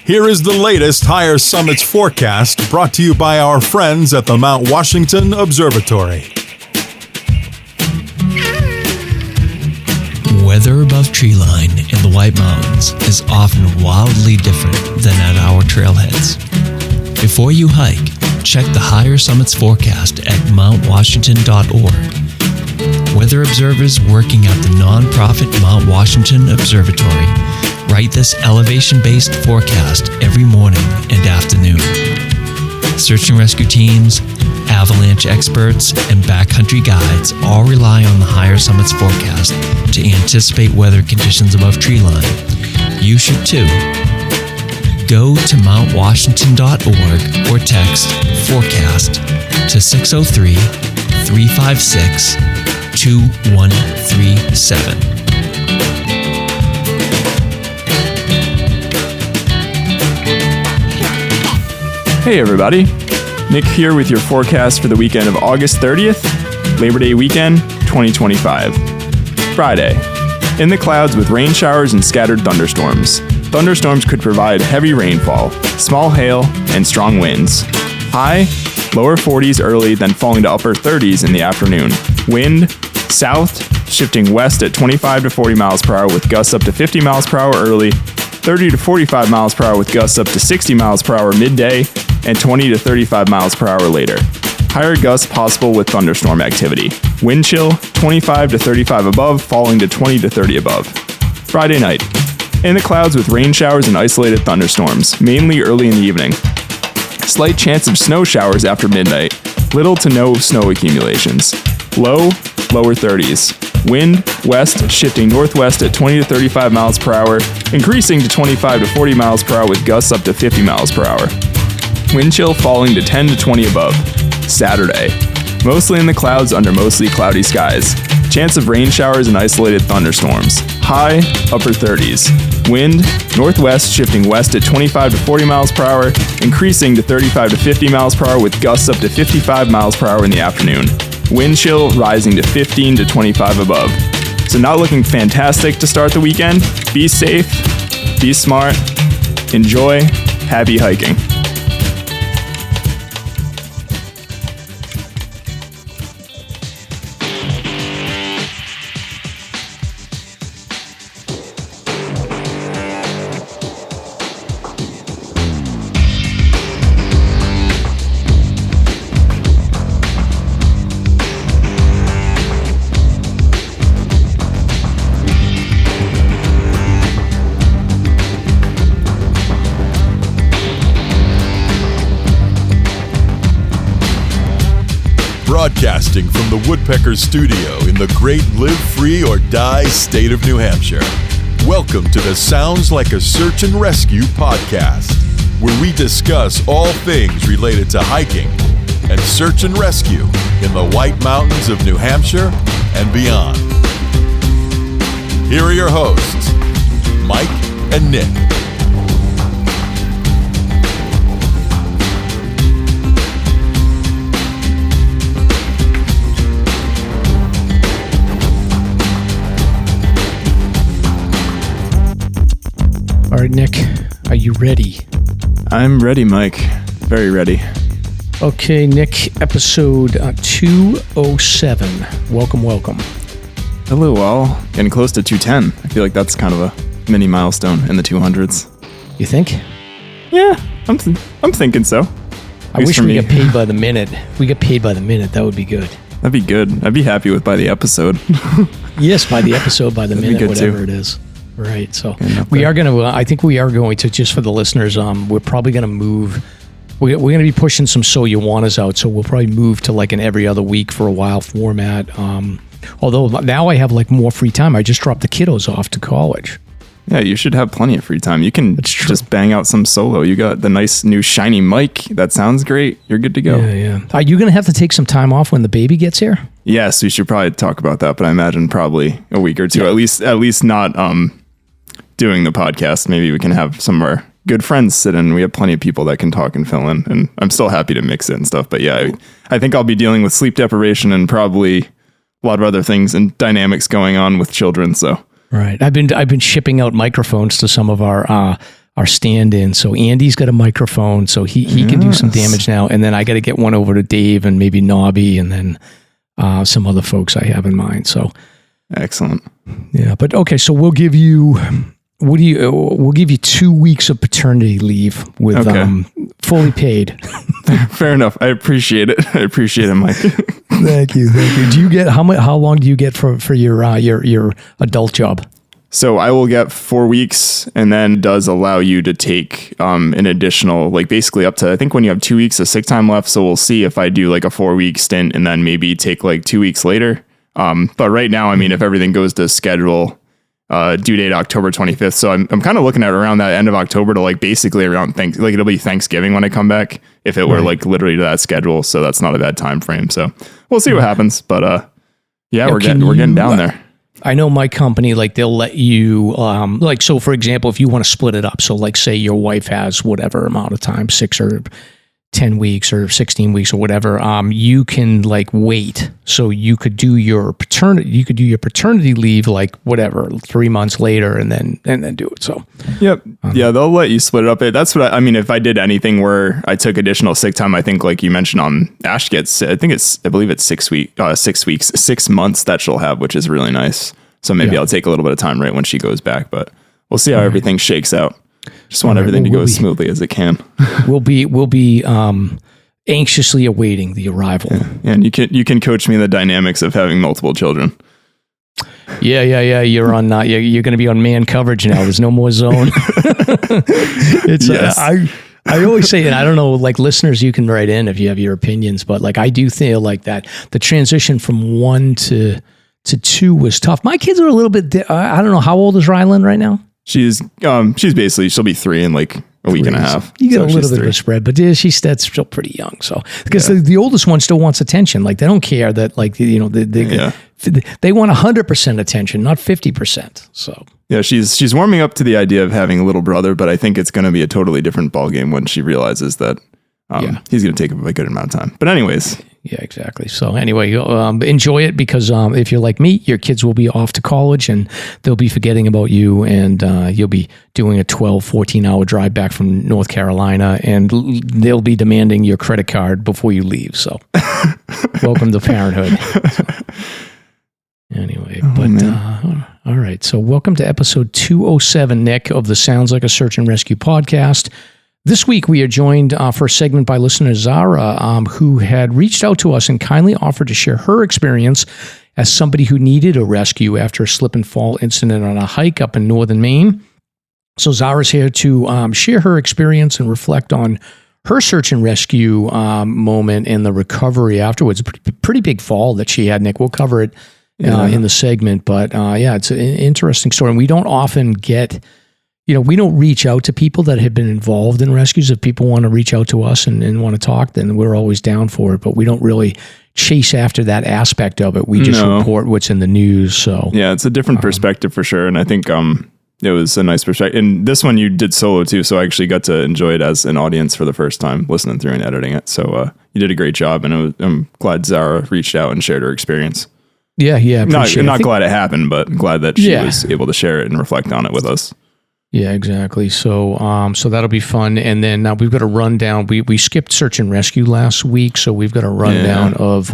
Here is the latest Higher Summits forecast brought to you by our friends at the Mount Washington Observatory. Weather above treeline in the White Mountains is often wildly different than at our trailheads. Before you hike, check the Higher Summits forecast at mountwashington.org. Weather observers working at the nonprofit Mount Washington Observatory write this elevation-based forecast every morning and afternoon. Search and rescue teams, avalanche experts, and backcountry guides all rely on the Higher Summits forecast to anticipate weather conditions above treeline. You should too. Go to mountwashington.org or text forecast to 603-356-2137. Hey everybody, Nick here with your forecast for the weekend of August 30th, Labor Day weekend, 2025. Friday, in the clouds with rain showers and scattered thunderstorms. Thunderstorms could provide heavy rainfall, small hail, and strong winds. High, lower 40s early, then falling to upper 30s in the afternoon. Wind, south, shifting west at 25 to 40 miles per hour with gusts up to 50 miles per hour early, 30 to 45 miles per hour with gusts up to 60 miles per hour midday, and 20 to 35 miles per hour later. Higher gusts possible with thunderstorm activity. Wind chill, 25 to 35 above, falling to 20 to 30 above. Friday night. In the clouds with rain showers and isolated thunderstorms, mainly early in the evening. Slight chance of snow showers after midnight. Little to no snow accumulations. Low, lower 30s. Wind, west, shifting northwest at 20 to 35 miles per hour, increasing to 25 to 40 miles per hour with gusts up to 50 miles per hour. Wind chill falling to 10 to 20 above. Saturday. Mostly in the clouds under mostly cloudy skies. Chance of rain showers and isolated thunderstorms. High, upper 30s. Wind, northwest shifting west at 25 to 40 miles per hour, increasing to 35 to 50 miles per hour with gusts up to 55 miles per hour in the afternoon. Wind chill rising to 15 to 25 above. So not looking fantastic to start the weekend. Be safe, be smart, enjoy, happy hiking. Broadcasting from the Woodpecker Studio in the great Live Free or Die state of New Hampshire. Welcome to the Sounds Like a Search and Rescue podcast, where we discuss all things related to hiking and search and rescue in the White Mountains of New Hampshire and beyond. Here are your hosts, Mike and Nick. All right, Nick, are you ready? I'm ready, Mike. Very ready. Okay, Nick, episode 207. Welcome. Hello, all. Getting close to 210. I feel like that's kind of a mini milestone in the 200s. You think? Yeah, I'm thinking so. I wish we got paid by the minute. If we get paid by the minute, that would be good. That'd be good. I'd be happy with by the episode. Yes, by the episode, by the minute, whatever it is. Right. So we are going to, I think we are going to, just for the listeners, we're probably going to move. We're going to be pushing some So You Want Us out. So we'll probably move to like an every other week for a while format. Although now I have like more free time. I just dropped the kiddos off to college. Yeah, you should have plenty of free time. You can just bang out some solo. You got the nice new shiny mic. That sounds great. You're good to go. Yeah. Are you going to have to take some time off when the baby gets here? Yes, we should probably talk about that. But I imagine probably a week or two. Yeah. At least not doing the podcast. Maybe we can have some of our good friends sit in. We have plenty of people that can talk and fill in. And I'm still happy to mix it and stuff. But yeah, I think I'll be dealing with sleep deprivation and probably a lot of other things and dynamics going on with children. So. Right. I've been shipping out microphones to some of our stand-in. So Andy's got a microphone, so he can do some damage now. And then I got to get one over to Dave and maybe Nobby, and then some other folks I have in mind. So excellent. Yeah, but okay. So we'll give you. We'll give you 2 weeks of paternity leave with fully paid. Fair enough. I appreciate it. Mike. Thank you. Do you get how long do you get for your adult job? So I will get 4 weeks, and then does allow you to take an additional, like basically up to, I think when you have 2 weeks of sick time left. So we'll see if I do like a 4 week stint and then maybe take like 2 weeks later. But right now, I mean, if everything goes to schedule, due date October 25th. So I'm kind of looking at around that end of October to like basically around like it'll be Thanksgiving when I come back, if it were like literally to that schedule. So that's not a bad time frame. So we'll see what happens. But we're getting down there. I know my company, like they'll let you, like, so for example, if you want to split it up, so like say your wife has whatever amount of time, 6 or 10 weeks or 16 weeks or whatever, you can like wait. So you could do your paternity leave, like whatever, 3 months later and then do it. So, yep. Yeah. They'll let you split it up. That's what I mean. If I did anything where I took additional sick time, I think like you mentioned on Ash gets, I believe it's 6 weeks, 6 months that she'll have, which is really nice. So maybe I'll take a little bit of time right when she goes back, but we'll see how everything shakes out. Just want everything to go as smoothly as it can. We'll be anxiously awaiting the arrival. Yeah, and you can coach me in the dynamics of having multiple children. Yeah. You're on. You're going to be on man coverage now. There's no more zone. It's. Yes. I always say, and I don't know, like listeners, you can write in if you have your opinions, but like I do feel like that the transition from 1 to 2 was tough. My kids are a little bit. I don't know, how old is Rylan right now? She'll be 3 in like a week and a half. You get a little bit of a spread, but she's still pretty young. So because the oldest one still wants attention. Like they don't care that like they want 100% attention, not 50%. So yeah, she's warming up to the idea of having a little brother, but I think it's going to be a totally different ballgame when she realizes that he's going to take a good amount of time. But anyways. Yeah, exactly. So anyway, enjoy it because if you're like me, your kids will be off to college and they'll be forgetting about you, and you'll be doing a 12, 14-hour drive back from North Carolina, and they'll be demanding your credit card before you leave. So welcome to parenthood. So, anyway, all right. So welcome to episode 207, Nick, of the Sounds Like a Search and Rescue podcast. This week, we are joined for a segment by listener Zara, who had reached out to us and kindly offered to share her experience as somebody who needed a rescue after a slip and fall incident on a hike up in northern Maine. So Zara's here to share her experience and reflect on her search and rescue moment and the recovery afterwards. A pretty big fall that she had, Nick. We'll cover it in the segment. But it's an interesting story. And we don't often get... we don't reach out to people that have been involved in rescues. If people want to reach out to us and want to talk, then we're always down for it. But we don't really chase after that aspect of it. We just report what's in the news. So yeah, it's a different perspective for sure. And I think it was a nice perspective. And this one you did solo too, so I actually got to enjoy it as an audience for the first time, listening through and editing it. So you did a great job, and I'm glad Zara reached out and shared her experience. Yeah. Not glad it happened, but glad that she was able to share it and reflect on it with us. Yeah, exactly. So that'll be fun. And then we've got a rundown. We skipped search and rescue last week, so we've got a rundown of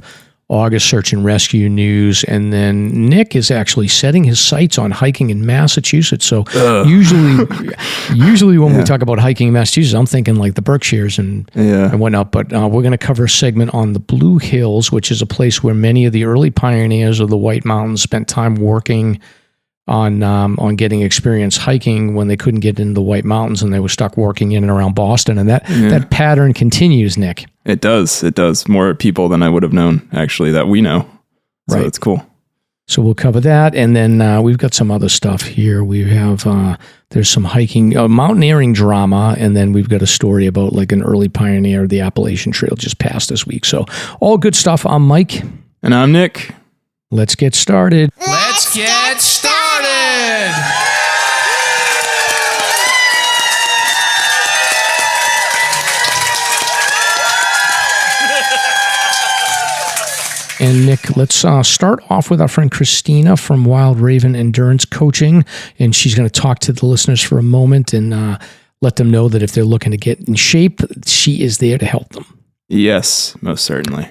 August search and rescue news. And then Nick is actually setting his sights on hiking in Massachusetts. So usually when we talk about hiking in Massachusetts, I'm thinking like the Berkshires and whatnot. But we're going to cover a segment on the Blue Hills, which is a place where many of the early pioneers of the White Mountains spent time working on getting experience hiking when they couldn't get into the White Mountains and they were stuck working in and around Boston. And that pattern continues, Nick. It does. More people than I would have known, actually, that we know. So it's cool. So we'll cover that. And then we've got some other stuff here. We have, there's some hiking, mountaineering drama. And then we've got a story about like an early pioneer of the Appalachian Trail just passed this week. So all good stuff. I'm Mike. And I'm Nick. Let's get started. Let's get started. And Nick, let's start off with our friend Christina from Wild Raven Endurance Coaching, and she's going to talk to the listeners for a moment and let them know that if they're looking to get in shape, she is there to help them. Yes, most certainly.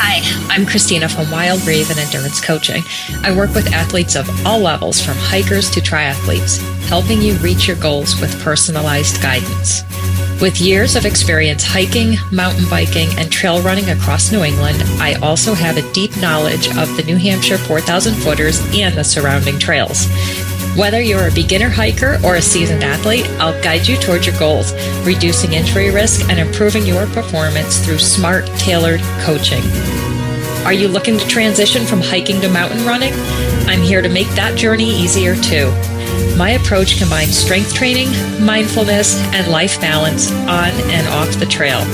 Hi, I'm Christina from Wild Raven Endurance Coaching. I work with athletes of all levels, from hikers to triathletes, helping you reach your goals with personalized guidance. With years of experience hiking, mountain biking, and trail running across New England, I also have a deep knowledge of the New Hampshire 4,000 footers and the surrounding trails. Whether you're a beginner hiker or a seasoned athlete, I'll guide you towards your goals, reducing injury risk and improving your performance through smart, tailored coaching. Are you looking to transition from hiking to mountain running? I'm here to make that journey easier too. My approach combines strength training, mindfulness, and life balance on and off the trail.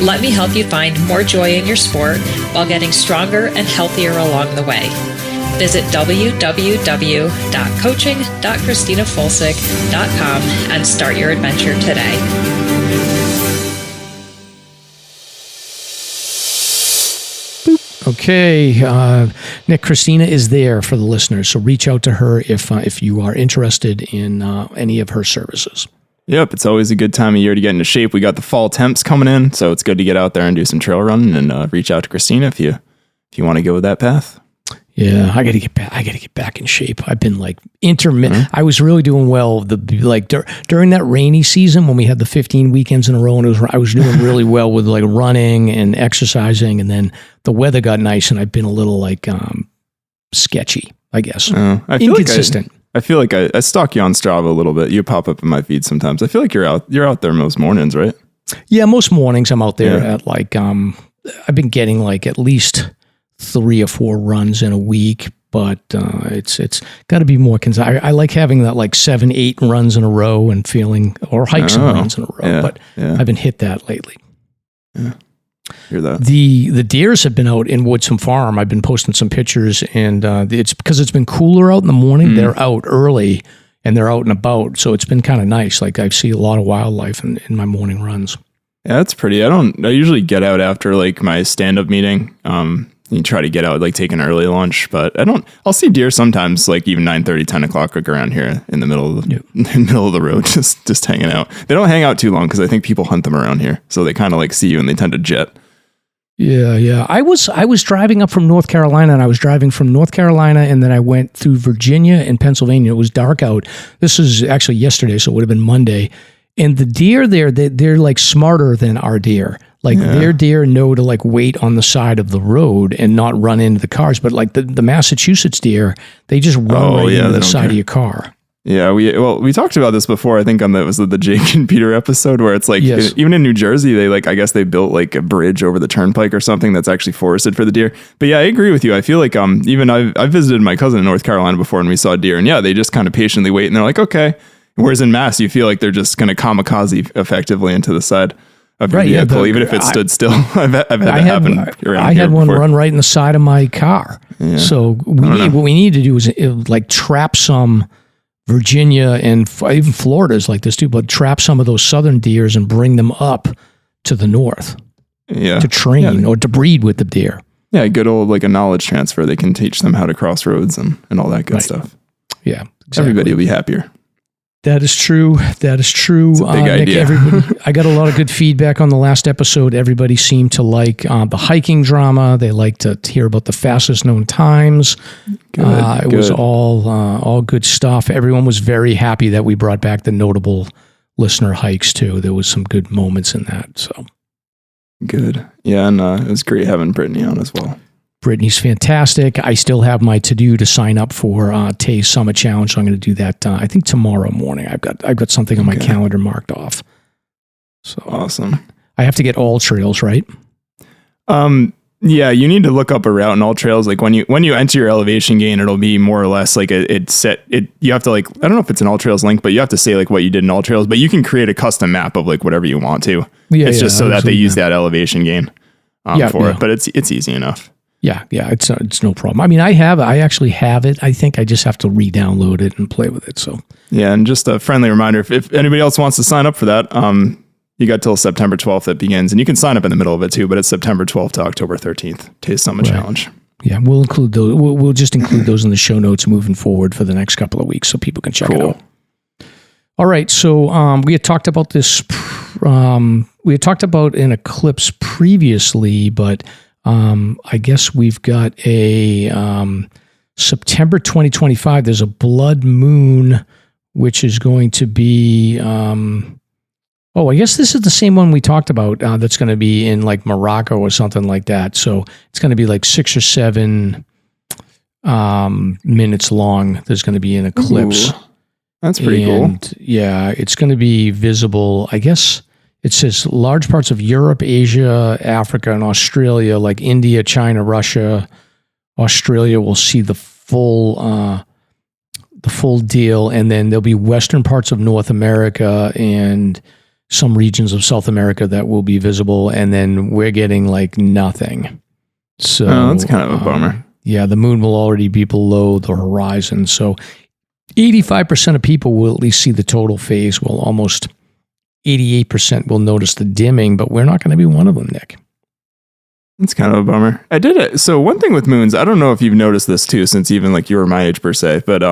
Let me help you find more joy in your sport while getting stronger and healthier along the way. Visit www.coaching.christinafolsick.com and start your adventure today. Okay, Nick, Christina is there for the listeners, so reach out to her if you are interested in any of her services. Yep, it's always a good time of year to get into shape. We got the fall temps coming in, so it's good to get out there and do some trail running and reach out to Christina if you want to go that path. Yeah, I got to get back. I got to get back in shape. I've been like intermittent. I was really doing well during that rainy season when we had the 15 weekends in a row, and I was doing really well with like running and exercising. And then the weather got nice, and I've been a little like sketchy, I guess. Inconsistent. I feel like I stalk you on Strava a little bit. You pop up in my feed sometimes. I feel like you're out there most mornings, right? Yeah, most mornings I'm out there at like I've been getting like at least 3 or 4 runs in a week, but it's got to be more consistent. I like having that like 7-8 runs in a row and feeling, or hikes and runs in a row, but I haven't hit that lately. Yeah, hear that. The deers have been out in Woodsum Farm. I've been posting some pictures, and it's because it's been cooler out in the morning. They're out early and they're out and about, so it's been kind of nice. Like I see a lot of wildlife in my morning runs. Yeah, that's pretty. I usually get out after like my stand-up meeting. You try to get out, like take an early lunch, but I'll see deer sometimes, like even 9:30, 10 o'clock, like around here in the middle of the road, just hanging out. They don't hang out too long because I think people hunt them around here. So they kind of like see you and they tend to jet. Yeah. I was driving up from North Carolina, and I was driving from North Carolina, and then I went through Virginia and Pennsylvania. It was dark out. This was actually yesterday, so it would have been Monday. And the deer there, they're like smarter than our deer. Like their deer know to like wait on the side of the road and not run into the cars. But like the Massachusetts deer, they just run into the side of your car. Yeah, we talked about this before. I think was the Jake and Peter episode where it's like even in New Jersey, they like I guess they built like a bridge over the turnpike or something that's actually forested for the deer. But yeah, I agree with you. I feel like even I visited my cousin in North Carolina before, and we saw deer, and they just kind of patiently wait, and they're like, okay. Whereas in Mass, you feel like they're just going to kamikaze effectively into the side of your vehicle, even if it stood still. I've had that happen around here. I had one run right in the side of my car. Yeah. So what we need to do is like trap some Virginia and even Florida is like this too, but trap some of those southern deers and bring them up to the north to train or to breed with the deer. Yeah, good old like a knowledge transfer. They can teach them how to cross roads and all that good stuff. Yeah, exactly. Everybody will be happier. That is true. It's a big idea. Nick, I got a lot of good feedback on the last episode. Everybody seemed to like the hiking drama. They liked to hear about the fastest known times. It was all good stuff. Everyone was very happy that we brought back the notable listener hikes too. There was some good moments in that. So good. Yeah, and it was great having Brittany on as well. Brittany's fantastic. I still have my to-do to sign up for Tay's Summit Challenge. So I'm going to do that. I think tomorrow morning. I've got something on my calendar marked off. So awesome. I have to get all trails, right? Yeah, you need to look up a route in all trails. Like when you enter your elevation gain, it'll be more or less like you have to like, I don't know if it's an all trails link, but you have to say like what you did in all trails, but you can create a custom map of like whatever you want to. It's just so that they use that elevation gain for it, but it's easy enough. Yeah, it's no problem. I mean, I actually have it. I think I just have to re-download it and play with it. So yeah, and just a friendly reminder, if anybody else wants to sign up for that, you got till September 12th that begins, and you can sign up in the middle of it too. But it's September 12th to October 13th. Tay's Summit Challenge. Yeah, we'll include those. We'll just include those in the show notes moving forward for the next couple of weeks so people can check it out. All right, so we had talked about this. We had talked about an eclipse previously, but I guess we've got a September 2025. There's a blood moon, which is going to be. I guess this is the same one we talked about. That's going to be in like Morocco or something like that. So it's going to be like 6 or 7 minutes long. There's going to be an eclipse. Ooh, that's pretty cool. Yeah, it's going to be visible. I guess it says large parts of Europe, Asia, Africa, and Australia, like India, China, Russia. Australia will see the full deal, and then there'll be western parts of North America and some regions of South America that will be visible, and then we're getting like nothing. So that's kind of a bummer. Yeah, the moon will already be below the horizon. So 85% of people will at least see the total phase. Well, almost 88% will notice the dimming, but we're not going to be one of them, Nick. It's kind of a bummer. I did it. So one thing with moons, I don't know if you've noticed this too, since even like you were my age per se, but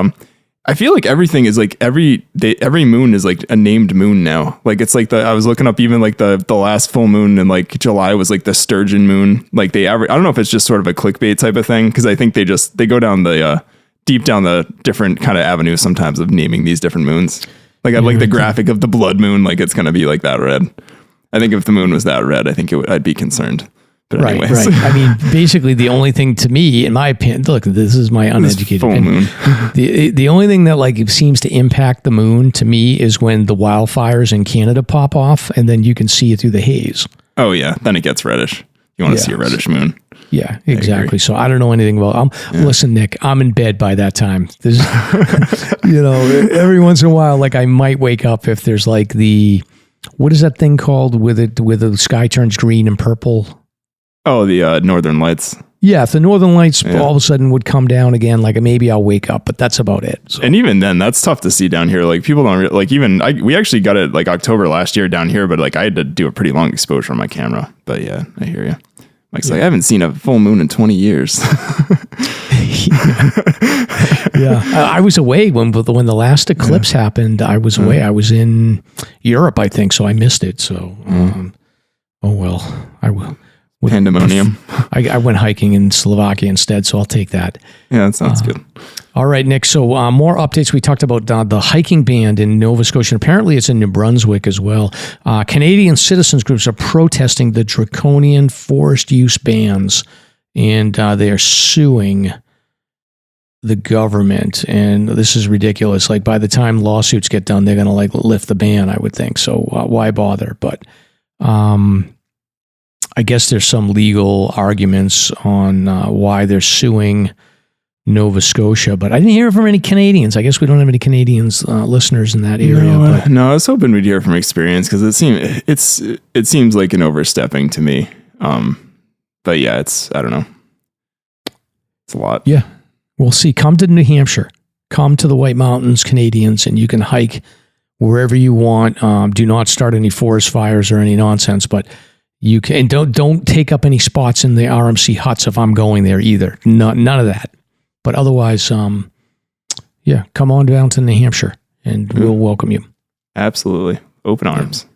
I feel like everything is like every moon is like a named moon now. Like it's like I was looking up even like the last full moon in like July was like the sturgeon moon. Like I don't know if it's just sort of a clickbait type of thing, because I think they go down the deep down the different kind of avenues sometimes of naming these different moons. Like I like the graphic of the blood moon, like it's gonna be like that red. I think if the moon was that red, I think I'd be concerned. But anyways. Right. I mean, basically, the only thing to me, in my opinion, look, this is my uneducated opinion. The only thing that like seems to impact the moon to me is when the wildfires in Canada pop off, and then you can see it through the haze. Oh yeah, then it gets reddish. You want to see a reddish moon? Yeah, exactly. So I don't know anything about. Listen, Nick, I'm in bed by that time. There's, every once in a while, like I might wake up if there's like what is that thing called where the sky turns green and purple? Oh, the Northern Lights. Yeah, if the Northern Lights all of a sudden would come down again, like maybe I'll wake up, but that's about it. So. And even then, that's tough to see down here. Like people don't we actually got it like October last year down here, but like I had to do a pretty long exposure on my camera. But yeah, I hear you. Mike's like, I haven't seen a full moon in 20 years. Yeah, I was away when the last eclipse happened. I was away. I was in Europe, I think, so I missed it. So, oh well, I will. Pandemonium. I went hiking in Slovakia instead, so I'll take that. Yeah, that sounds good. All right, Nick. So more updates. We talked about the hiking ban in Nova Scotia. Apparently, it's in New Brunswick as well. Canadian citizens groups are protesting the draconian forest use bans, and they are suing the government. And this is ridiculous. Like by the time lawsuits get done, they're going to like lift the ban, I would think. So why bother? But I guess there's some legal arguments on why they're suing Nova Scotia, but I didn't hear from any Canadians. I guess we don't have any Canadians listeners in that area. No, I was hoping we'd hear from experience because it seems like an overstepping to me. But yeah, I don't know. It's a lot. Yeah, we'll see. Come to New Hampshire. Come to the White Mountains, Canadians, and you can hike wherever you want. Do not start any forest fires or any nonsense, but you can don't take up any spots in the RMC huts if I'm going there either. None of that. But otherwise, come on down to New Hampshire and we'll welcome you. Absolutely. Open arms.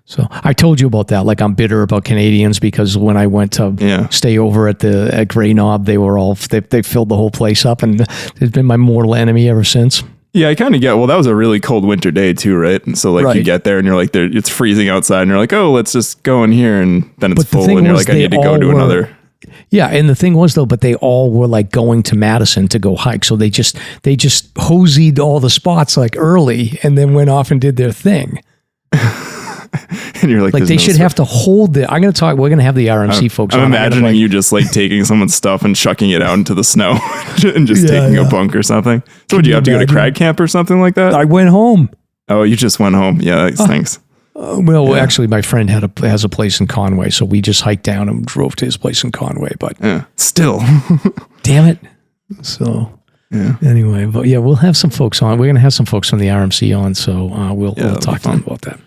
So I told you about that. Like I'm bitter about Canadians because when I went to stay over at Grey Knob, they filled the whole place up, and it's been my mortal enemy ever since. Yeah, I kind of get. Well, that was a really cold winter day too, right? And so you get there and you're like, it's freezing outside, and you're like, oh, let's just go in here, and then it's full, and you're like, I need to go to another. Yeah, and the thing was though, but they all were like going to Madison to go hike, so they just hosied all the spots like early, and then went off and did their thing. And you're like they should have to hold it. We're going to have the RMC folks. I'm imagining you just like taking someone's stuff and chucking it out into the snow and just taking a bunk or something. So would you have to go to Crag Camp or something like that? I went home. Oh, you just went home. Yeah, thanks. Actually, my friend has a place in Conway, so we just hiked down and drove to his place in Conway. But still, damn it. So anyway, but yeah, we'll have some folks on. We're going to have some folks from the RMC on, so we'll talk to them about that.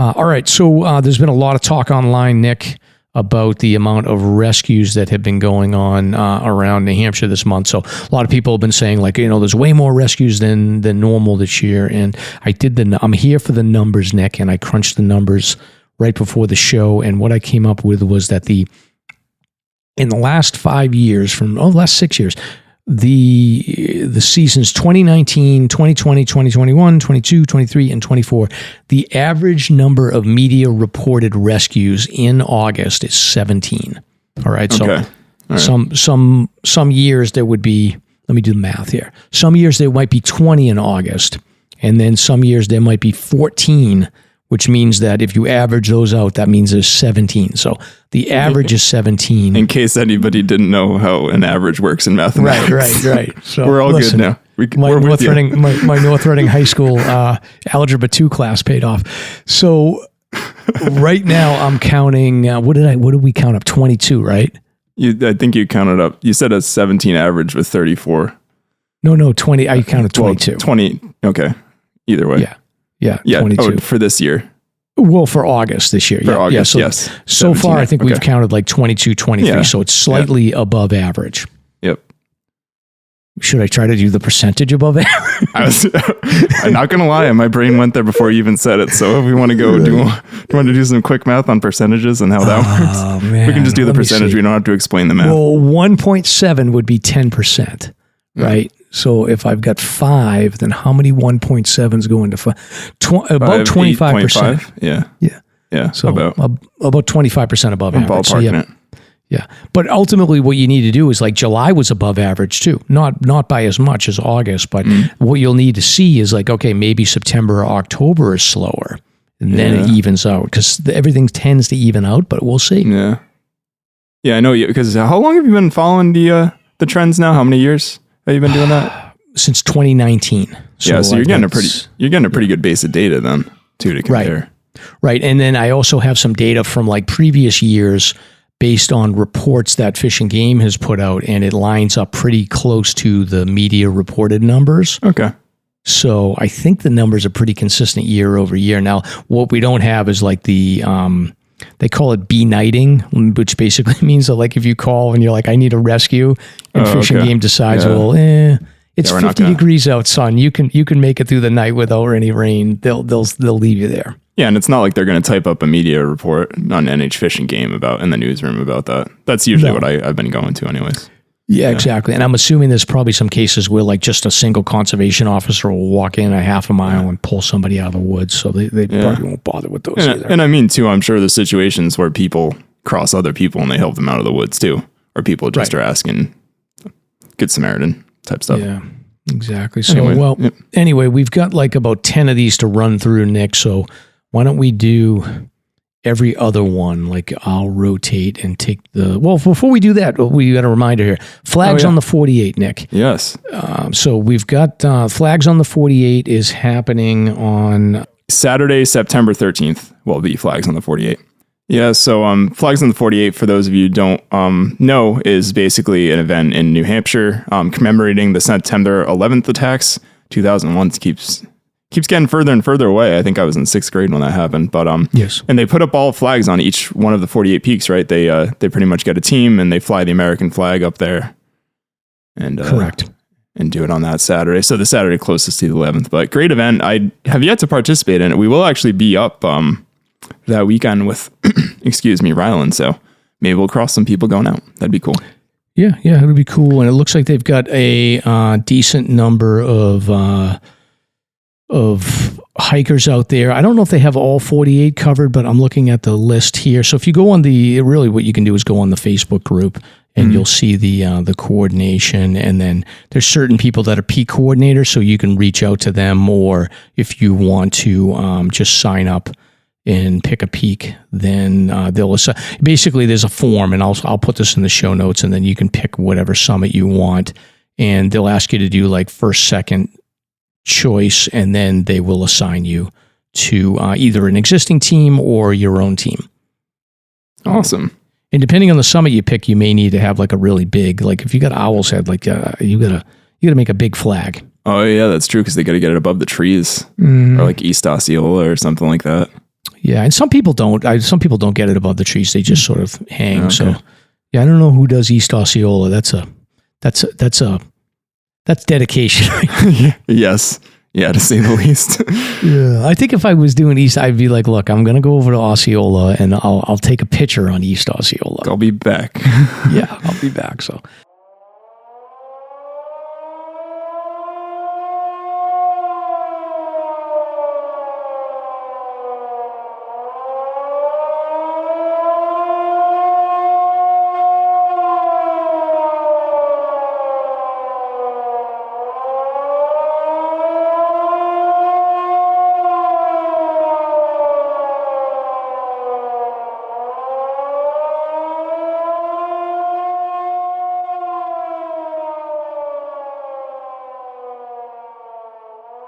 All right, so there's been a lot of talk online, Nick, about the amount of rescues that have been going on around New Hampshire this month. So a lot of people have been saying, like, there's way more rescues than normal this year. And I'm here for the numbers, Nick, and I crunched the numbers right before the show. And what I came up with was that in the last 5 years, last 6 years, the seasons 2019, 2020, 2021, 22, 23, and 24, the average number of media reported rescues in August is 17. All right. So okay. All right. some years there would be, let me do the math here. Some years there might be 20 in August, and then some years there might be 14, which means that if you average those out, that means there's 17. So the average is 17. In case anybody didn't know how an average works in mathematics. Right. So we're all good now. My North Reading High School Algebra 2 class paid off. So right now I'm counting, what did we count up? 22, right? I think you counted up. You said a 17 average with 34. No, 20. I counted 22. Well, 20. Okay. Either way. Yeah, 22. Oh, for this year. Well, for August this year. August, so, yes. So far, I think we've counted like 22, 23, so it's slightly above average. Yep. Should I try to do the percentage above average? I'm not going to lie, my brain went there before you even said it. So if we want to go, do you want to do some quick math on percentages and how that works? Man, we can just do the percentage. We don't have to explain the math. Well, 1.7 would be 10%, right? So if I've got 5, then how many 1.7s go into 5? About 25%. Yeah. So about 25% above average. Ballparking it. Yeah. But ultimately what you need to do is, like, July was above average too. Not by as much as August, but what you'll need to see is, like, okay, maybe September or October is slower, and then it evens out, because everything tends to even out, but we'll see. Yeah. Yeah, I know you, because how long have you been following the trends now? How many years have you been doing that? Since 2019. So you're getting a pretty good base of data then too to compare. Right. And then I also have some data from, like, previous years based on reports that Fish and Game has put out, and it lines up pretty close to the media reported numbers. Okay. So I think the numbers are pretty consistent year over year. Now, what we don't have is, like, the they call it B-nighting, which basically means that, like, if you call and you're like, I need a rescue, and Fish and Game decides, it's 50 degrees out, son. You can make it through the night without any rain. They'll leave you there. Yeah, and it's not like they're going to type up a media report on NH Fish and Game in the newsroom about that. That's usually what I've been going to anyways. Yeah, exactly. And I'm assuming there's probably some cases where, like, just a single conservation officer will walk in a half a mile and pull somebody out of the woods. So they probably won't bother with those either. And I mean, too, I'm sure there's situations where people cross other people and they help them out of the woods too. Or people just are asking, Good Samaritan type stuff. Yeah, exactly. So, anyway, we've got, like, about 10 of these to run through, Nick. So why don't we do every other one? Like, I'll rotate and take before we do that, we got a reminder here. Flags on the 48, Nick. Yes. So we've got Flags on the 48 is happening on Saturday, September 13th. Will be Flags on the 48. Yeah. So Flags on the 48, for those of you who don't know, is basically an event in New Hampshire commemorating the September 11th attacks. 2001 keeps getting further and further away. I think I was in 6th grade when that happened, but yes. And they put up all flags on each one of the 48 peaks, right? They pretty much get a team and they fly the American flag up there, and correct, and do it on that Saturday. So the Saturday closest to the 11th, but great event. I have yet to participate in it. We will actually be up that weekend with Ryland. So maybe we'll cross some people going out. That'd be cool. Yeah, it'll be cool. And it looks like they've got a decent number of hikers out there. I don't know if they have all 48 covered, but I'm looking at the list here. So if you go on really what you can do is go on the Facebook group, and you'll see the coordination. And then there's certain people that are peak coordinators, so you can reach out to them, or if you want to just sign up and pick a peak, then they'll basically there's a form, and I'll put this in the show notes, and then you can pick whatever summit you want, and they'll ask you to do, like, first, second choice, and then they will assign you to either an existing team or your own team. Awesome. And depending on the summit you pick, you may need to have, like, a really big, like, if you got Owl's Head, like, you gotta make a big flag. Oh yeah, that's true, because they got to get it above the trees, or like East Osceola or something like that. Yeah, and some people don't. Some people don't get it above the trees. They just sort of hang. Okay. So, yeah, I don't know who does East Osceola. That's dedication. Yes. Yeah, to say the least. Yeah, I think if I was doing East, I'd be like, look, I'm going to go over to Osceola and I'll take a picture on East Osceola. I'll be back. Yeah, I'll be back. So.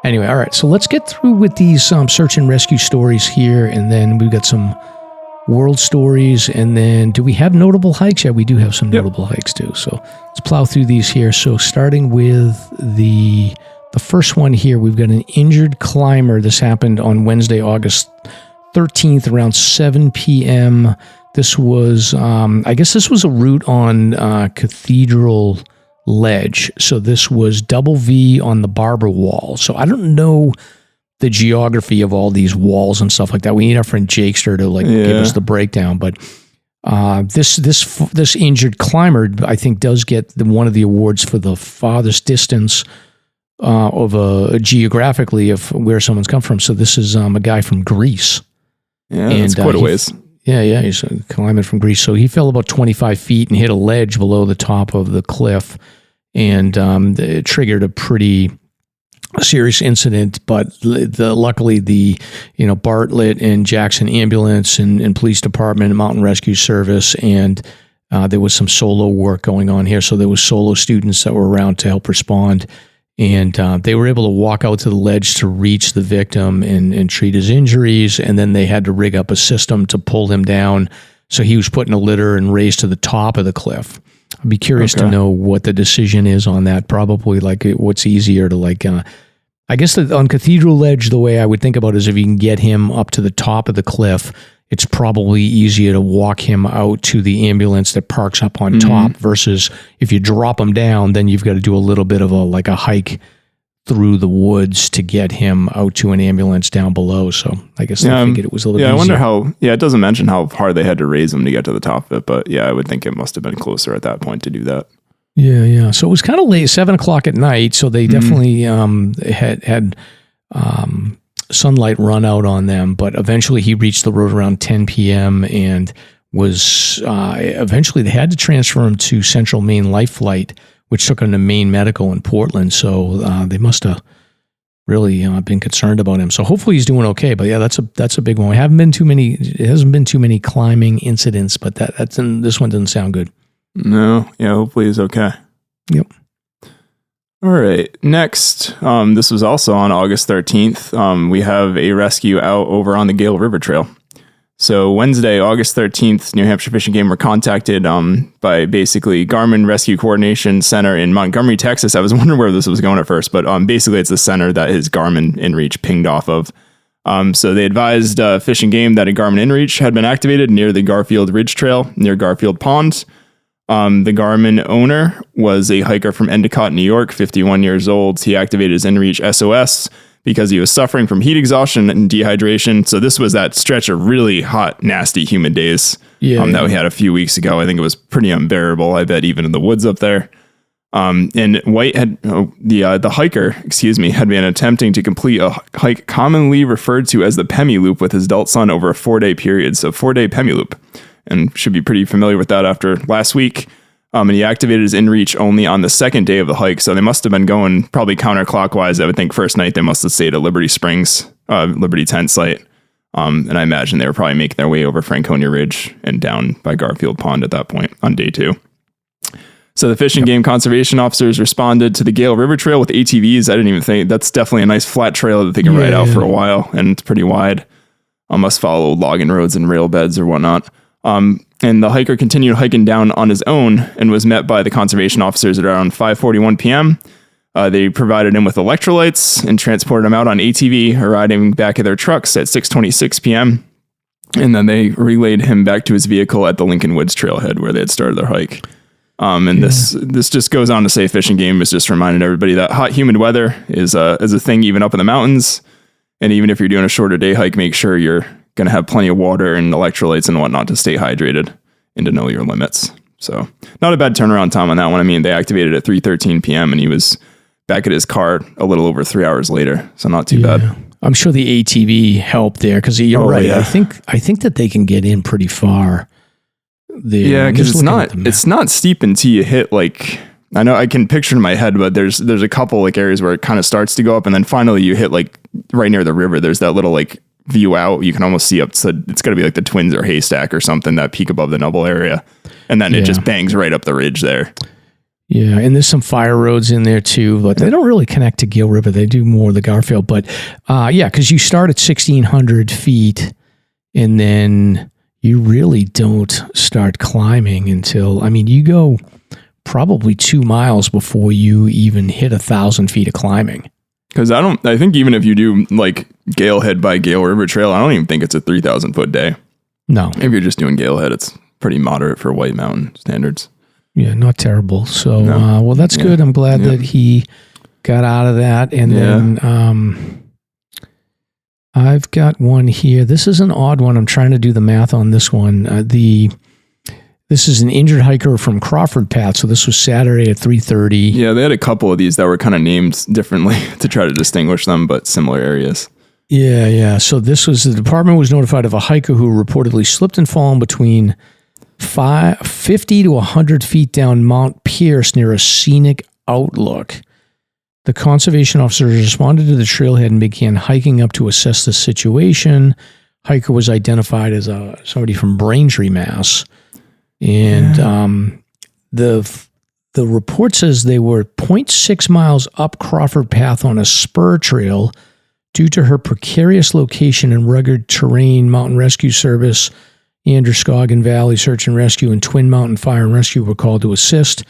Anyway, all right, so let's get through with these search and rescue stories here, and then we've got some world stories, and then do we have notable hikes? Yeah, we do have some notable hikes too, so let's plow through these here. So starting with the first one here, we've got an injured climber. This happened on Wednesday, August 13th, around 7 p.m. This was, I guess this was a route on Cathedral Ledge. So this was double V on the Barber Wall. So I don't know the geography of all these walls and stuff like that. We need our friend Jakester to give us the breakdown. But this injured climber, I think, does get one of the awards for the farthest distance geographically of where someone's come from. So this is a guy from Greece. Yeah, that's quite a ways. Yeah, he's climbing from Greece. So he fell about 25 feet and hit a ledge below the top of the cliff, and it triggered a pretty serious incident. But luckily, the Bartlett and Jackson ambulance and police department and mountain rescue service, and there was some solo work going on here. So there was solo students that were around to help respond. And they were able to walk out to the ledge to reach the victim and treat his injuries. And then they had to rig up a system to pull him down. So he was put in a litter and raised to the top of the cliff. I'd be curious to know what the decision is on that. Probably what's easier to I guess on Cathedral Ledge, the way I would think about it is if you can get him up to the top of the cliff, it's probably easier to walk him out to the ambulance that parks up on top versus if you drop him down, then you've got to do a little bit of a hike through the woods to get him out to an ambulance down below. So I guess I figured it was a little bit easier. I wonder how, it doesn't mention how hard they had to raise him to get to the top of it, but I would think it must have been closer at that point to do that. Yeah. So it was kind of late, 7:00 at night. So they definitely had sunlight run out on them, but eventually he reached the road around 10 p.m. and was eventually they had to transfer him to Central Maine Life Flight, which took him to Maine Medical in Portland. So they must have really been concerned about him. So hopefully he's doing okay. But that's a big one. It hasn't been too many climbing incidents, but this one doesn't sound good. No, hopefully he's okay. Yep. All right. Next, this was also on August 13th. We have a rescue out over on the Gale River Trail. So Wednesday, August 13th, New Hampshire Fish and Game were contacted by basically Garmin Rescue Coordination Center in Montgomery, Texas. I was wondering where this was going at first, but basically it's the center that his Garmin inReach pinged off of. So they advised Fish and Game that a Garmin inReach had been activated near the Garfield Ridge Trail near Garfield Pond. The Garmin owner was a hiker from Endicott, New York, 51 years old. He activated his inReach SOS because he was suffering from heat exhaustion and dehydration. So this was that stretch of really hot, nasty, humid days that we had a few weeks ago. I think it was pretty unbearable, I bet, even in the woods up there. And White had, the hiker, had been attempting to complete a hike commonly referred to as the Pemi Loop with his adult son over a 4-day period. So 4-day Pemi Loop. And should be pretty familiar with that after last week. And he activated his inReach only on the second day of the hike. So they must have been going probably counterclockwise. I would think first night they must have stayed at Liberty Springs, Liberty Tent Site. And I imagine they were probably making their way over Franconia Ridge and down by Garfield Pond at that point on day 2. So the Fish and Game conservation officers responded to the Gale River Trail with ATVs. I didn't even think that's definitely a nice flat trail that they can ride out for a while. And it's pretty wide. Must follow logging roads and rail beds or whatnot. And the hiker continued hiking down on his own and was met by the conservation officers at around 5:41 p.m. They provided him with electrolytes and transported him out on ATV, arriving back at their trucks at 6:26 p.m. And then they relayed him back to his vehicle at the Lincoln Woods trailhead where they had started their hike. This just goes on to say Fish and Game is just reminding everybody that hot, humid weather is a thing even up in the mountains. And even if you're doing a shorter day hike, make sure you're going to have plenty of water and electrolytes and whatnot to stay hydrated and to know your limits. So not a bad turnaround time on that one. I mean, they activated at 3:13 p.m. and he was back at his car a little over 3 hours later. So not too bad. I'm sure the ATV helped there because you're right. Yeah. I think that they can get in pretty far there. Yeah, because it's not steep until you hit like, I know I can picture in my head, but there's a couple like areas where it kind of starts to go up and then finally you hit like right near the river. There's that little like view out. You can almost see up to, it's got to be like the Twins or Haystack or something, that peak above the Nubble area. And then it just bangs right up the ridge there. Yeah, and there's some fire roads in there too, but they don't really connect to Gill River. They do more the Garfield. But because you start at 1,600 feet and then you really don't start climbing until, you go probably 2 miles before you even hit 1,000 feet of climbing. Because I think even if you do like Galehead by Gale River Trail, I don't even think it's a 3,000 foot day. No. If you're just doing Galehead, it's pretty moderate for White Mountain standards. Yeah, not terrible. So, well, that's good. I'm glad that he got out of that. And then I've got one here. This is an odd one. I'm trying to do the math on this one. This is an injured hiker from Crawford Path. So this was Saturday at 3:30. Yeah, they had a couple of these that were kind of named differently to try to distinguish them, but similar areas. Yeah. So this was, the department was notified of a hiker who reportedly slipped and fallen between 50 to 100 feet down Mount Pierce near a scenic outlook. The conservation officers responded to the trailhead and began hiking up to assess the situation. Hiker was identified as somebody from Braintree, Mass. And the report says they were 0.6 miles up Crawford Path on a spur trail. Due to her precarious location and rugged terrain, Mountain Rescue Service, Androscoggin Valley Search and Rescue, and Twin Mountain Fire and Rescue were called to assist.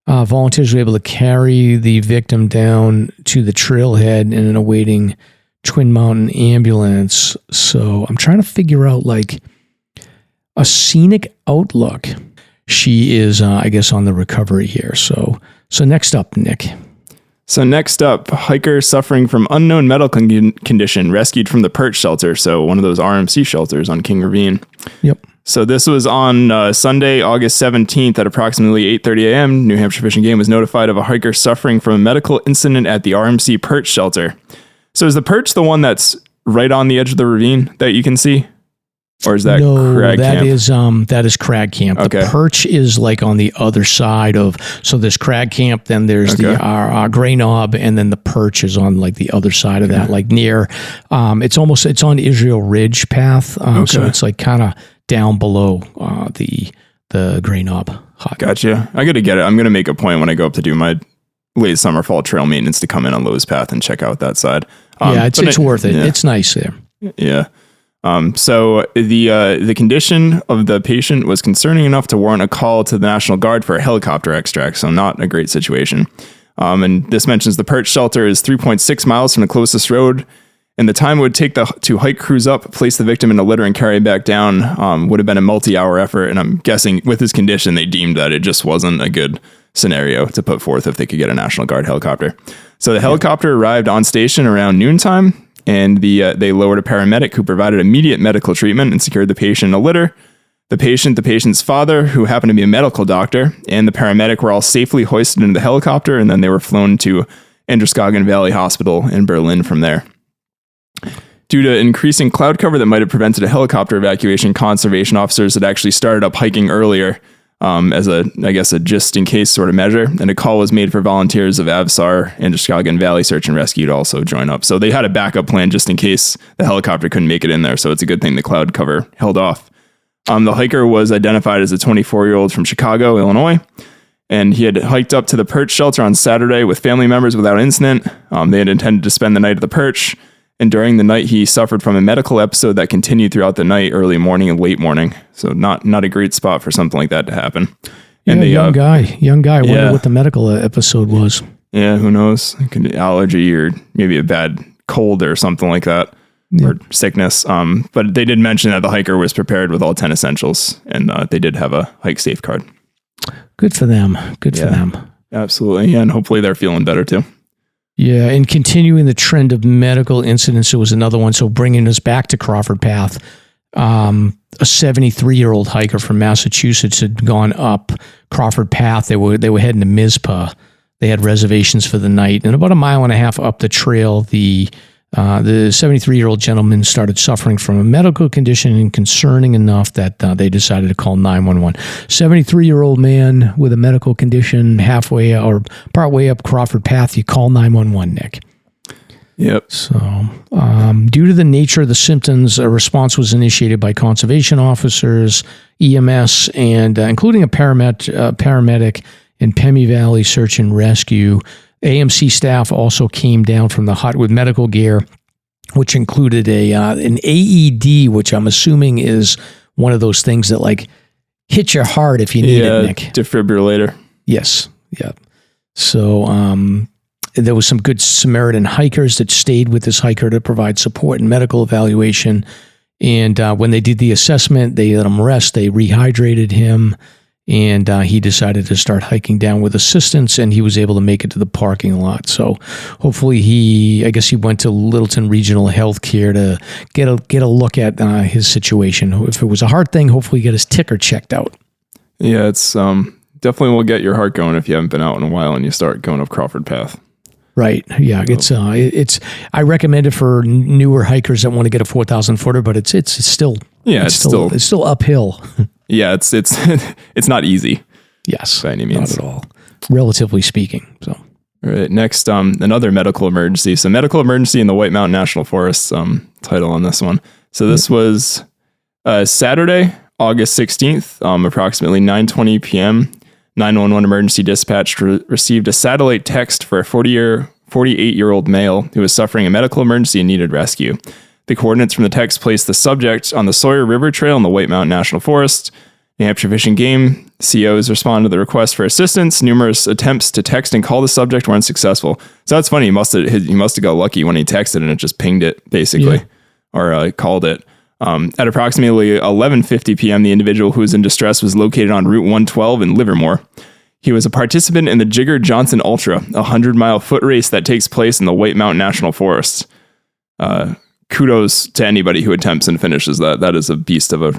Volunteers were able to carry the victim down to the trailhead in an awaiting Twin Mountain ambulance. So I'm trying to figure out like a scenic outlook. She is, I guess, on the recovery here. So next up, Nick. So next up, hiker suffering from unknown medical condition rescued from the Perch shelter. So one of those RMC shelters on King Ravine. Yep. So this was on Sunday, August 17th at approximately 8:30 a.m. New Hampshire Fish and Game was notified of a hiker suffering from a medical incident at the RMC Perch shelter. So is the Perch the one that's right on the edge of the ravine that you can see? Or is that Crag Camp? That is Crag Camp. Okay. The Perch is like on the other side of, so there's Crag Camp, then there's the Gray Knob, and then the Perch is on like the other side of that, like near, it's on Israel Ridge Path. So it's like kind of down below the Gray Knob. Gotcha. I got to get it. I'm going to make a point when I go up to do my late summer fall trail maintenance to come in on Lowe's Path and check out that side. It's worth it. Yeah. It's nice there. Yeah. So the condition of the patient was concerning enough to warrant a call to the National Guard for a helicopter extract. So not a great situation. And this mentions the Perch shelter is 3.6 miles from the closest road. And the time it would take to hike crews up, place the victim in a litter and carry him back down would have been a multi-hour effort. And I'm guessing with his condition, they deemed that it just wasn't a good scenario to put forth if they could get a National Guard helicopter. So the helicopter arrived on station around noontime. And they lowered a paramedic who provided immediate medical treatment and secured the patient in a litter. The patient, the patient's father, who happened to be a medical doctor, and the paramedic were all safely hoisted into the helicopter, and then they were flown to Androscoggin Valley Hospital in Berlin from there. Due to increasing cloud cover that might have prevented a helicopter evacuation, conservation officers had actually started up hiking earlier as a just-in-case sort of measure, and a call was made for volunteers of SAR and Androscoggin Valley Search and Rescue to also join up. So they had a backup plan just in case the helicopter couldn't make it in there, so it's a good thing the cloud cover held off. The hiker was identified as a 24-year-old from Chicago, Illinois, and he had hiked up to the Perch shelter on Saturday with family members without incident. They had intended to spend the night at the Perch, and during the night, he suffered from a medical episode that continued throughout the night, early morning and late morning. So not a great spot for something like that to happen. And young guy. I wonder what the medical episode was. Yeah, who knows? It could be allergy or maybe a bad cold or something like that. or sickness. But they did mention that the hiker was prepared with all 10 essentials, and they did have a hike safe card. Good for them. Good for them. Absolutely. Yeah, and hopefully they're feeling better too. Yeah, and continuing the trend of medical incidents, it was another one. So bringing us back to Crawford Path, a 73-year-old hiker from Massachusetts had gone up Crawford Path. They were heading to Mizpah. They had reservations for the night, and about a mile and a half up the trail, the 73-year-old gentleman started suffering from a medical condition concerning enough that they decided to call 911. 73-year-old man with a medical condition halfway or partway up Crawford Path, you call 911, Nick. Yep. So, due to the nature of the symptoms, a response was initiated by conservation officers, EMS, and including a paramedic in Pemi Valley Search and Rescue. AMC staff also came down from the hut with medical gear, which included an AED, which I'm assuming is one of those things that like hit your heart if you need it, Nick. Defibrillator. Yes. Yeah. So there was some good Samaritan hikers that stayed with this hiker to provide support and medical evaluation. And when they did the assessment, they let him rest. They rehydrated him. And he decided to start hiking down with assistance, and he was able to make it to the parking lot. So hopefully I guess he went to Littleton Regional Healthcare to get a look at his situation. If it was a heart thing, hopefully get his ticker checked out. Yeah, it's definitely will get your heart going if you haven't been out in a while and you start going up Crawford Path. Right. Yeah. It's I recommend it for newer hikers that want to get a 4,000 footer, but it's still uphill. Yeah, it's not easy. Yes, by any means, not at all. Relatively speaking. So, all right. Next, another medical emergency. So, medical emergency in the White Mountain National Forest. Title on this one. So, this was Saturday, August 16th, approximately 9:20 p.m. 911 emergency dispatch received a satellite text for a 48-year-old male who was suffering a medical emergency and needed rescue. The coordinates from the text placed the subject on the Sawyer River Trail in the White Mountain National Forest. New Hampshire Fish and Game COs responded to the request for assistance. Numerous attempts to text and call the subject were unsuccessful. So that's funny. He must have got lucky when he texted and it just pinged it, basically, or called it. At approximately 11:50 p.m., the individual who was in distress was located on Route 112 in Livermore. He was a participant in the Jigger Johnson Ultra, a 100-mile foot race that takes place in the White Mountain National Forest. Kudos to anybody who attempts and finishes that. That is a beast of a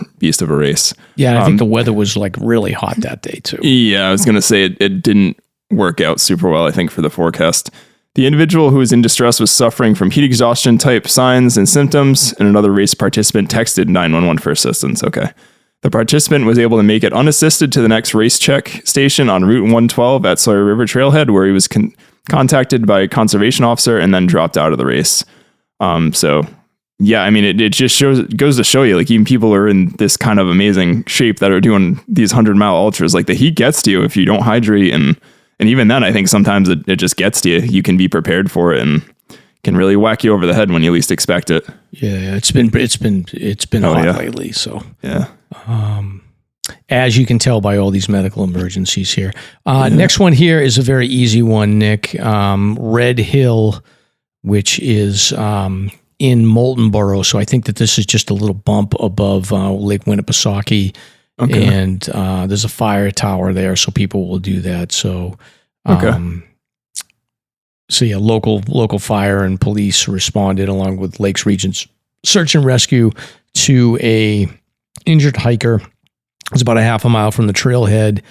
race. Yeah, I think the weather was like really hot that day too. Yeah, I was going to say it didn't work out super well, I think, for the forecast. The individual who was in distress was suffering from heat exhaustion type signs and symptoms, and another race participant texted 911 for assistance. Okay. The participant was able to make it unassisted to the next race check station on Route 112 at Sawyer River Trailhead, where he was contacted by a conservation officer and then dropped out of the race. So yeah, I mean, it just goes to show you, like, even people are in this kind of amazing shape that are doing these 100-mile ultras. Like, the heat gets to you if you don't hydrate, and even then, I think sometimes it just gets to you. You can be prepared for it, and can really whack you over the head when you least expect it. Yeah, it's been hot lately. So yeah. As you can tell by all these medical emergencies here. Next one here is a very easy one, Nick. Red Hill, which is in Moultonboro. So I think that this is just a little bump above Lake Winnipesaukee. Okay. And there's a fire tower there, so people will do that. So, so yeah, local fire and police responded along with Lakes Region's search and rescue to a injured hiker. It was about a half a mile from the trailhead,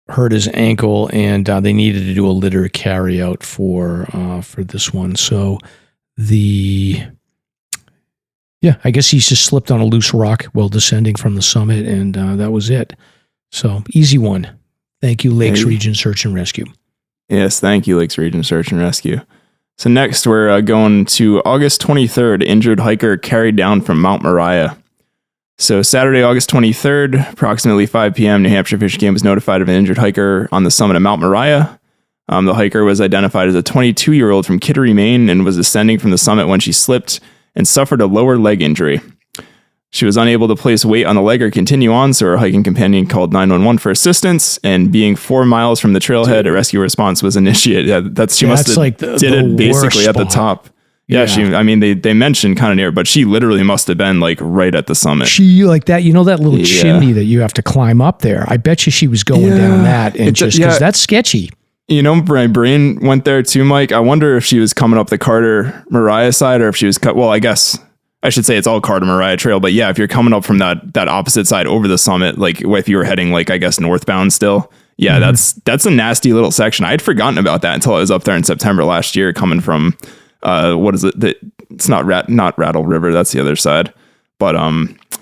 hurt his ankle, and they needed to do a litter carry out for this one. So I guess he's just slipped on a loose rock while descending from the summit, and that was it. So easy one. Thank you, Lakes Region Search and Rescue. Yes, thank you, Lakes Region Search and Rescue. So next, we're going to August 23rd, injured hiker carried down from Mount Moriah. So Saturday, August 23rd, approximately 5 p.m., New Hampshire Fish and Game was notified of an injured hiker on the summit of Mount Moriah. The hiker was identified as a 22-year-old from Kittery, Maine, and was ascending from the summit when she slipped and suffered a lower leg injury. She was unable to place weight on the leg or continue on, so her hiking companion called 911 for assistance, and being 4 miles from the trailhead, a rescue response was initiated. Yeah, she must have did it basically at the top. Yeah, they mentioned kind of near, but she literally must have been like right at the summit. She like that, that little chimney that you have to climb up there. I bet you she was going down that, and because that's sketchy. My brain went there too, Mike. I wonder if she was coming up the Carter Mariah side, or if she was cut. Well, I guess I should say it's all Carter Mariah Trail, but yeah, if you're coming up from that opposite side over the summit, like if you were heading like I guess northbound still. Yeah, that's a nasty little section. I had forgotten about that until I was up there in September last year, coming from what is it? It's not Rattle River. That's the other side, but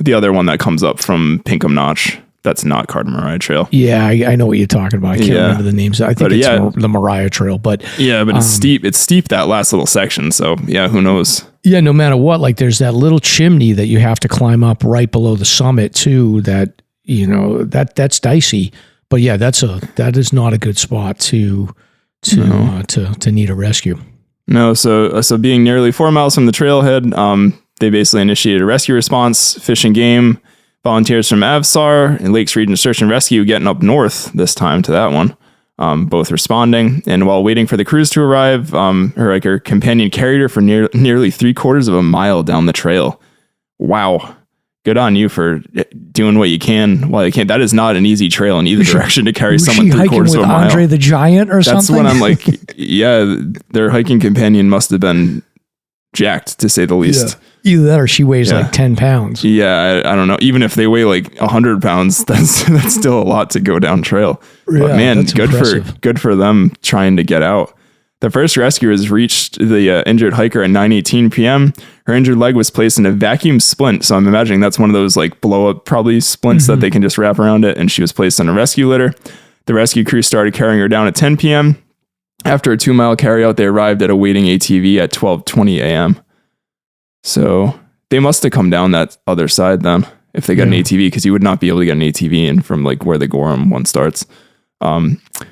the other one that comes up from Pinkham Notch. That's not Carter Mariah Trail. Yeah, I know what you're talking about. I can't remember the names. I think it's the Mariah Trail, but it's steep. It's steep that last little section. So yeah, who knows? Yeah, no matter what, like there's that little chimney that you have to climb up right below the summit too. That that's dicey. But yeah, that is not a good spot to need a rescue. No, so being nearly 4 miles from the trailhead, they basically initiated a rescue response, fish and game, volunteers from SAR and Lakes Region Search and Rescue getting up north this time to that one, both responding. And while waiting for the crews to arrive, her companion carried her for nearly 3/4 of a mile down the trail. Wow. Good on you for doing what you can while you can. That is not an easy trail in either direction to carry someone 3/4 of a mile. Andre the Giant or something? That's when I'm like, yeah, their hiking companion must have been jacked, to say the least. Yeah. Either that or she weighs like 10 pounds. Yeah, I don't know. Even if they weigh like 100 pounds, that's still a lot to go down trail. Yeah, but man, good for them trying to get out. The first rescuers reached the injured hiker at 9:18 p.m. Her injured leg was placed in a vacuum splint. So I'm imagining that's one of those like blow up probably splints that they can just wrap around it. And she was placed on a rescue litter. The rescue crew started carrying her down at 10 p.m. After a 2-mile carry out, they arrived at a waiting ATV at 12:20 a.m. So they must have come down that other side then if they got an ATV, because you would not be able to get an ATV in from like where the Gorham one starts.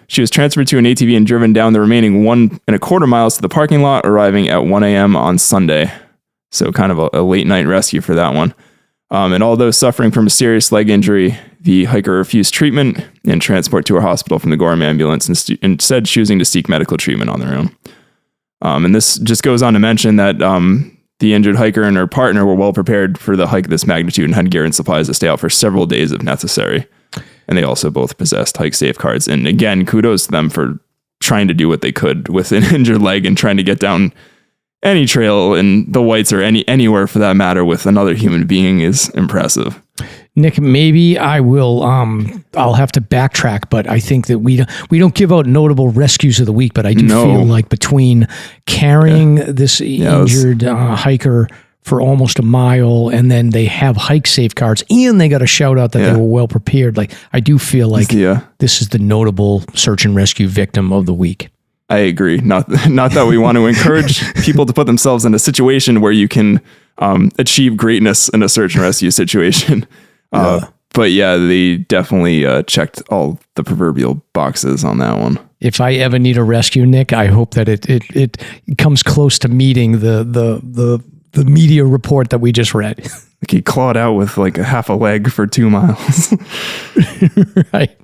She was transferred to an ATV and driven down the remaining 1.25 miles to the parking lot, arriving at 1 a.m. on Sunday. So kind of a late night rescue for that one. And although suffering from a serious leg injury, the hiker refused treatment and transport to a hospital from the Gorham ambulance, instead choosing to seek medical treatment on their own. And this just goes on to mention that the injured hiker and her partner were well prepared for the hike of this magnitude and had gear and supplies to stay out for several days if necessary. And they also both possessed hike safe cards. And again, kudos to them for trying to do what they could with an injured leg and trying to get down any trail in the Whites or anywhere for that matter with another human being is impressive. Nick, maybe I will. I'll have to backtrack, but I think that we don't give out notable rescues of the week. But I do feel like between carrying this injured hiker for almost a mile, and then they have hike safe cards, and they got a shout out that they were well prepared. Like I do feel like this is the notable search and rescue victim of the week. I agree. Not that we want to encourage people to put themselves in a situation where you can achieve greatness in a search and rescue situation. But yeah, they definitely checked all the proverbial boxes on that one. If I ever need a rescue, Nick, I hope that it comes close to meeting the media report that we just read. Like he clawed out with like a half a leg for 2 miles. Right.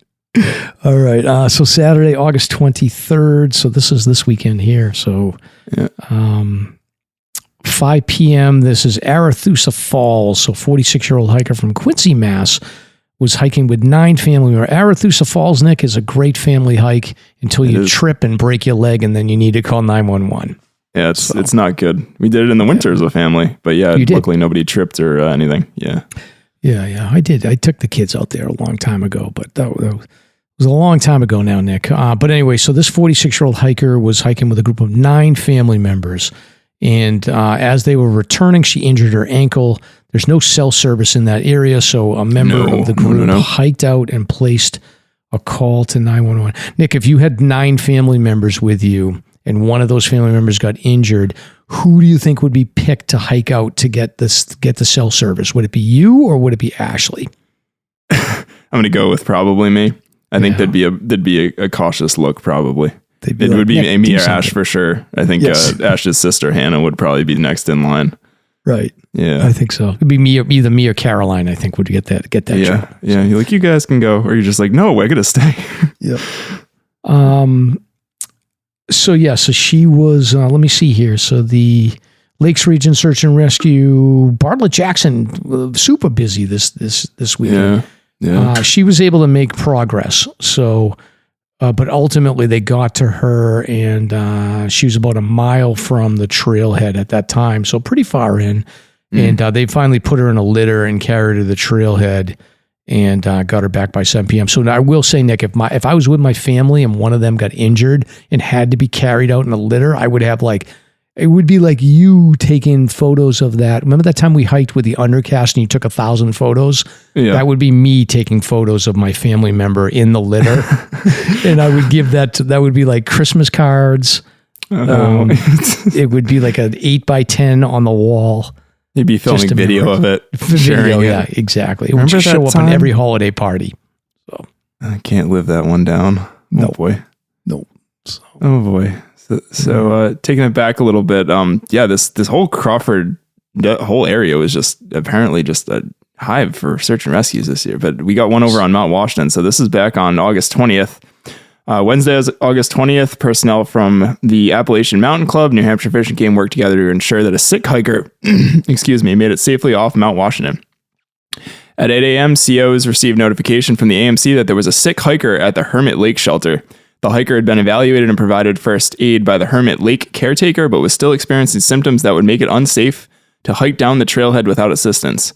All right. So Saturday, August 23rd. So this is this weekend here. So 5 p.m. This is Arethusa Falls. So 46-year-old hiker from Quincy, Mass. was hiking with 9 family members. Arethusa Falls, Nick, is a great family hike until you trip and break your leg, and then you need to call 911. Yeah, it's not good. We did it in the winter as a family, but yeah, luckily nobody tripped or anything. Yeah. Yeah, I did. I took the kids out there a long time ago, but that was a long time ago now, Nick. But anyway, so this 46-year-old hiker was hiking with a group of 9 family members, and as they were returning, she injured her ankle. There's no cell service in that area, so a member of the group hiked out and placed a call to 911. Nick, if you had 9 family members with you, and one of those family members got injured, who do you think would be picked to hike out to get the cell service? Would it be you or would it be Ashley? I'm going to go with probably me. I think there'd be a cautious look probably. It would be Amy or Ash for sure. I think Ash's sister Hannah would probably be next in line. Right. Yeah. I think so. It'd be either me or Caroline, I think, would get that job. Yeah. You're like, you guys can go, or you're just like, no, we're gonna stay. Yep. So she was, let me see here. So Lakes Region Search and Rescue. Bartlett Jackson, super busy this weekend. She was able to make progress. So, but ultimately they got to her, and she was about a mile from the trailhead at that time, so pretty far in. And they finally put her in a litter and carried her to the trailhead, and got her back by 7 p.m. So I will say, Nick, if I was with my family and one of them got injured and had to be carried out in a litter, I would have it would be like you taking photos of that. Remember that time we hiked with the undercast and you took 1,000 photos? Yeah. That would be me taking photos of my family member in the litter. And I would give that would be like Christmas cards. It would be like an 8x10 on the wall. You'd be filming video of it. Video, yeah, exactly. It would just show up on every holiday party. So I can't live that one down. Oh boy. No. Oh boy. So taking it back a little bit, this whole Crawford, the whole area was just apparently just a hive for search and rescues this year. But we got one over on Mount Washington. So this is back on August 20th. Wednesday, August 20th, personnel from the Appalachian Mountain Club, New Hampshire Fishing Game worked together to ensure that a sick hiker, made it safely off Mount Washington. At 8 a.m., COs received notification from the AMC that there was a sick hiker at the Hermit Lake shelter. The hiker had been evaluated and provided first aid by the Hermit Lake caretaker, but was still experiencing symptoms that would make it unsafe to hike down the trailhead without assistance.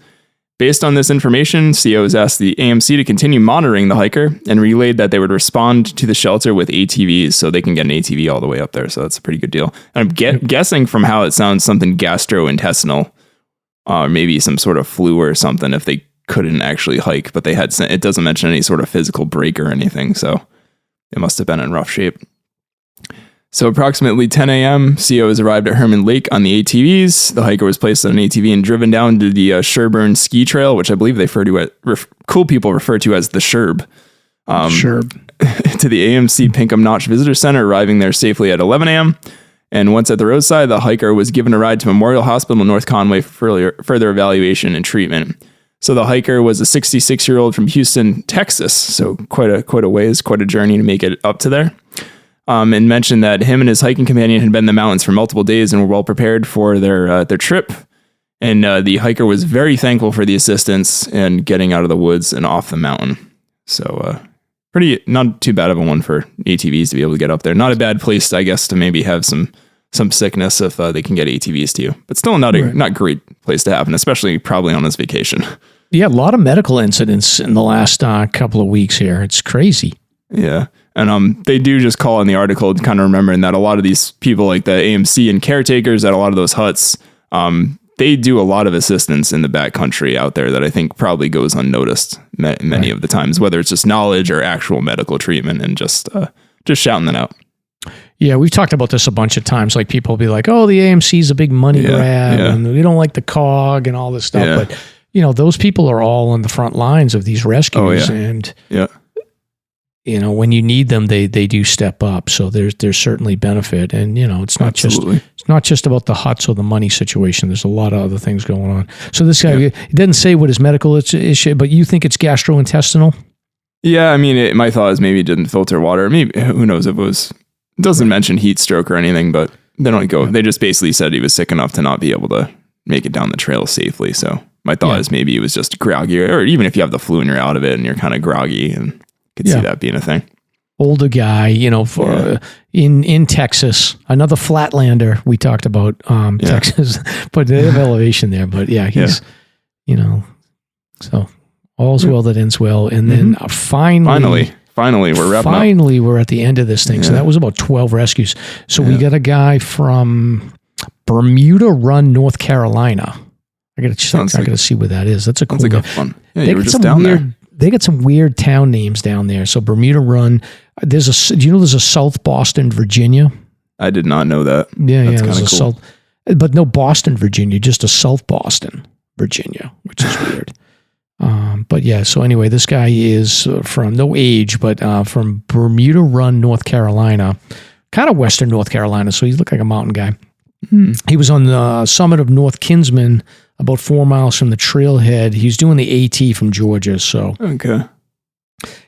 Based on this information, COs asked the AMC to continue monitoring the hiker and relayed that they would respond to the shelter with ATVs so they can get an ATV all the way up there. So that's a pretty good deal. And I'm guessing from how it sounds, something gastrointestinal, maybe some sort of flu or something if they couldn't actually hike, but it doesn't mention any sort of physical break or anything. So it must have been in rough shape. So approximately 10 a.m., COs arrived at Hermit Lake on the ATVs. The hiker was placed on an ATV and driven down to the Sherburne Ski Trail, which I believe cool people refer to as the Sherb. Sherb. To the AMC Pinkham Notch Visitor Center, arriving there safely at 11 a.m. And once at the roadside, the hiker was given a ride to Memorial Hospital in North Conway for further evaluation and treatment. So the hiker was a 66-year-old from Houston, Texas. So quite a ways, quite a journey to make it up to there. And mentioned that him and his hiking companion had been in the mountains for multiple days and were well prepared for their trip. And the hiker was very thankful for the assistance in getting out of the woods and off the mountain. So pretty not too bad of a one for ATVs to be able to get up there. Not a bad place, I guess, to maybe have some sickness if they can get ATVs to you. But still not great place to happen, especially probably on this vacation. Yeah, a lot of medical incidents in the last couple of weeks here. It's crazy. Yeah. And they do just call in the article kind of remembering that a lot of these people like the AMC and caretakers at a lot of those huts, they do a lot of assistance in the backcountry out there that I think probably goes unnoticed many of the times, whether it's just knowledge or actual medical treatment and just shouting that out. Yeah, we've talked about this a bunch of times. Like people will be like, oh, the AMC is a big money grab and we don't like the COG and all this stuff. Yeah. But, those people are all on the front lines of these rescues. And when you need them, they do step up. So there's certainly benefit. And, it's not just about the huts or the money situation. There's a lot of other things going on. So this guy, he didn't say what his medical issue, but you think it's gastrointestinal? Yeah. I mean, my thought is maybe it didn't filter water. Maybe, who knows if it doesn't mention heat stroke or anything, but they don't go. They just basically said he was sick enough to not be able to make it down the trail safely. So my thought is maybe it was just groggy, or even if you have the flu and you're out of it and you're kind of groggy, and could see that being a thing. Older guy, in Texas, another flatlander. We talked about Texas, but they have elevation there. But he's, so all's well that ends well. And then finally, we're wrapping up. Finally, we're at the end of this thing. So that was about 12 rescues. So we got a guy from Bermuda Run, North Carolina. I got to check. I got to see where that is. That's a cool. Sounds like fun. Yeah, you were just down there. They got some weird town names down there. So Bermuda Run. Do you know there's a South Boston, Virginia? I did not know that. Yeah, there's a cool. But no Boston, Virginia, just a South Boston, Virginia, which is weird. So anyway, this guy is from no age, but from Bermuda Run, North Carolina, kind of Western North Carolina. So he looked like a mountain guy. He was on the summit of North Kinsman, about 4 miles from the trailhead. He's doing the AT from Georgia. So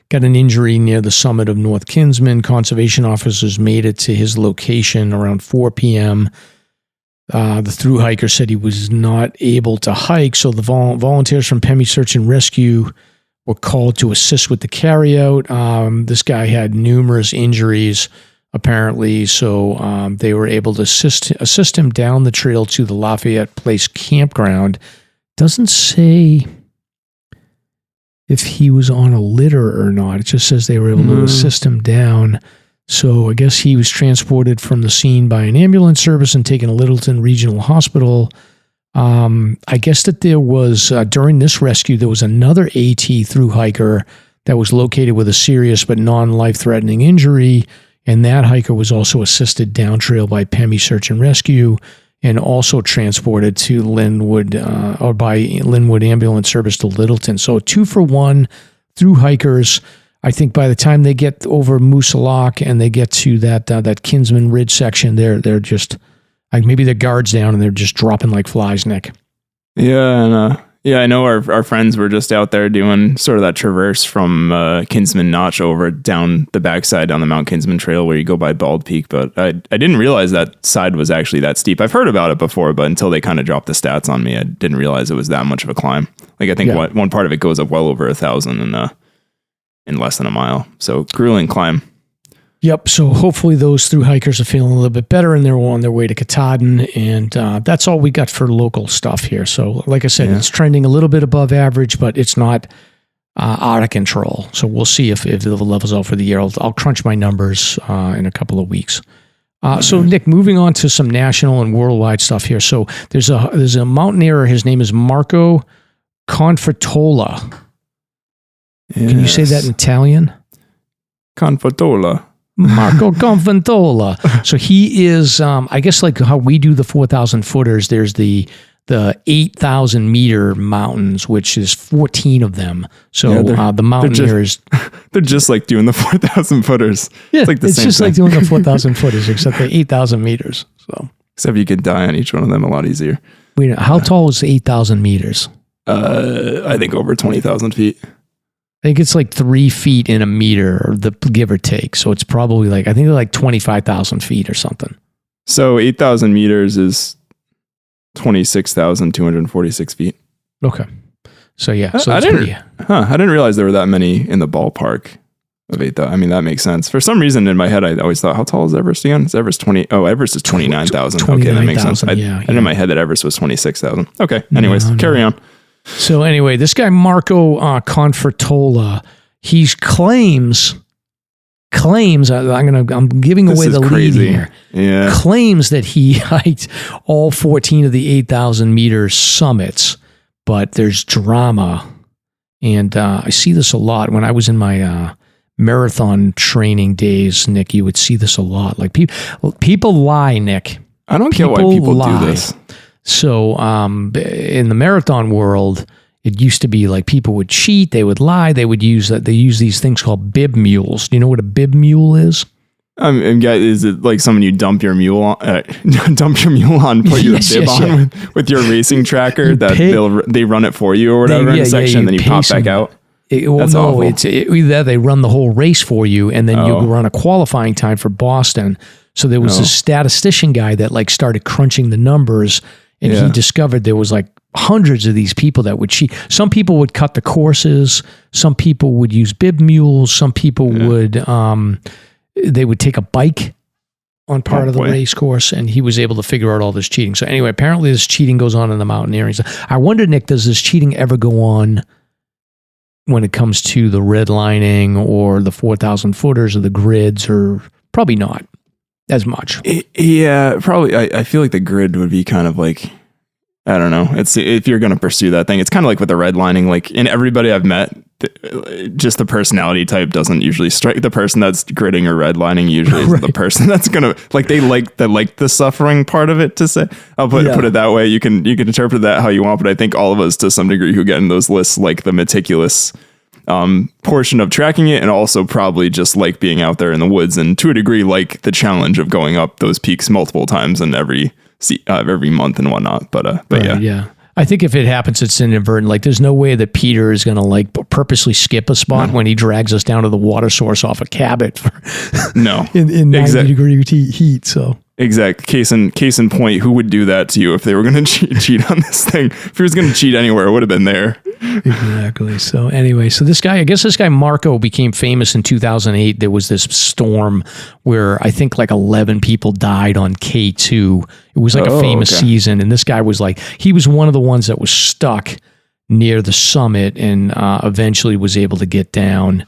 got an injury near the summit of North Kinsman. Conservation officers made it to his location around 4 p.m. The thru hiker said he was not able to hike, so the volunteers from PEMI Search and Rescue were called to assist with the carryout. This guy had numerous injuries, apparently, so they were able to assist him down the trail to the Lafayette Place campground. Doesn't say if he was on a litter or not. It just says they were able to assist him down. So I guess he was transported from the scene by an ambulance service and taken to Littleton Regional Hospital. I guess that there was, during this rescue, there was another AT thru hiker that was located with a serious but non-life-threatening injury, and that hiker was also assisted down trail by PEMI Search and Rescue and also transported to Linwood, or by Linwood Ambulance Service to Littleton. So 2 for 1 thru hikers. I think by the time they get over Moosalok and they get to that Kinsman Ridge section, they're just like, maybe their guard's down and they're just dropping like flies, Nick. Yeah, and I know our friends were just out there doing sort of that traverse from Kinsman Notch over down the backside down the Mount Kinsman Trail where you go by Bald Peak, but I didn't realize that side was actually that steep. I've heard about it before, but until they kind of dropped the stats on me, I didn't realize it was that much of a climb. Like I think one part of it goes up well over 1,000 in less than a mile. So grueling climb. Yep. So hopefully those thru hikers are feeling a little bit better and they're on their way to Katahdin. And that's all we got for local stuff here. So like I said, it's trending a little bit above average, but it's not out of control. So we'll see if the levels out for the year. I'll crunch my numbers in a couple of weeks. So Nick, moving on to some national and worldwide stuff here. So there's a mountaineer. His name is Marco Confortola. Yes. Can you say that in Italian? Confortola. Marco Confortola. So he is, I guess, like how we do the 4,000 footers. There's the 8,000 meter mountains, which is 14 of them. So the mountaineers, they're just like doing the 4,000 footers. Yeah, it's like it's just like doing the 4,000 footers, except the 8,000 meters. So except you can die on each one of them a lot easier. Wait, how tall is 8,000 meters? I think over 20,000 feet. I think it's like 3 feet in a meter, or give or take. So it's probably like, I think they're like 25,000 feet or something. So 8,000 meters is 26,246 feet. Okay. So yeah. So I didn't realize there were that many in the ballpark of 8,000. I mean, that makes sense. For some reason in my head, I always thought, how tall is Everest again? Is Everest Everest is 29,000. Okay, that makes sense. I had in my head that Everest was 26,000. Okay. Anyways, carry on. So anyway, this guy, Marco Confortola, he claims, I'm giving away the lead here. Yeah. Claims that he hiked all 14 of the 8,000 meter summits, but there's drama. And I see this a lot when I was in my marathon training days, Nick. You would see this a lot. Like people lie, Nick. I don't get why people do this. So in the marathon world, it used to be like people would cheat, they would lie, they use these things called bib mules. Do you know what a bib mule is? Is it like someone you dump your mule on, put your bib on with your racing tracker that they run it for you or whatever in a section, then you pop back out? That's awful. Either they run the whole race for you and then you run a qualifying time for Boston. So there was a statistician guy that like started crunching the numbers. And he discovered there was like hundreds of these people that would cheat. Some people would cut the courses. Some people would use bib mules. Some people would, they would take a bike on part of the race course. And he was able to figure out all this cheating. So anyway, apparently this cheating goes on in the mountaineering. I wonder, Nick, does this cheating ever go on when it comes to the redlining or the 4,000 footers or the grids, or probably not as much? Yeah, probably. I feel like the grid would be kind of like, I don't know. It's if you're going to pursue that thing, it's kind of like with the redlining. Like in everybody I've met, just the personality type doesn't usually strike the person that's gridding or redlining. Usually, is the person that's gonna like they like the suffering part of it. To say, I'll put it that way. You can interpret that how you want, but I think all of us to some degree who get in those lists like the meticulous portion of tracking it, and also probably just like being out there in the woods, and to a degree like the challenge of going up those peaks multiple times in every month and whatnot. But yeah. I think if it happens, it's inadvertent. Like there's no way that Peter is going to like purposely skip a spot when he drags us down to the water source off a Cabot in 90 degree heat. So Exact. Case in point, who would do that to you if they were going to cheat on this thing? If he was going to cheat anywhere, it would have been there. Exactly. So anyway, this guy Marco became famous in 2008. There was this storm where I think like 11 people died on K2. It was like a famous season. And this guy was he was one of the ones that was stuck near the summit and eventually was able to get down.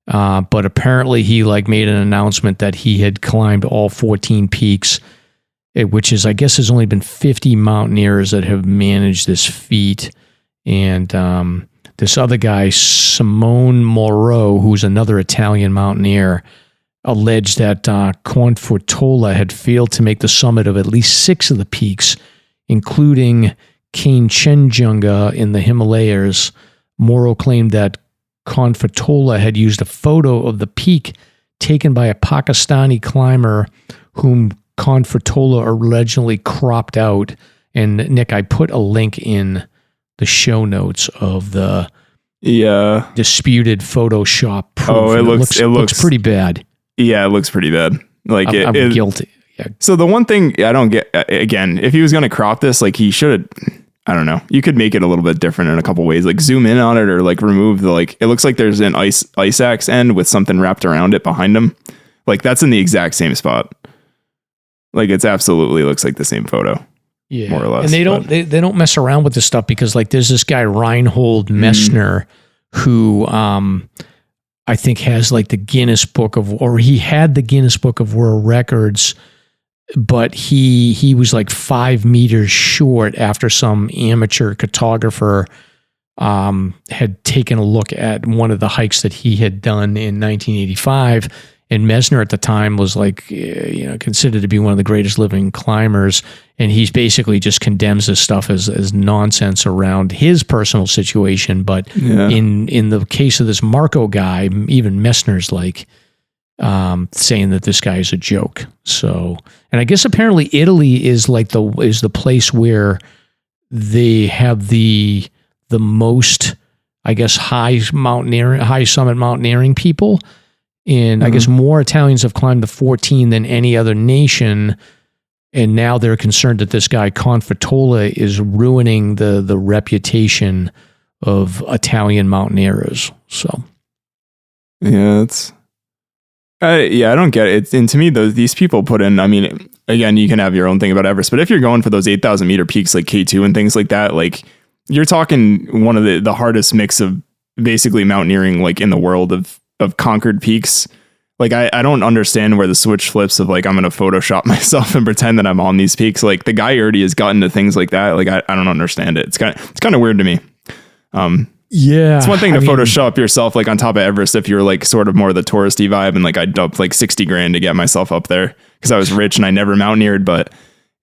But apparently he made an announcement that he had climbed all 14 peaks, which is, I guess, there's only been 50 mountaineers that have managed this feat. And this other guy, Simone Moreau, who's another Italian mountaineer, alleged that Confortola had failed to make the summit of at least 6 of the peaks, including Kanchenjunga in the Himalayas. Moreau claimed that Confortola had used a photo of the peak taken by a Pakistani climber whom Confortola allegedly cropped out. And Nick, I put a link in the show notes of the disputed Photoshop proof. Oh, it looks pretty bad. Yeah, it looks pretty bad. I'm guilty. Yeah. So the one thing I don't get, again, if he was going to crop this, he should have, I don't know. You could make it a little bit different in a couple ways, zoom in on it or remove the, it looks like there's an ice axe end with something wrapped around it behind him. That's in the exact same spot. It's absolutely looks like the same photo. Yeah. More or less. And they don't mess around with this stuff because there's this guy Reinhold Messner who I think has the Guinness Book of, or he had the Guinness Book of World Records, but he was 5 meters short after some amateur cartographer had taken a look at one of the hikes that he had done in 1985. And Messner at the time was considered to be one of the greatest living climbers. And he's basically just condemns this stuff as nonsense around his personal situation. But in the case of this Marco guy, even Messner's saying that this guy is a joke. So, and I guess apparently Italy is the place where they have the most, I guess, high summit mountaineering people. And I guess more Italians have climbed the 14 than any other nation. And now they're concerned that this guy Confortola is ruining the reputation of Italian mountaineers. So, yeah, I don't get it. And to me, these people put in, again, you can have your own thing about Everest, but if you're going for those 8,000 meter peaks like K2 and things like that, you're talking one of the hardest mix of basically mountaineering in the world of conquered peaks. I don't understand where the switch flips of I'm going to Photoshop myself and pretend that I'm on these peaks. The guy already has gotten to things like that. I don't understand it. It's kind of weird to me. Yeah. It's one thing to Photoshop yourself on top of Everest if you're sort of more the touristy vibe and I dumped $60,000 to get myself up there because I was rich and I never mountaineered, but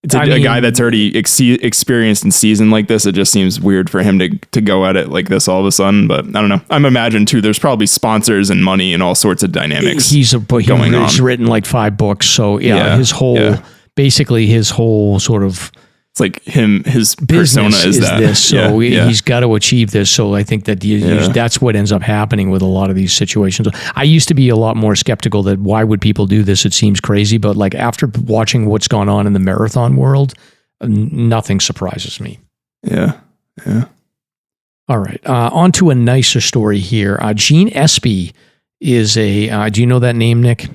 it's a guy that's already experienced and seasoned like this. It just seems weird for him to go at it like this all of a sudden. But I don't know. I'm imagining too, there's probably sponsors and money and all sorts of dynamics. He's written 5 books. So basically his whole sort of, it's his persona is that this. So he's got to achieve this. So I think that that's what ends up happening with a lot of these situations. I used to be a lot more skeptical that why would people do this? It seems crazy. But after watching what's gone on in the marathon world, nothing surprises me. Yeah. Yeah. All right. On to a nicer story here. Gene Espy is do you know that name, Nick?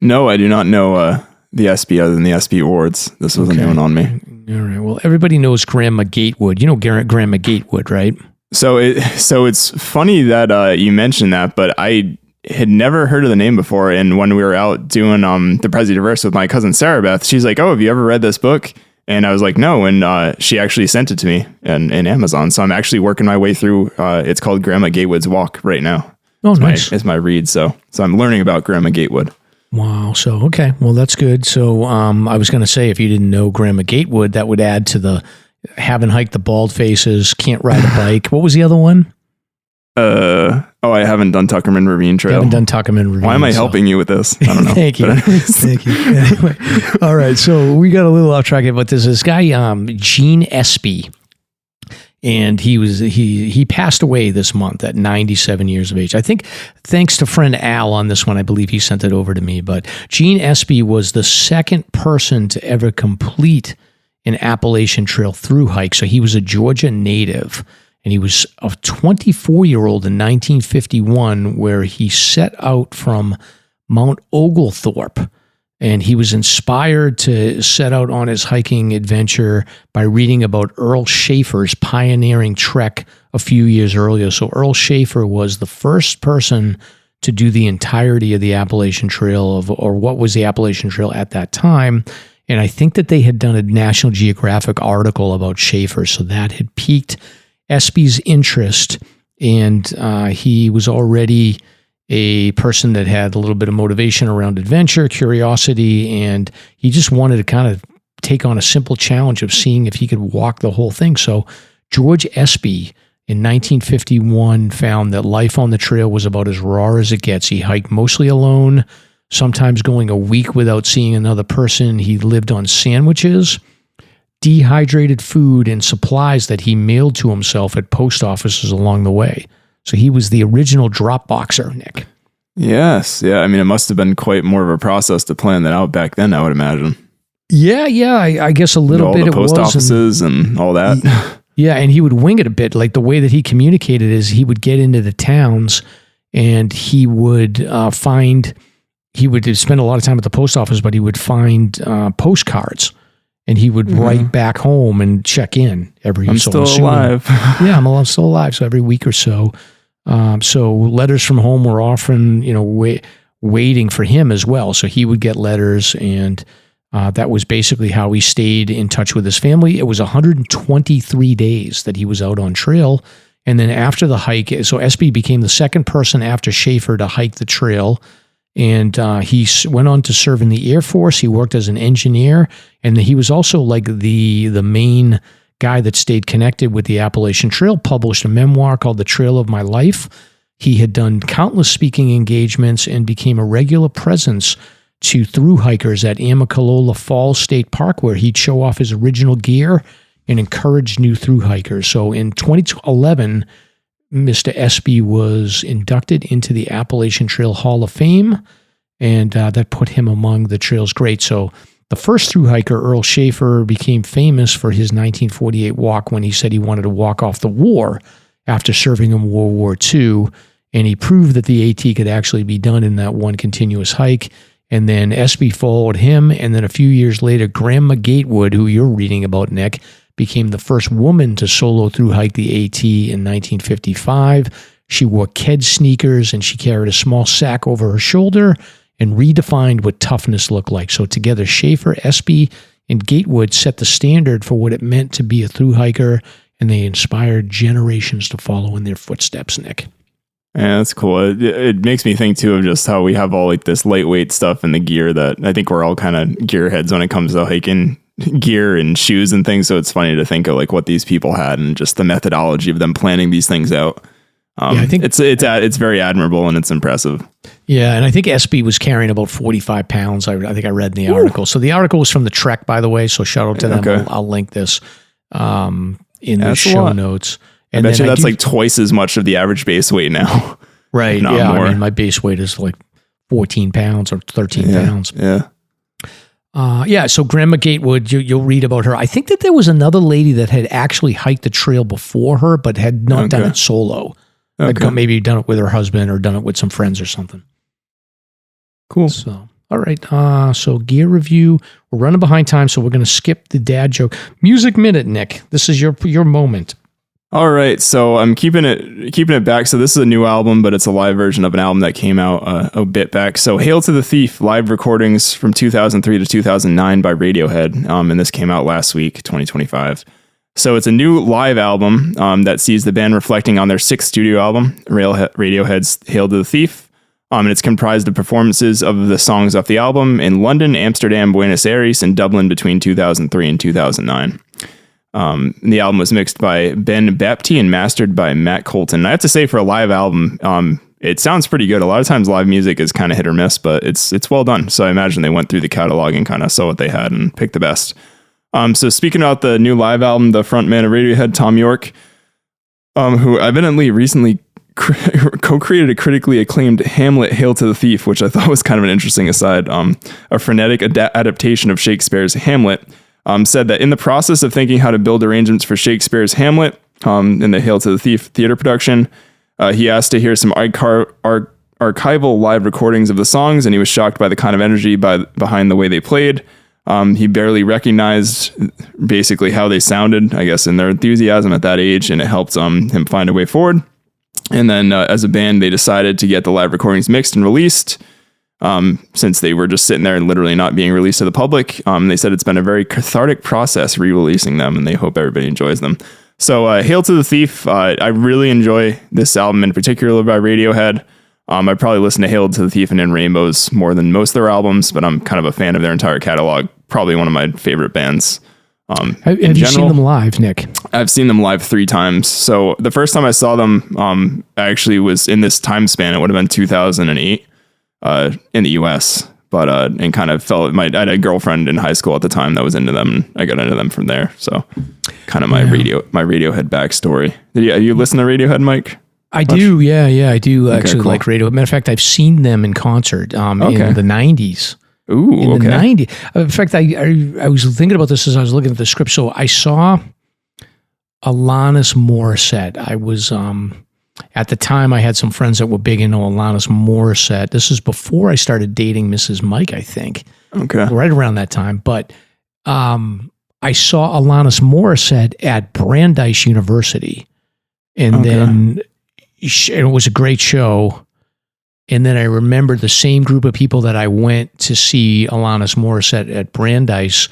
No, I do not know the Espy other than the Espy Awards. This was a new one on me. All right. Well, everybody knows Grandma Gatewood. You know Grandma Gatewood, right? So it's funny that you mentioned that, but I had never heard of the name before. And when we were out doing the Prezi Diverse with my cousin Sarah Beth, she's like, "Oh, have you ever read this book?" And I was like, "No." And she actually sent it to me in Amazon. So I'm actually working my way through. It's called Grandma Gatewood's Walk right now. Oh, nice. It's my read. So I'm learning about Grandma Gatewood. Wow. So, okay. Well, that's good. So I was going to say, if you didn't know Grandma Gatewood, that would add to the haven't hiked the bald faces, can't ride a bike. What was the other one? I haven't done Tuckerman Ravine Trail. Why am I helping you with this? I don't know. Thank you. Thank you. Anyway. All right. So we got a little off track here, but there's this guy, Gene Espy. And he passed away this month at 97 years of age. I think thanks to friend Al on this one, I believe he sent it over to me. But Gene Espy was the second person to ever complete an Appalachian Trail through hike. So he was a Georgia native, and he was a 24-year-old in 1951, where he set out from Mount Oglethorpe. And he was inspired to set out on his hiking adventure by reading about Earl Schaefer's pioneering trek a few years earlier. So Earl Schaefer was the first person to do the entirety of the Appalachian Trail, or what was the Appalachian Trail at that time. And I think that they had done a National Geographic article about Schaefer, so that had piqued Espy's interest, and he was already a person that had a little bit of motivation around adventure, curiosity, and he just wanted to kind of take on a simple challenge of seeing if he could walk the whole thing. So George Espy in 1951 found that life on the trail was about as raw as it gets. He hiked mostly alone, sometimes going a week without seeing another person. He lived on sandwiches, dehydrated food, and supplies that he mailed to himself at post offices along the way. So he was the original drop boxer, Nick. Yes. Yeah. I mean, it must have been quite more of a process to plan that out back then, I would imagine. Yeah. I guess a little bit it was. All the post offices and all that. Yeah. And he would wing it a bit. Like the way that he communicated is he would get into the towns and he would spend a lot of time at the post office, but he would find postcards. And he would write back home and check in every. I'm still alive. Yeah, I'm still alive. So every week or so. So letters from home were often, waiting for him as well. So he would get letters, and that was basically how he stayed in touch with his family. It was 123 days that he was out on trail, and then after the hike, so Espy became the second person after Schaefer to hike the trail. And he went on to serve in the Air Force. He worked as an engineer, and he was also like the main guy that stayed connected with the Appalachian Trail, published a memoir called The Trail of My Life. He had done countless speaking engagements and became a regular presence to thru hikers at Amicalola Falls State Park, where he'd show off his original gear and encourage new thru hikers. So in 2011, Mr. Espy was inducted into the Appalachian Trail Hall of Fame, and that put him among the trail's greats. So the first thru hiker, Earl Schaefer, became famous for his 1948 walk when he said he wanted to walk off the war after serving in World War II, and he proved that the AT could actually be done in that one continuous hike. And then Espy followed him, and then a few years later, Grandma Gatewood, who you're reading about, Nick, became the first woman to solo through hike the AT in 1955. She wore Ked sneakers, and she carried a small sack over her shoulder and redefined what toughness looked like. So together, Schaefer, Espy, and Gatewood set the standard for what it meant to be a thru hiker, and they inspired generations to follow in their footsteps, Nick. Yeah, that's cool. It makes me think too of just how we have all like this lightweight stuff in the gear that I think we're all kind of gearheads when it comes to hiking gear and shoes and things. So it's funny to think of like what these people had and just the methodology of them planning these things out. I think it's very admirable and it's impressive. Yeah, and I think Espy was carrying about 45 pounds. I think I read in the article. So the article was from the Trek, by the way. So shout out to them. Okay. I'll link this in the show notes. And I bet you that's like twice as much of the average base weight now. Right. Yeah. More. I mean, my base weight is like 14 pounds or 13 pounds. Yeah. So Grandma Gatewood, you'll read about her. I think that there was another lady that had actually hiked the trail before her, but had not done it solo. Okay. Like maybe done it with her husband or done it with some friends or something. Cool. So, all right. So gear review. We're running behind time, so we're going to skip the dad joke. Music Minute, Nick. This is your moment. All right, so I'm keeping it back. So this is a new album, but it's a live version of an album that came out a bit back. So Hail to the Thief, live recordings from 2003 to 2009 by Radiohead, and this came out last week, 2025. So it's a new live album that sees the band reflecting on their sixth studio album, Radiohead's Hail to the Thief, and it's comprised of performances of the songs off the album in London, Amsterdam, Buenos Aires, and Dublin between 2003 and 2009. The album was mixed by Ben Bapty and mastered by Matt Colton. I have to say, for a live album, it sounds pretty good. A lot of times live music is kind of hit or miss, but it's well done. So I imagine they went through the catalog and kind of saw what they had and picked the best. So speaking about the new live album, the frontman of Radiohead, Tom York, who evidently recently co-created a critically acclaimed Hamlet, Hail to the Thief, which I thought was kind of an interesting aside. A frenetic adaptation of Shakespeare's Hamlet, said that in the process of thinking how to build arrangements for Shakespeare's Hamlet in the Hail to the Thief theater production, he asked to hear some archival live recordings of the songs, and he was shocked by the kind of energy behind the way they played. He barely recognized basically how they sounded, I guess, in their enthusiasm at that age, and it helped him find a way forward. And then as a band, they decided to get the live recordings mixed and released, since they were just sitting there and literally not being released to the public. They said it's been a very cathartic process re-releasing them, and they hope everybody enjoys them. So Hail to the Thief, I really enjoy this album in particular by Radiohead. I probably listen to Hail to the Thief and In Rainbows more than most of their albums, but I'm kind of a fan of their entire catalog. Probably one of my favorite bands. Have you seen them live, Nick? I've seen them live 3 times. So the first time I saw them, actually was in this time span. It would have been 2008 in the US, but and kind of felt I had a girlfriend in high school at the time that was into them, and I got into them from there. So kind of my Radiohead backstory. Have you listened to Radiohead, Mike? I do, yeah, I do actually like Radiohead. Matter of fact, I've seen them in concert in the 90s. Ooh, in the 90s. In fact, I was thinking about this as I was looking at the script. So I saw Alanis Morissette. I was, at the time, I had some friends that were big into Alanis Morissette. This is before I started dating Mrs. Mike, I think. Okay. Right around that time. But I saw Alanis Morissette at Brandeis University. And then it was a great show. And then I remember the same group of people that I went to see Alanis Morissette at Brandeis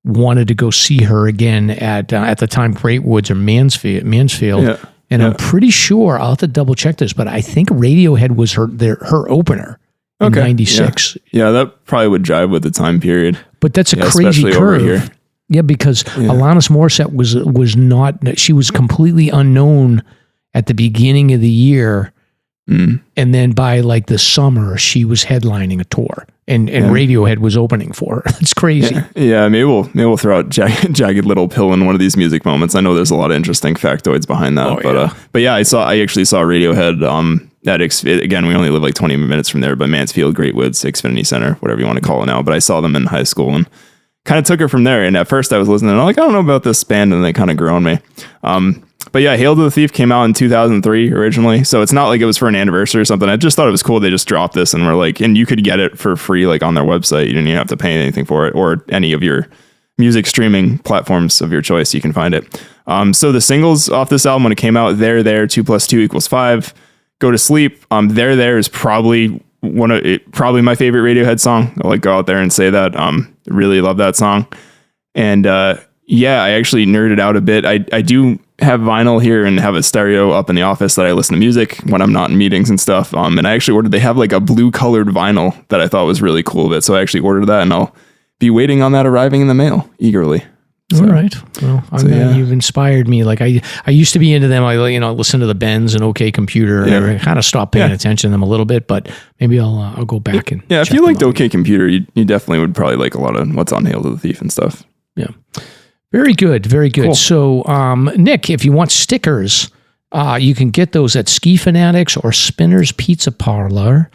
wanted to go see her again at the time Great Woods or Mansfield. Yeah. And I'm pretty sure, I'll have to double check this, but I think Radiohead was her opener in 96. Yeah, that probably would jive with the time period. But that's a crazy curve. Over here. Yeah, because Alanis Morissette was not, she was completely unknown at the beginning of the year. And then by like the summer, she was headlining a tour, and Radiohead was opening for her. It's crazy. Yeah, maybe we'll throw out Jagged Little Pill in one of these music moments. I know there's a lot of interesting factoids behind that, but I actually saw Radiohead again. We only live like 20 minutes from there, but Mansfield, Great Woods, Xfinity Center, whatever you want to call it now. But I saw them in high school and kind of took her from there. And at first, I was listening, and I'm like, I don't know about this band, and they kind of grew on me. But yeah, Hail to the Thief came out in 2003 originally. So it's not like it was for an anniversary or something. I just thought it was cool. They just dropped this and were like, and you could get it for free, like on their website. You didn't even have to pay anything for it, or any of your music streaming platforms of your choice. You can find it. So the singles off this album, when it came out, There, 2 + 2 = 5, Go to Sleep. There is probably probably my favorite Radiohead song. I'll go out there and say that. Really love that song. And I actually nerded out a bit. I do have vinyl here and have a stereo up in the office that I listen to music when I'm not in meetings and stuff. And I actually they have like a blue colored vinyl that I thought was really cool of it. So I actually ordered that, and I'll be waiting on that arriving in the mail eagerly. So, all right. Well, you've inspired me. Like I used to be into them. I listen to the Bends and OK Computer. I kind of stopped paying attention to them a little bit, but maybe I'll go back and if you liked OK Computer, you definitely would probably like a lot of what's on Hail to the Thief and stuff. Yeah. Very good. Very good. Cool. So, Nick, if you want stickers, you can get those at Ski Fanatics or Spinner's Pizza Parlor.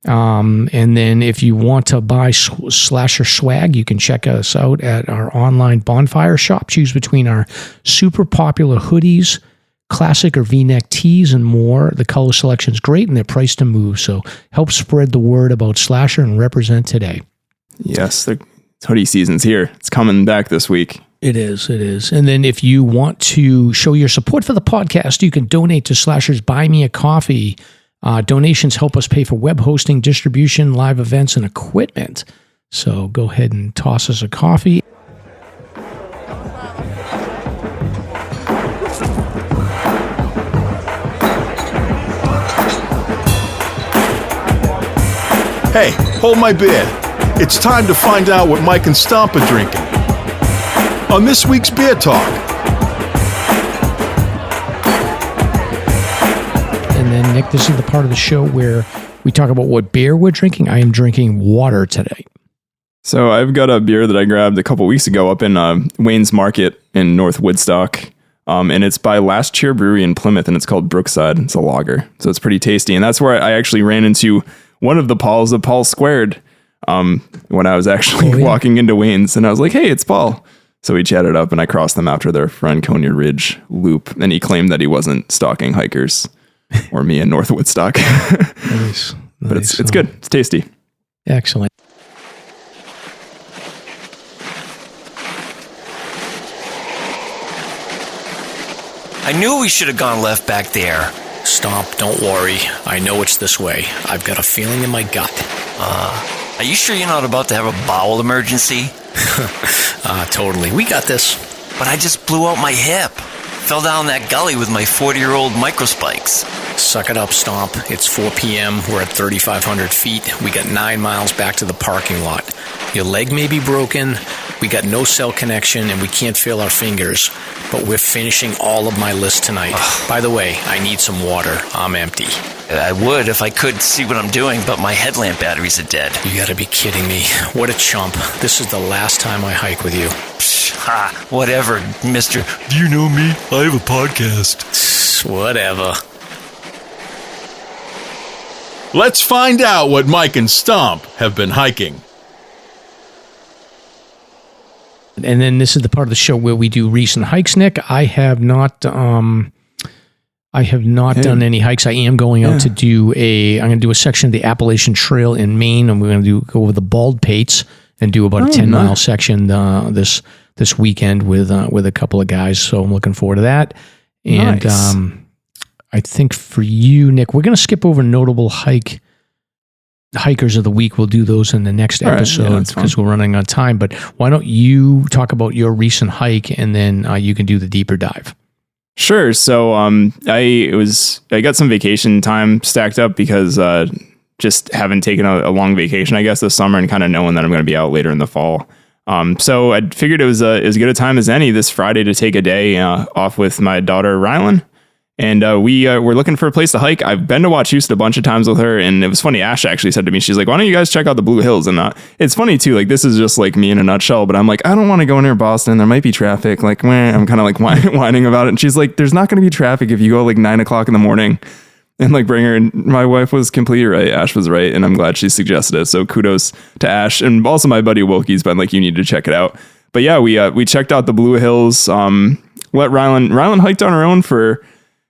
And then if you want to buy Slasher swag, you can check us out at our online bonfire shop. Choose between our super popular hoodies, classic or V-neck tees, and more. The color selection is great, and they're priced to move. So help spread the word about Slasher and represent today. Yes, the hoodie season's here. It's coming back this week. It is. And then if you want to show your support for the podcast, you can donate to Slasher's Buy Me a Coffee. Donations help us pay for web hosting, distribution, live events, and equipment. So go ahead and toss us a coffee. Hey, hold my beer. It's time to find out what Mike and Stomp are drinking on this week's Beer Talk. And then, Nick, this is the part of the show where we talk about what beer we're drinking. I am drinking water today. So I've got a beer that I grabbed a couple weeks ago up in Wayne's Market in North Woodstock. And it's by Last Cheer Brewery in Plymouth, and it's called Brookside. It's a lager, so it's pretty tasty. And that's where I actually ran into one of the Pauls of Paul Squared when I was actually walking into Wayne's, and I was like, "Hey, it's Paul." So we chatted up, and I crossed them after their Franconia Ridge loop, and he claimed that he wasn't stalking hikers or me in North Woodstock. Nice. But it's good. It's tasty. Excellent. I knew we should have gone left back there. Stomp, don't worry. I know it's this way. I've got a feeling in my gut. Are you sure you're not about to have a bowel emergency? Totally. We got this. But I just blew out my hip. Fell down that gully with my 40-year-old microspikes. Suck it up, Stomp. It's 4 p.m. We're at 3,500 feet. We got 9 miles back to the parking lot. Your leg may be broken. We got no cell connection, and we can't feel our fingers. But we're finishing all of my list tonight. By the way, I need some water. I'm empty. I would if I could see what I'm doing, but my headlamp batteries are dead. You gotta be kidding me. What a chump. This is the last time I hike with you. Whatever, mister. Do you know me? I have a podcast. Whatever. Let's find out what Mike and Stomp have been hiking. And then this is the part of the show where we do recent hikes, Nick. I have not done any hikes. I am going out to do I'm going to do a section of the Appalachian Trail in Maine, and we're going to go over the Bald Pates and do about a 10-mile section this weekend with a couple of guys. So I'm looking forward to that. And Nice. I think for you, Nick, we're going to skip over notable hikers of the week. We'll do those in the next episode because we're running on time. But why don't you talk about your recent hike, and then you can do the deeper dive. Sure. So I got some vacation time stacked up because just haven't taken a long vacation, I guess, this summer, and kind of knowing that I'm going to be out later in the fall. So I figured it was as good a time as any this Friday to take a day off with my daughter, Rylan. And we were looking for a place to hike. I've been to Wachusett a bunch of times with her, and it was funny. Ash actually said to me, she's like, "Why don't you guys check out the Blue Hills?" And it's funny too. Like, this is just like me in a nutshell. But I'm like, I don't want to go near Boston. There might be traffic. Like, I'm kind of like whining about it. And she's like, "There's not going to be traffic if you go like 9 o'clock in the morning." And like bring her. And my wife was completely right. Ash was right, and I'm glad she suggested it. So kudos to Ash, and also my buddy Wilkie's been like, "You need to check it out." But yeah, we checked out the Blue Hills. Let Rylan hiked on her own for,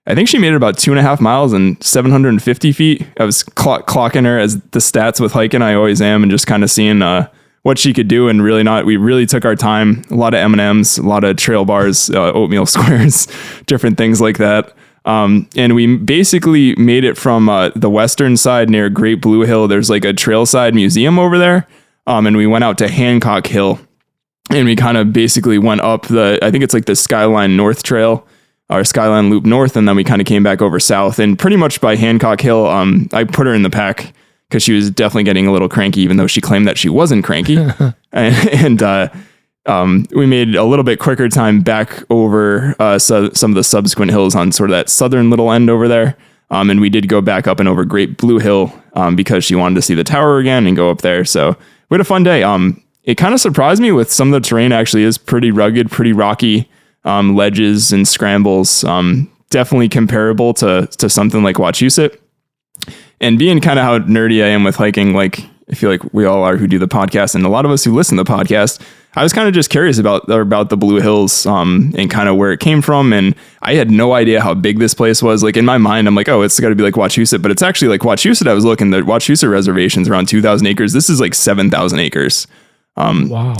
I think she made it about 2.5 miles and 750 feet. I was clocking her as the stats with hiking. I always am, and just kind of seeing what she could do. And we really took our time. A lot of M&Ms, a lot of trail bars, oatmeal squares, different things like that. And we basically made it from the western side near Great Blue Hill. There's like a trailside museum over there. And we went out to Hancock Hill, and we kind of basically went up I think it's like the Skyline North Trail, or Skyline Loop North, and then we kind of came back over south. And pretty much by Hancock Hill, I put her in the pack because she was definitely getting a little cranky, even though she claimed that she wasn't cranky. and we made a little bit quicker time back over some of the subsequent hills on sort of that southern little end over there. And we did go back up and over Great Blue Hill because she wanted to see the tower again and go up there. So we had a fun day. It kind of surprised me with some of the terrain actually is pretty rugged, pretty rocky. Ledges and scrambles, definitely comparable to something like Wachusett. And being kind of how nerdy I am with hiking, like I feel like we all are who do the podcast, and a lot of us who listen to the podcast, I was kind of just curious about the Blue Hills and kind of where it came from. And I had no idea how big this place was. Like in my mind, I'm like, oh, it's got to be like Wachusett, but it's actually like Wachusett. I was looking, the Wachusett reservation's around 2,000 acres. This is like 7,000 acres. Wow.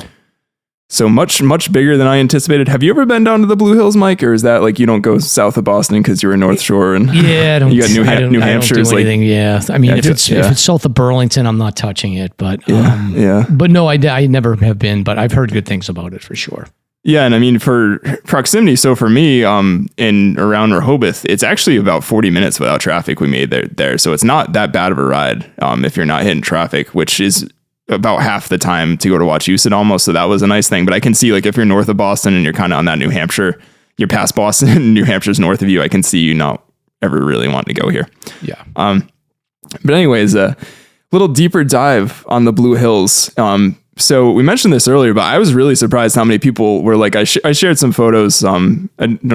So much bigger than I anticipated. Have you ever been down to the Blue Hills, Mike, or is that like you don't go south of Boston because you're in North Shore and I don't, you got New Hampshire? I don't do anything. I mean, if it's south of Burlington, I'm not touching it. But But no, I never have been. But I've heard good things about it for sure. Yeah, and I mean for proximity. So for me, in around Rehoboth, it's actually about 40 minutes without traffic. We made there, so it's not that bad of a ride if you're not hitting traffic, which is about half the time to go to Wachusett almost. So that was a nice thing. But I can see like if you're north of Boston and you're kind of on that New Hampshire, you're past Boston and New Hampshire's north of you, I can see you not ever really wanting to go here. Yeah. But anyways, a little deeper dive on the Blue Hills. So we mentioned this earlier, but I was really surprised how many people were like, I shared some photos. I'm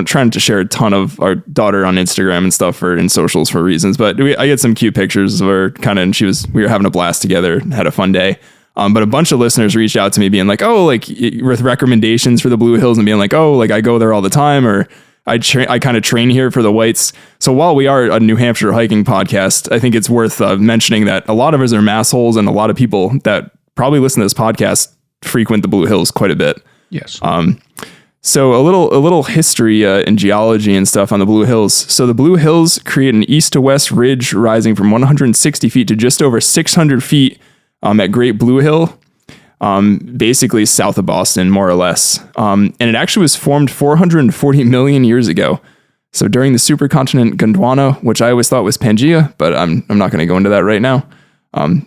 trying to share a ton of our daughter on Instagram and stuff in socials for reasons, but I get some cute pictures of her and we were having a blast together, had a fun day. But a bunch of listeners reached out to me being like, oh, like with recommendations for the Blue Hills and being like, oh, like I go there all the time, or I kind of train here for the whites. So while we are a New Hampshire hiking podcast, I think it's worth mentioning that a lot of us are massholes, and a lot of people that probably listen to this podcast frequent the Blue Hills quite a bit. Yes. So a little history and geology and stuff on the Blue Hills. So the Blue Hills create an east to west ridge rising from 160 feet to just over 600 feet at Great Blue Hill, basically south of Boston, more or less. And it actually was formed 440 million years ago. So during the supercontinent Gondwana, which I always thought was Pangaea, but I'm not going to go into that right now.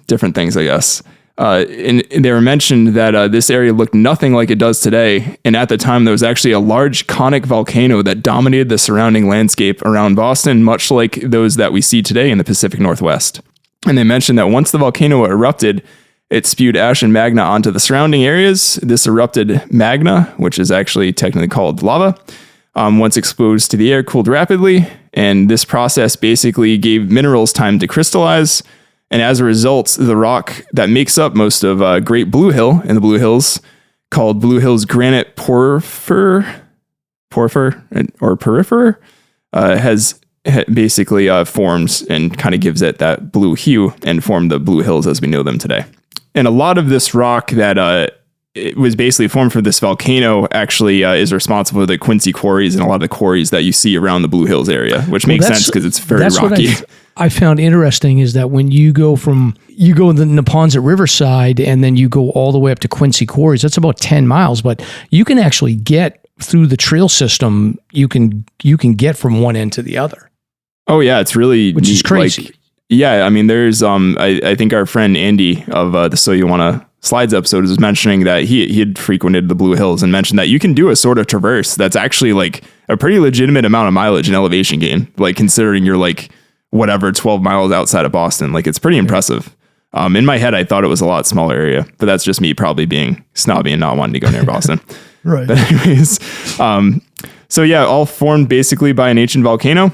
Different things, I guess. And they were mentioned that this area looked nothing like it does today. And at the time, there was actually a large conic volcano that dominated the surrounding landscape around Boston, much like those that we see today in the Pacific Northwest. And they mentioned that once the volcano erupted, it spewed ash and magma onto the surrounding areas. This erupted magma, which is actually technically called lava, once exposed to the air, cooled rapidly. And this process basically gave minerals time to crystallize. And as a result, the rock that makes up most of Great Blue Hill in the Blue Hills, called Blue Hills granite porphyr, has basically forms and kind of gives it that blue hue and formed the Blue Hills as we know them today. And a lot of this rock that it was basically formed from this volcano actually is responsible for the Quincy quarries and a lot of the quarries that you see around the Blue Hills area, which makes sense because it's very rocky. What I found interesting is that when you go the Neponset Riverside and then you go all the way up to Quincy quarries, that's about 10 miles, but you can actually get through the trail system. You can get from one end to the other. Oh yeah, it's really which is crazy. Like, yeah, I mean, there's I think our friend Andy of the So You Wanna Slides episode was mentioning that he had frequented the Blue Hills and mentioned that you can do a sort of traverse that's actually like a pretty legitimate amount of mileage and elevation gain, like considering you're like 12 miles outside of Boston. Like it's pretty impressive. In my head, I thought it was a lot smaller area, but that's just me probably being snobby and not wanting to go near Boston. Right. But anyways, so yeah, all formed basically by an ancient volcano.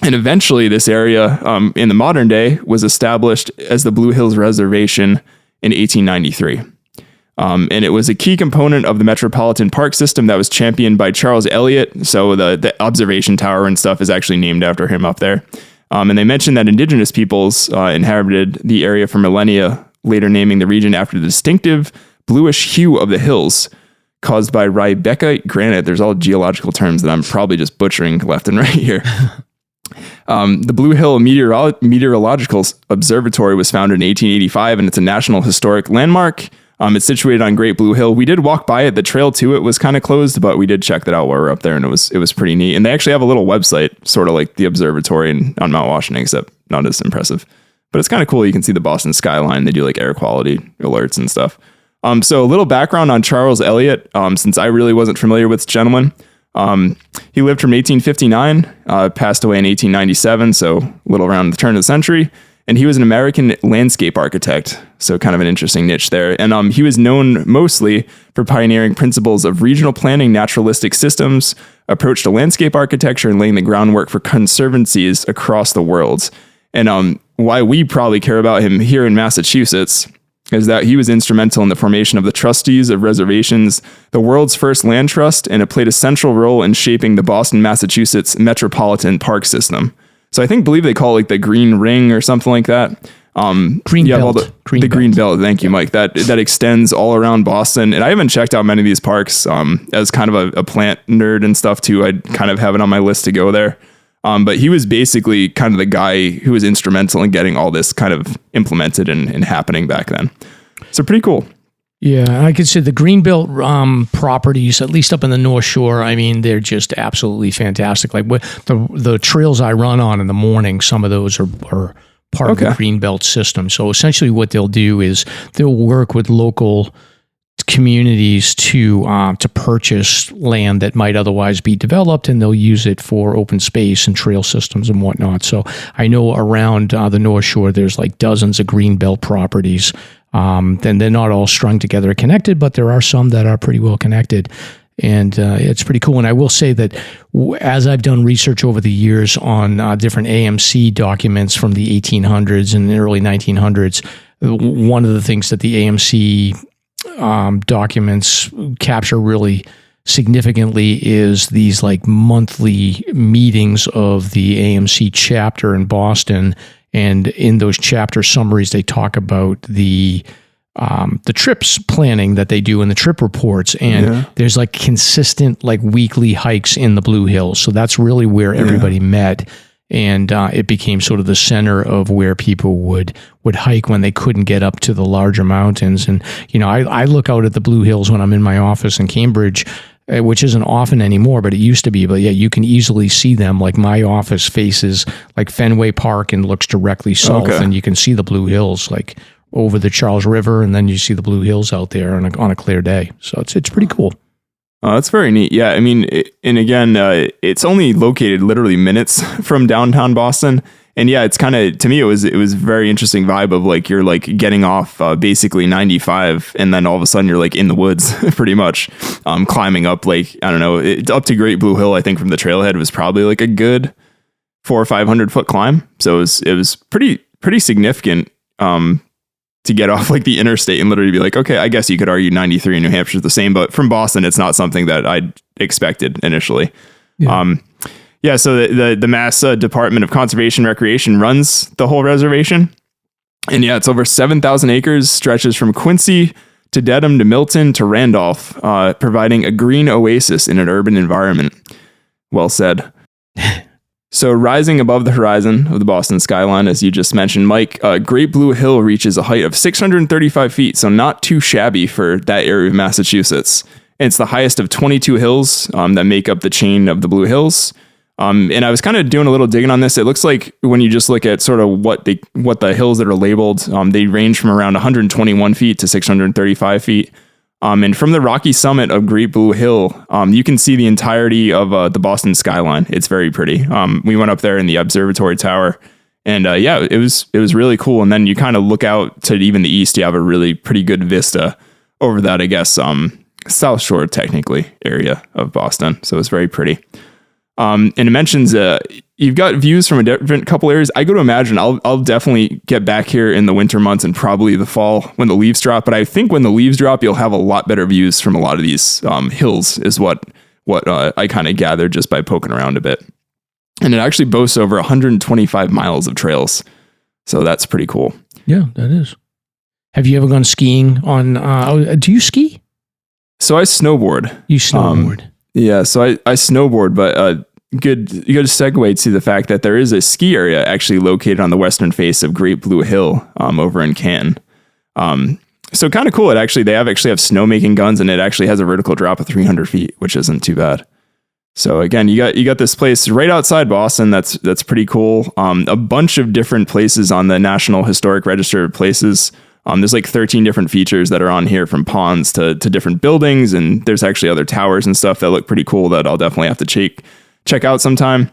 And eventually this area in the modern day was established as the Blue Hills Reservation in 1893. And it was a key component of the Metropolitan Park system that was championed by Charles Elliott. So the observation tower and stuff is actually named after him up there. And they mentioned that indigenous peoples inhabited the area for millennia, later naming the region after the distinctive bluish hue of the hills caused by rhybeckite granite. There's all geological terms that I'm probably just butchering left and right here. The Blue Hill Meteorological Observatory was founded in 1885, and it's a National Historic Landmark. It's situated on Great Blue Hill. We did walk by it. The trail to it was kind of closed, but we did check that out while we were up there, and it was pretty neat. And they actually have a little website, sort of like the observatory on Mount Washington, except not as impressive. But it's kind of cool. You can see the Boston skyline. They do like air quality alerts and stuff. So a little background on Charles Elliott, since I really wasn't familiar with this gentleman. He lived from 1859, passed away in 1897, so a little around the turn of the century. And he was an American landscape architect, so kind of an interesting niche there. And he was known mostly for pioneering principles of regional planning, naturalistic systems, approach to landscape architecture, and laying the groundwork for conservancies across the world. And why we probably care about him here in Massachusetts is that he was instrumental in the formation of the trustees of reservations, the world's first land trust, and it played a central role in shaping the Boston, Massachusetts Metropolitan Park System. So I believe they call it like the Green Ring or something like that. Green Belt. Green Belt. Thank you, Mike. That extends all around Boston. And I haven't checked out many of these parks as kind of a plant nerd and stuff too. I'd kind of have it on my list to go there. But he was basically kind of the guy who was instrumental in getting all this kind of implemented and happening back then. So pretty cool. Yeah, I could say the Greenbelt properties, at least up in the North Shore, I mean, they're just absolutely fantastic. Like the trails I run on in the morning, some of those are part of the Greenbelt system. So essentially what they'll do is they'll work with local communities to purchase land that might otherwise be developed, and they'll use it for open space and trail systems and whatnot. So I know around the North Shore, there's like dozens of greenbelt properties. And they're not all strung together or connected, but there are some that are pretty well connected. And it's pretty cool. And I will say that as I've done research over the years on different AMC documents from the 1800s and the early 1900s, one of the things that the AMC documents capture really significantly is these like monthly meetings of the AMC chapter in Boston. And in those chapter summaries, they talk about the trips planning that they do in the trip reports. And there's like consistent like weekly hikes in the Blue Hills. So that's really where everybody met. And it became sort of the center of where people would hike when they couldn't get up to the larger mountains. And, you know, I look out at the Blue Hills when I'm in my office in Cambridge, which isn't often anymore, but it used to be. But yeah, you can easily see them. Like my office faces like Fenway Park and looks directly south, and you can see the Blue Hills like over the Charles River, and then you see the Blue Hills out there on a clear day. So it's pretty cool. Oh, that's very neat. Yeah, I mean, and again, it's only located literally minutes from downtown Boston. And yeah, it's kind of, to me, it was a very interesting vibe of like, you're like getting off basically 95, and then all of a sudden you're like in the woods pretty much, climbing up like, I don't know, up to Great Blue Hill. I think from the trailhead was probably like a good 400 or 500 foot climb. So it was pretty significant to get off like the interstate and literally be like, okay, I guess you could argue 93 in New Hampshire is the same, but from Boston, it's not something that I expected initially. Yeah. So the Mass Department of Conservation and Recreation runs the whole reservation. And yeah, it's over 7,000 acres, stretches from Quincy to Dedham to Milton to Randolph, providing a green oasis in an urban environment. Well said. So rising above the horizon of the Boston skyline, as you just mentioned, Mike, Great Blue Hill reaches a height of 635 feet, so not too shabby for that area of Massachusetts. And it's the highest of 22 hills that make up the chain of the Blue Hills. And I was kind of doing a little digging on this. It looks like when you just look at sort of what the hills that are labeled, they range from around 121 feet to 635 feet. And from the rocky summit of Great Blue Hill, you can see the entirety of the Boston skyline. It's very pretty. We went up there in the observatory tower, and yeah, it was really cool. And then you kind of look out to even the east. You have a really pretty good vista over that, I guess, South Shore technically area of Boston. So it's very pretty. And it mentions you've got views from a different couple areas. I go to imagine I'll definitely get back here in the winter months and probably the fall when the leaves drop. But I think when the leaves drop, you'll have a lot better views from a lot of these hills is what I kind of gathered just by poking around a bit. And it actually boasts over 125 miles of trails. So that's pretty cool. Yeah, that is. Have you ever gone skiing on, do you ski? So I snowboard. You snowboard. Yeah, so I snowboard, but good segue to the fact that there is a ski area actually located on the western face of Great Blue Hill over in Canton. So kind of cool. They actually have snowmaking guns, and it actually has a vertical drop of 300 feet, which isn't too bad. So again, you got this place right outside Boston. That's pretty cool. A bunch of different places on the National Historic Register of Places. There's like 13 different features that are on here, from ponds to different buildings. And there's actually other towers and stuff that look pretty cool that I'll definitely have to check out sometime.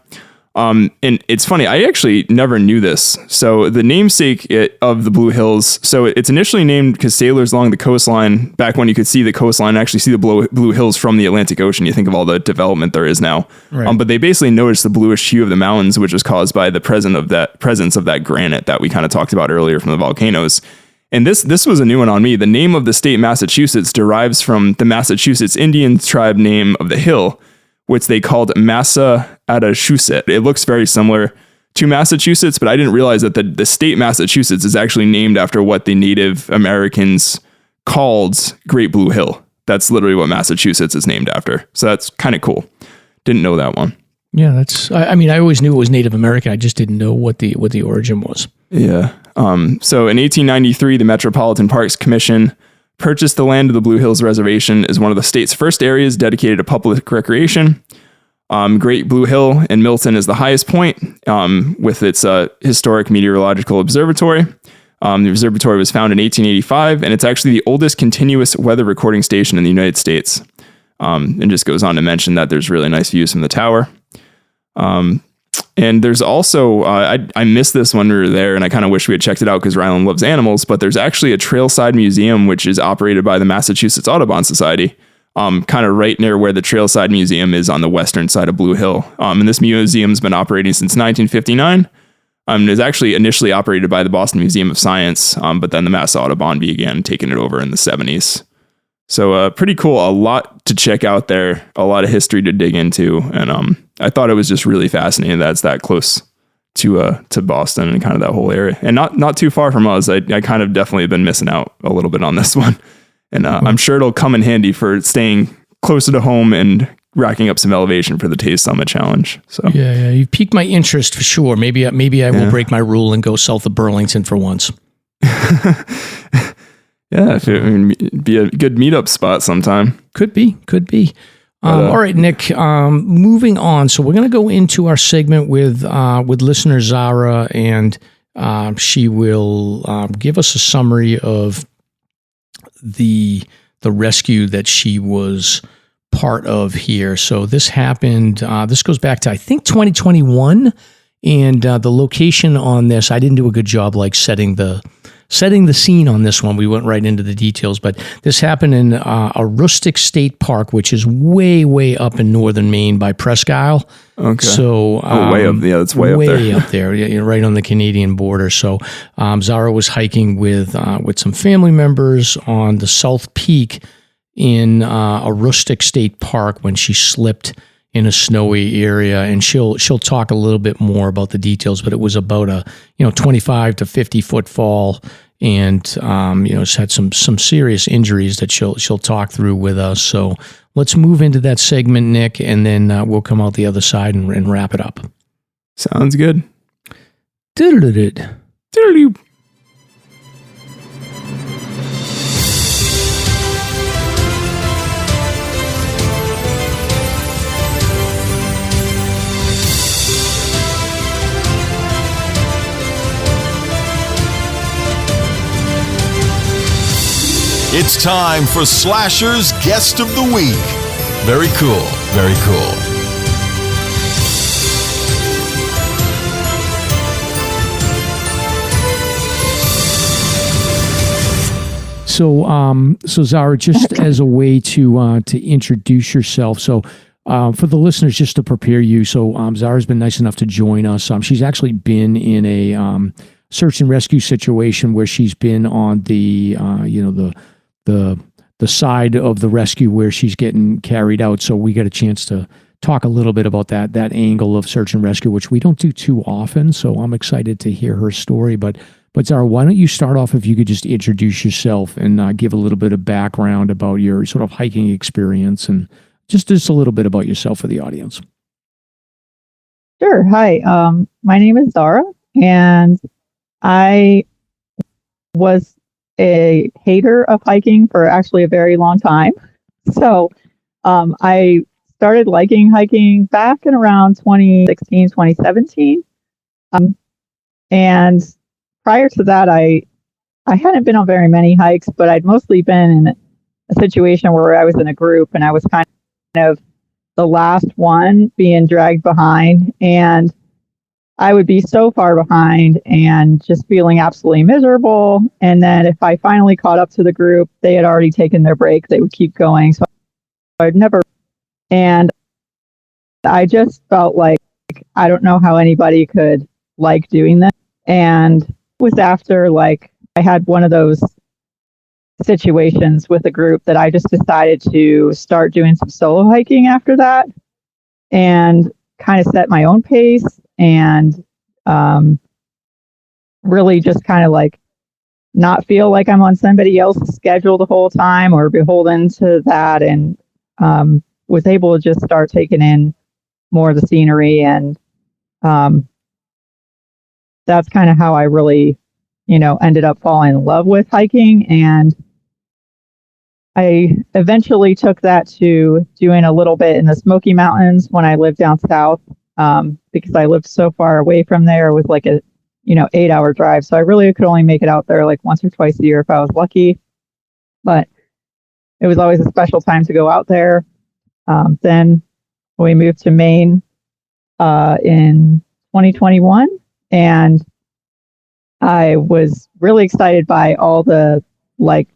And it's funny, I actually never knew this. So the namesake of the Blue Hills, so it's initially named because sailors along the coastline, back when you could see the coastline, actually see the Blue Hills from the Atlantic Ocean. You think of all the development there is now. Right. But they basically noticed the bluish hue of the mountains, which was caused by the presence of that granite that we kind of talked about earlier from the volcanoes. And this was a new one on me. The name of the state Massachusetts derives from the Massachusetts Indian tribe name of the hill, which they called Massachusetts. It looks very similar to Massachusetts, but I didn't realize that the state Massachusetts is actually named after what the Native Americans called Great Blue Hill. That's literally what Massachusetts is named after. So that's kind of cool. Didn't know that one. Yeah, I always knew it was Native American. I just didn't know what the origin was. Yeah. So in 1893, the Metropolitan Parks Commission purchased the land of the Blue Hills Reservation as one of the state's first areas dedicated to public recreation. Great Blue Hill in Milton is the highest point with its historic meteorological observatory. The observatory was founded in 1885, and it's actually the oldest continuous weather recording station in the United States. And just goes on to mention that there's really nice views from the tower. And there's also, I missed this when we were there, and I kind of wish we had checked it out because Ryland loves animals, but there's actually a trailside museum, which is operated by the Massachusetts Audubon Society, kind of right near where the Trailside Museum is on the western side of Blue Hill. And this museum's been operating since 1959. It was actually initially operated by the Boston Museum of Science, but then the Mass Audubon began taking it over in the 70s. So pretty cool. A lot to check out there. A lot of history to dig into. And I thought it was just really fascinating that it's that close to Boston and kind of that whole area. And not too far from us. I kind of definitely have been missing out a little bit on this one. And I'm sure it'll come in handy for staying closer to home and racking up some elevation for the Taste Summit Challenge. So yeah, you piqued my interest for sure. Maybe I will break my rule and go south of Burlington for once. Yeah, it'd be a good meetup spot sometime. Could be. All right, Nick, moving on. So we're going to go into our segment with listener Zara, and she will give us a summary of the rescue that she was part of here. So this happened, this goes back to, I think, 2021, and the location on this, I didn't do a good job like setting the scene on this one. We went right into the details, but this happened in a rustic state park, which is way, way up in northern Maine by Presque Isle. Okay. So way up. Yeah, that's way up there. Way up there, yeah, right on the Canadian border. So Zara was hiking with some family members on the South Peak in a rustic state park when she slipped in a snowy area, and she'll talk a little bit more about the details, but it was about a 25 to 50 foot fall, and she's had some serious injuries that she'll talk through with us. So let's move into that segment, Nick, and then we'll come out the other side and wrap it up. Sounds good. Doodle-doo. It's time for Slasher's Guest of the Week. Very cool, very cool. So Zara, just as a way to introduce yourself. So for the listeners, just to prepare you. So Zara's been nice enough to join us. She's actually been in a search and rescue situation where she's been on the side of the rescue where she's getting carried out. So we got a chance to talk a little bit about that angle of search and rescue, which we don't do too often. So I'm excited to hear her story. But Zara, why don't you start off, if you could just introduce yourself and give a little bit of background about your sort of hiking experience and just a little bit about yourself for the audience. Sure. Hi. My name is Zara, and I was a hater of hiking for actually a very long time. So I started liking hiking back in around 2016, 2017. And prior to that, I hadn't been on very many hikes, but I'd mostly been in a situation where I was in a group and I was kind of the last one being dragged behind. And I would be so far behind and just feeling absolutely miserable. And then if I finally caught up to the group, they had already taken their break. They would keep going. So I'd never, and I just felt like I don't know how anybody could like doing this. And it was after like I had one of those situations with a group that I just decided to start doing some solo hiking after that and kind of set my own pace and really just kind of like not feel like I'm on somebody else's schedule the whole time or beholden to that, and was able to just start taking in more of the scenery, and that's kind of how I really, ended up falling in love with hiking. And I eventually took that to doing a little bit in the Smoky Mountains when I lived down south, because I lived so far away from there with like a 8-hour drive. So I really could only make it out there like once or twice a year if I was lucky. But it was always a special time to go out there. Then we moved to Maine in 2021, and I was really excited by all the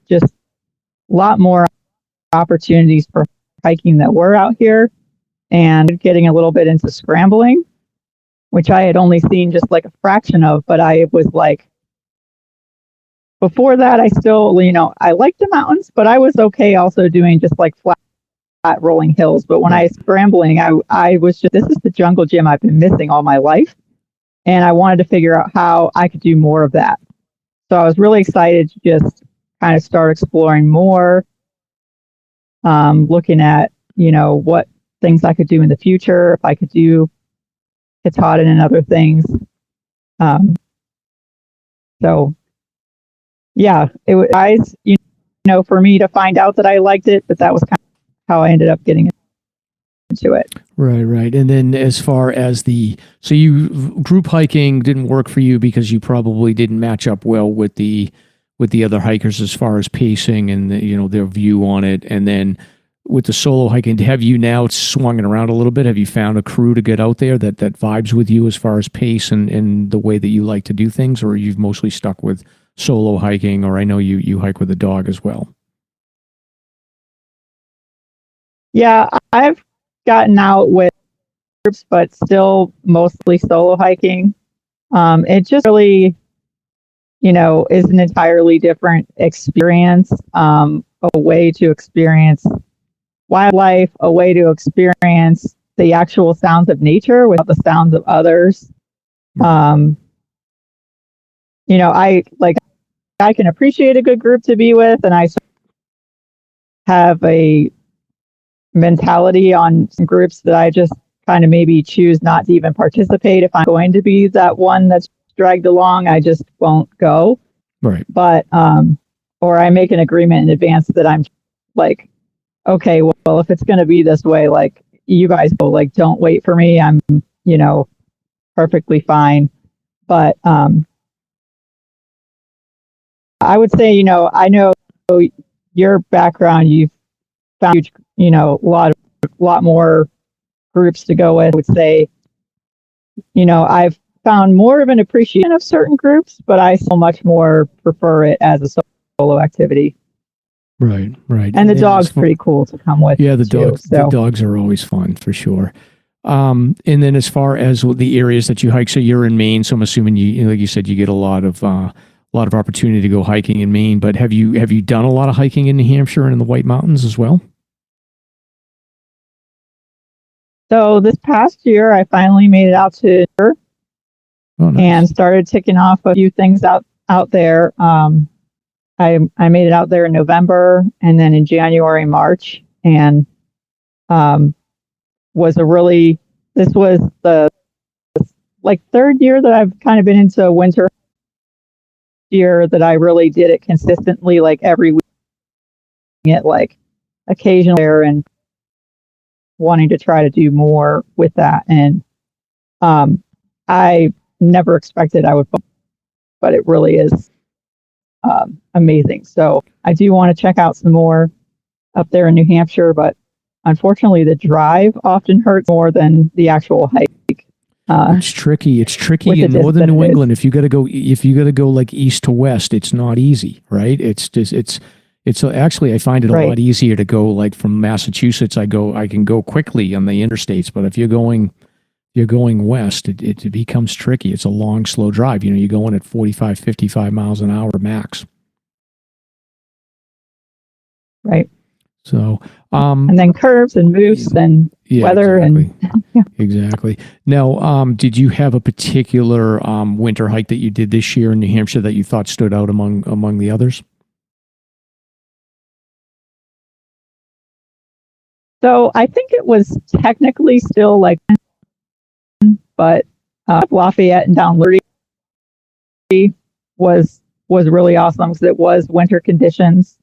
just a lot more opportunities for hiking that were out here, and getting a little bit into scrambling, which I had only seen just like a fraction of, but I was before that, I still, I liked the mountains, but I was okay also doing just like flat rolling hills. But when I was scrambling, I was just, this is the jungle gym I've been missing all my life. And I wanted to figure out how I could do more of that. So I was really excited to just kind of start exploring more, looking at, what things I could do in the future, if I could do Katahdin and other things. So yeah, it was nice, for me to find out that I liked it, but that was kind of how I ended up getting into it. Right. And then as far as so group hiking didn't work for you because you probably didn't match up well with the other hikers as far as pacing and their view on it. And then with the solo hiking, have you now swung it around a little bit? Have you found a crew to get out there that vibes with you as far as pace and the way that you like to do things, or you've mostly stuck with solo hiking? Or I know you hike with a dog as well. Yeah, I've gotten out with groups, but still mostly solo hiking. It just really, is an entirely different experience, a way to experience wildlife, a way to experience the actual sounds of nature without the sounds of others. I can appreciate a good group to be with, and I have a mentality on some groups that I just kind of maybe choose not to even participate. If I'm going to be that one that's dragged along, I just won't go. Right. But or I make an agreement in advance that I'm like, okay, well, if it's going to be this way, like, you guys go, like, don't wait for me. I'm, perfectly fine. But I would say, I know your background, you've found, a lot more groups to go with. I would say, I've found more of an appreciation of certain groups, but I so much more prefer it as a solo activity. Right. And the dog's pretty cool to come with. Yeah, the dogs are always fun for sure. And then as far as the areas that you hike, so you're in Maine, so I'm assuming you, like you said, you get a lot of opportunity to go hiking in Maine. But have you done a lot of hiking in New Hampshire and in the White Mountains as well? So this past year, I finally made it out to and started ticking off a few things out there. I made it out there in November and then in January, March, and this was the third year that I've kind of been into winter year that I really did it consistently, like every week, occasionally, and wanting to try to do more with that. And I never expected I would, but it really is amazing. So I do want to check out some more up there in New Hampshire, but unfortunately the drive often hurts more than the actual hike. It's tricky in northern New England. If you got to go like east to west, it's not easy, right? It's actually, I find it a lot easier to go like from Massachusetts. I can go quickly on the interstates, but if you're going west, it becomes tricky. It's a long, slow drive. You're going at 45, 55 miles an hour max. Right. So, and then curves and moose and weather exactly. Now, did you have a particular winter hike that you did this year in New Hampshire that you thought stood out among the others? So I think it was technically still but Lafayette and down Liberty was really awesome because it was winter conditions,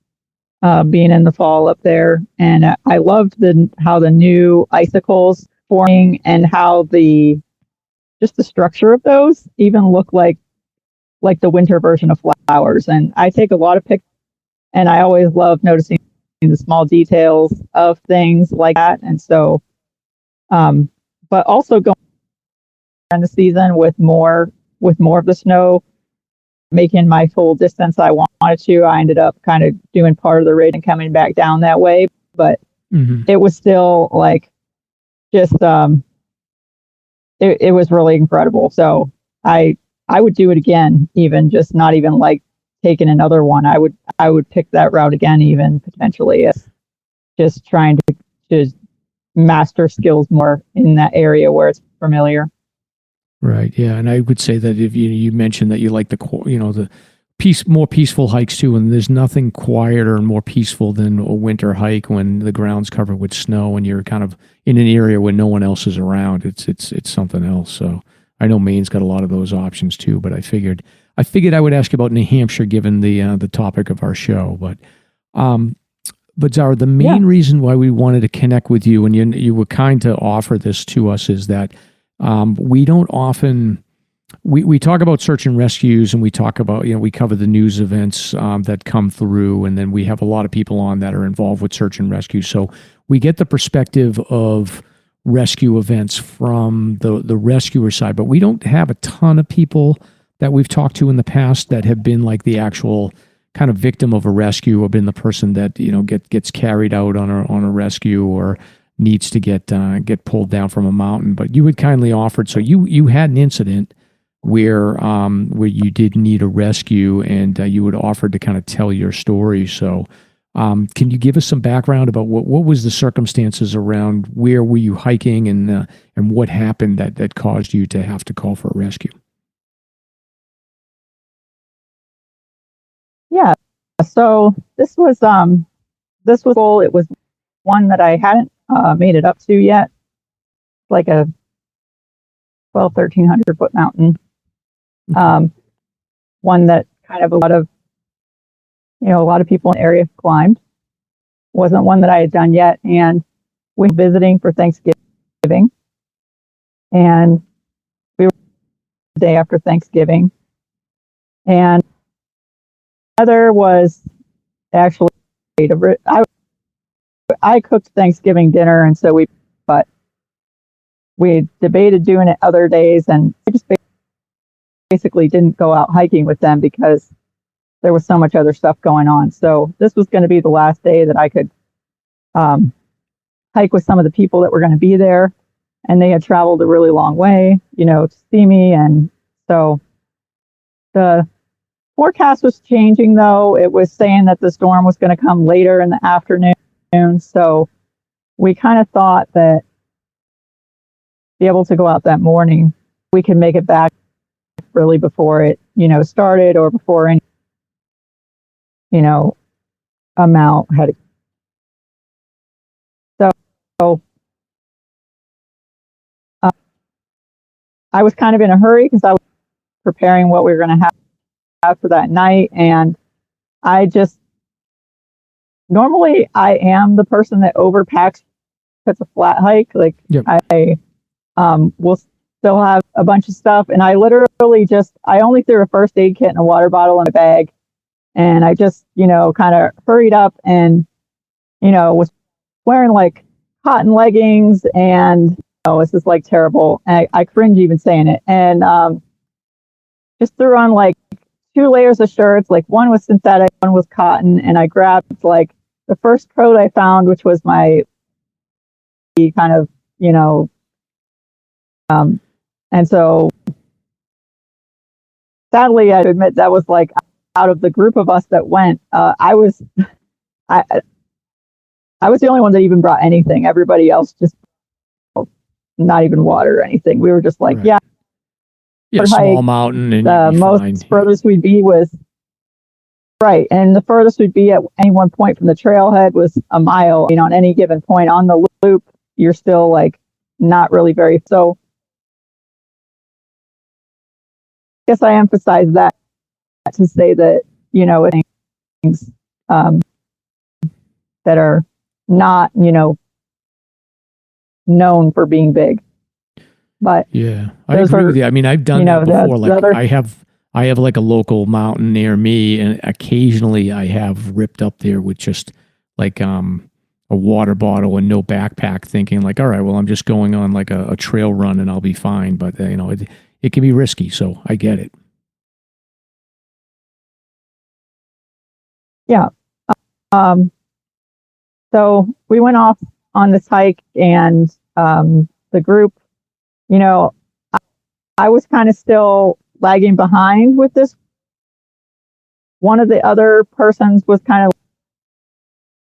being in the fall up there. And I loved how the new icicles forming and how the structure of those even look like like the winter version of flowers. And I take a lot of pictures, and I always love noticing the small details of things like that. And so, but also going in the season with more of the snow, making my full distance I wanted to. I ended up kind of doing part of the ridge and coming back down that way, but it was still like just it was really incredible. So I would do it again, even just not even like taking another one. I would pick that route again, even potentially, as just trying to master skills more in that area where it's familiar. Right. Yeah. And I would say that if you mentioned that you like the more peaceful hikes too, and there's nothing quieter and more peaceful than a winter hike when the ground's covered with snow and you're kind of in an area where no one else is around. It's something else. So I know Maine's got a lot of those options too, but I figured I would ask you about New Hampshire given the topic of our show. But Zara, the main reason why we wanted to connect with you, and you were kind to offer this to us, is that we don't often, we talk about search and rescues, and we talk about, we cover the news events that come through, and then we have a lot of people on that are involved with search and rescue. So we get the perspective of rescue events from the rescuer side, but we don't have a ton of people that we've talked to in the past that have been like the actual kind of victim of a rescue, or been the person that gets carried out on a rescue, or needs to get pulled down from a mountain. But you had kindly offered, so you had an incident where you did need a rescue, and you had offered to kind of tell your story. So can you give us some background about what was the circumstances around, where were you hiking, and what happened that caused you to have to call for a rescue? Yeah. So this was cool. It was one that I hadn't made it up to yet, like a 1,300 foot mountain. One that kind of a lot of people in the area have climbed. Wasn't one that I had done yet, and we were visiting for Thanksgiving, and we were the day after Thanksgiving, and other was actually I cooked Thanksgiving dinner, and so we debated doing it other days, and I just basically didn't go out hiking with them because there was so much other stuff going on. So this was going to be the last day that I could hike with some of the people that were going to be there, and they had traveled a really long way, to see me. And so the forecast was changing, though. It was saying that the storm was going to come later in the afternoon. So we kind of thought that be able to go out that morning, we could make it back really before it, started, or before any, amount had. So I was kind of in a hurry because I was preparing what we were going to have for that night. And normally I am the person that overpacks if it's a flat hike. Like, yep. I will still have a bunch of stuff. And I literally I only threw a first aid kit and a water bottle in a bag. And I just, kind of hurried up and, was wearing like cotton leggings, and it's just like terrible. And I cringe even saying it. And just threw on like 2 layers of shirts, like one was synthetic, one was cotton. And I grabbed like the first coat I found, which was my kind of, and so sadly, I admit that was like out of the group of us that went, I was the only one that even brought anything. Everybody else just not even water or anything. We were just like, right. Small mountain, and the most furthest we'd be was right, and the furthest we'd be at any one point from the trailhead was a mile. On any given point on the loop, you're still like not really very. So I guess I emphasize that to say that things that are not known for being big. But yeah, I agree with you. I mean, I've done that before. I have I have like a local mountain near me, and occasionally I have ripped up there with just like a water bottle and no backpack, thinking like, all right, well, I'm just going on like a trail run and I'll be fine. But it can be risky, so I get it. Yeah. So we went off on this hike, and the group, I was kind of still lagging behind with this. One of the other persons was kind of,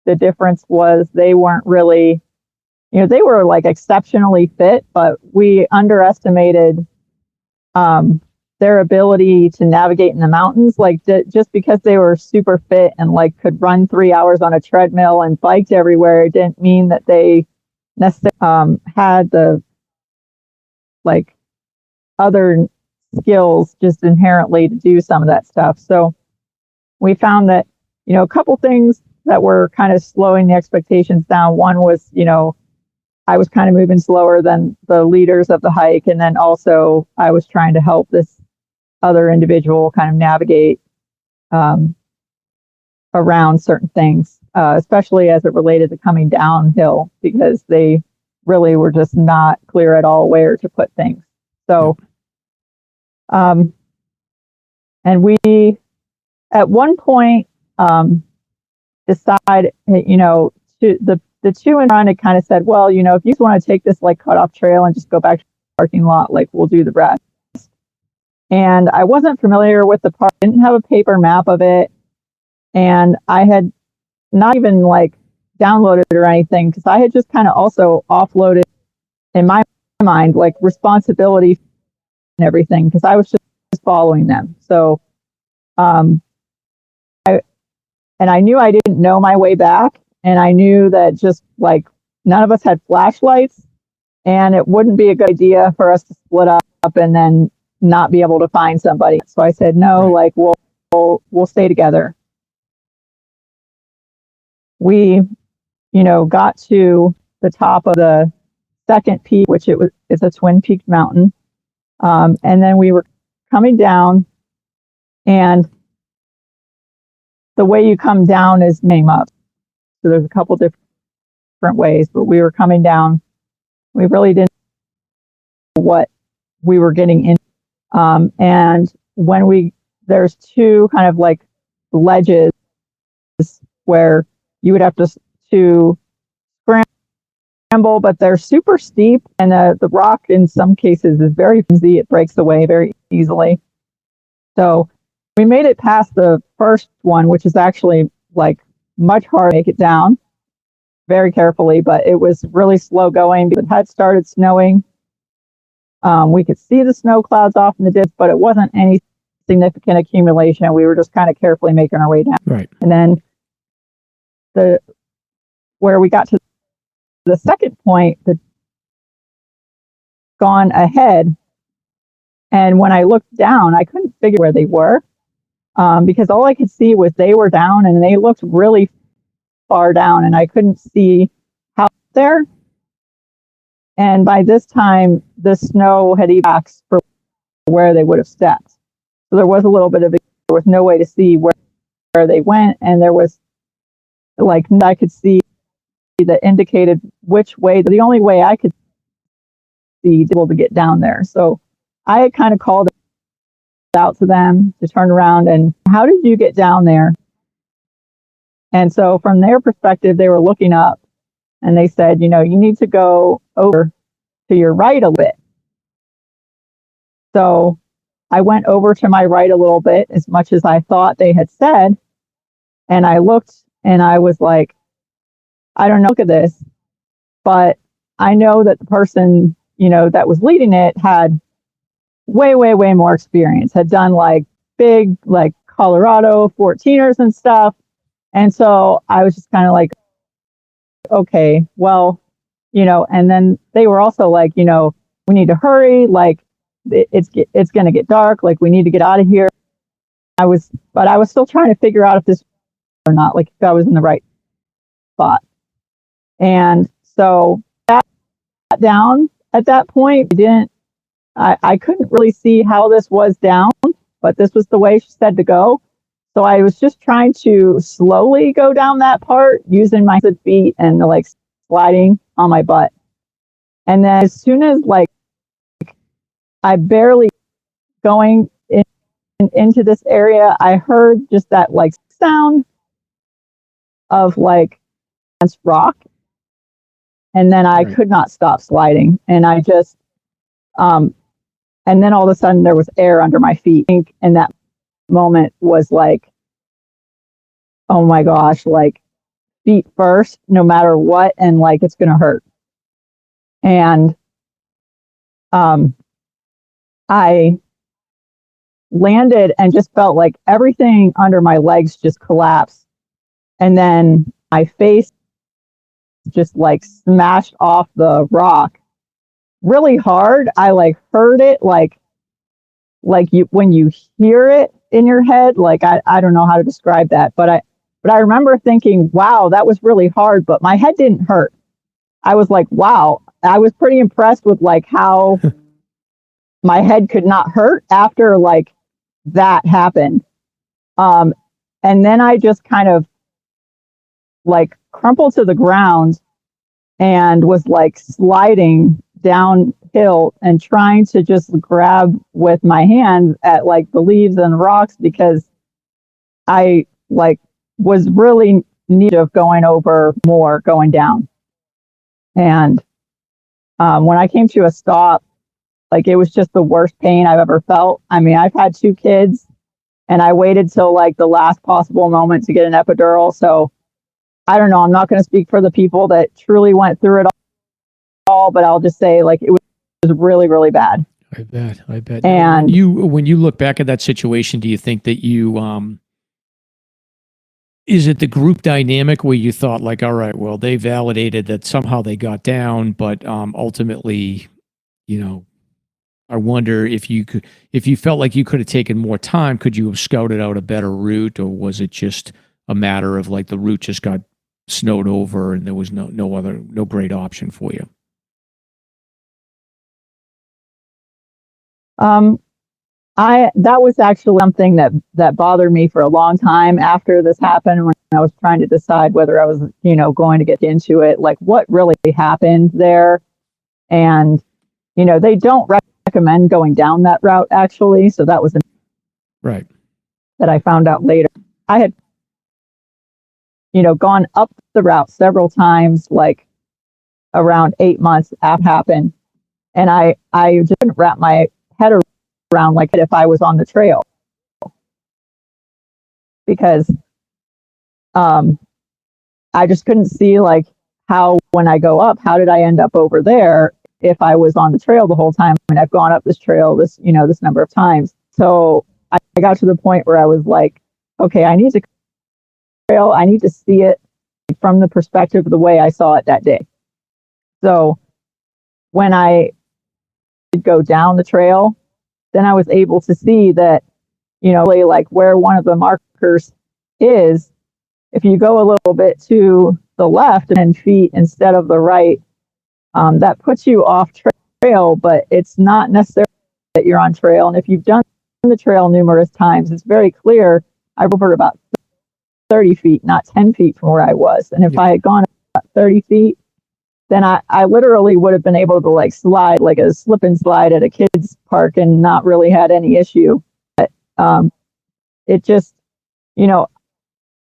the difference was they weren't really, they were like exceptionally fit, but we underestimated their ability to navigate in the mountains. Like just because they were super fit and like could run 3 hours on a treadmill and biked everywhere, it didn't mean that they necessarily had the like other skills just inherently to do some of that stuff. So we found that, a couple things that were kind of slowing the expectations down. One was, I was kind of moving slower than the leaders of the hike. And then also I was trying to help this other individual kind of navigate around certain things, especially as it related to coming downhill, because they really were just not clear at all where to put things. So, and we, at one point, decide, the two in front had kind of said, well, if you just want to take this like cutoff trail and just go back to the parking lot, like we'll do the rest. And I wasn't familiar with the park, didn't have a paper map of it. And I had not even like downloaded it or anything, because I had just kind of also offloaded in my mind, like responsibility and everything, because I was just following them. So, I knew I didn't know my way back, and I knew that just like none of us had flashlights, and it wouldn't be a good idea for us to split up and then not be able to find somebody. So I said, no, like we'll stay together. We, got to the top of the second peak, which it's a twin peaked mountain. And then we were coming down, and the way you come down is name up. So there's a couple different ways, but we were coming down. We really didn't know what we were getting in. And when there's two kind of like ledges where you would have to scramble, but they're super steep, and the rock in some cases is very flimsy. It breaks away very easily. So we made it past the first one, which is actually like much harder to make it down very carefully, but it was really slow going because it had started snowing. We could see the snow clouds off in the distance, but it wasn't any significant accumulation. We were just kind of carefully making our way down. Right. And then where we got to the second point, gone ahead. And when I looked down, I couldn't figure where they were, because all I could see was they were down, and they looked really far down, and I couldn't see how there. And by this time, the snow had evacs for where they would have stepped. So there was a little bit of, there was no way to see where they went, and there was like, I could see that indicated which way. The only way I could see to be able to get down there. So I had kind of called out to them to turn around and, how did you get down there? And so from their perspective, they were looking up, and they said, you need to go over to your right a bit. So I went over to my right a little bit, as much as I thought they had said. And I looked, and I was like, I don't know, look at this, but I know that the person, that was leading it had way, way, way more experience, had done like big, like Colorado 14ers and stuff. And so I was just kind of like, okay, well, and then they were also like, we need to hurry. Like it's going to get dark. Like we need to get out of here. But I was still trying to figure out if this or not, like if I was in the right spot. And so that down at that point, I couldn't really see how this was down, but this was the way she said to go. So I was just trying to slowly go down that part using my feet and like sliding on my butt. And then as soon as like I barely going into this area, I heard just that like sound of like rock. And then I could not stop sliding. And I just, and then all of a sudden there was air under my feet. And that moment was like, oh my gosh, like feet first, no matter what. And like, it's going to hurt. And, I landed and just felt like everything under my legs just collapsed. And then my face just like smashed off the rock really hard. I like heard it like you when you hear it in your head. Like I don't know how to describe that, but I remember thinking, wow, that was really hard, but my head didn't hurt. I was like, wow, I was pretty impressed with like how my head could not hurt after like that happened. And then I just kind of like crumpled to the ground and was like sliding downhill and trying to just grab with my hands at like the leaves and rocks because I like was really in need of going down. And when I came to a stop, like it was just the worst pain I've ever felt. I mean, I've had 2 kids and I waited till like the last possible moment to get an epidural. So I don't know. I'm not going to speak for the people that truly went through it all, but I'll just say like it was really, really bad. I bet. And when you look back at that situation, do you think that you, is it the group dynamic where you thought like, all right, well, they validated that somehow they got down, but ultimately, you know, I wonder if you felt like you could have taken more time, could you have scouted out a better route, or was it just a matter of like the route just got snowed over and there was no great option for you? That was actually something that bothered me for a long time after this happened, when I was trying to decide whether I was, going to get into it, like what really happened there. And, they don't recommend going down that route actually. So that was right that I found out later. I had, gone up the route several times, like around 8 months after it happened. And I just didn't wrap my head around like if I was on the trail, because I just couldn't see like how, when I go up, how did I end up over there if I was on the trail the whole time? And I've gone up this trail this number of times. So I got to the point where I was like, okay, I need to trail. I need to see it from the perspective of the way I saw it that day. So when I go down the trail, then I was able to see that, like where one of the markers is, if you go a little bit to the left 10 feet instead of the right, that puts you off trail, but it's not necessarily that you're on trail. And if you've done the trail numerous times, it's very clear I was over about 30 feet, not 10 feet from where I was. And if I had gone about 30 feet, then I literally would have been able to like slide like a slip and slide at a kid's park and not really had any issue. But it just,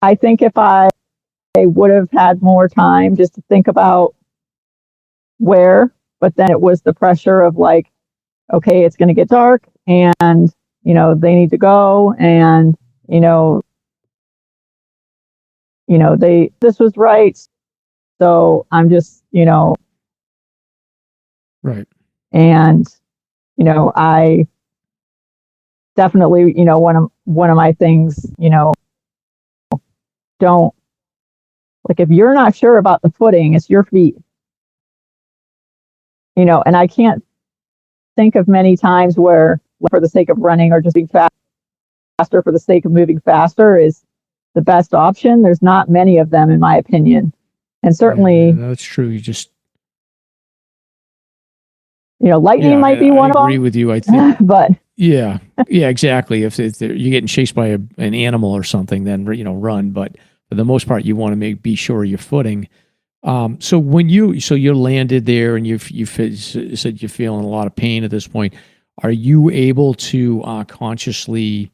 I think if I would have had more time just to think about where, but then it was the pressure of like, okay, it's going to get dark and, they need to go and, this was right. So I'm just, right. And, I definitely, one of my things, don't, like, if you're not sure about the footing, it's your feet, and I can't think of many times where for the sake of running or just being faster for the sake of moving faster is the best option. There's not many of them, in my opinion. And certainly, that's true. You just, lightning might be one of them. I agree with you. I think, but Yeah, yeah, exactly. If you're getting chased by an animal or something, then run. But for the most part, you want to be sure of your footing. So when you landed there and you said you're feeling a lot of pain at this point, are you able to consciously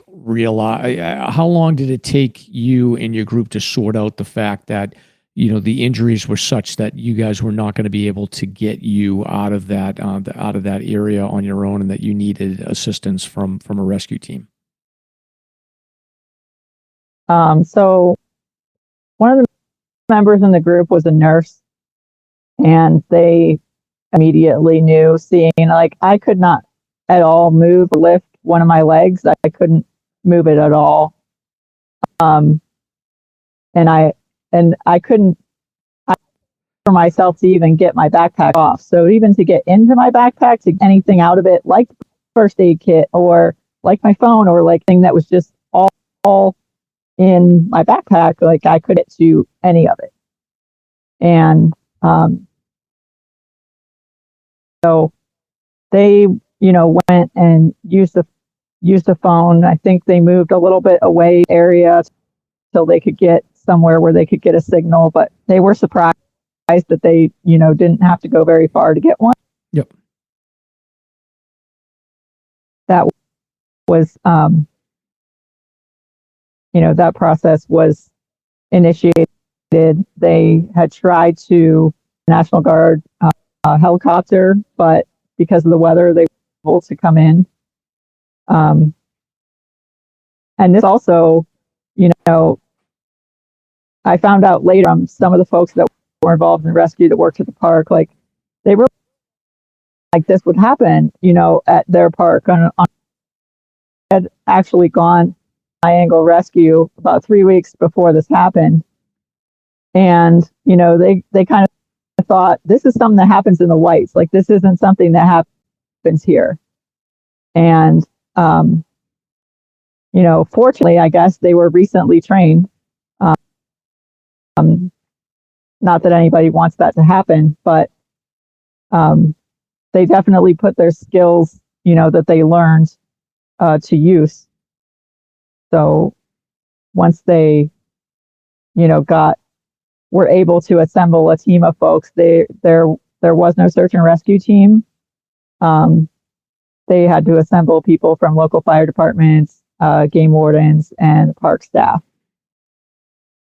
realize how long did it take you and your group to sort out the fact that the injuries were such that you guys were not going to be able to get you out of that area on your own, and that you needed assistance from a rescue team? So one of the members in the group was a nurse, and they immediately knew, seeing like I could not at all move or lift one of my legs. I couldn't move it at all. And I couldn't for myself to even get my backpack off. So even to get into my backpack, to get anything out of it, like the first aid kit or like my phone or like thing that was just all in my backpack, like I couldn't get to any of it. And so they, went and used the phone. I think they moved a little bit away area till they could get somewhere where they could get a signal, but they were surprised that they, didn't have to go very far to get one. Yep. That was, that process was initiated. They had tried to National Guard helicopter, but because of the weather, they were able to come in. And this also, I found out later from some of the folks that were involved in rescue that worked at the park, like they were like this would happen, at their park. Had actually gone triangle rescue about 3 weeks before this happened, and they kind of thought this is something that happens in the Whites, like this isn't something that happens here. And fortunately, I guess they were recently trained. Not that anybody wants that to happen, but they definitely put their skills, that they learned to use. So once they, were able to assemble a team of folks, there was no search and rescue team. They had to assemble people from local fire departments, game wardens, and park staff.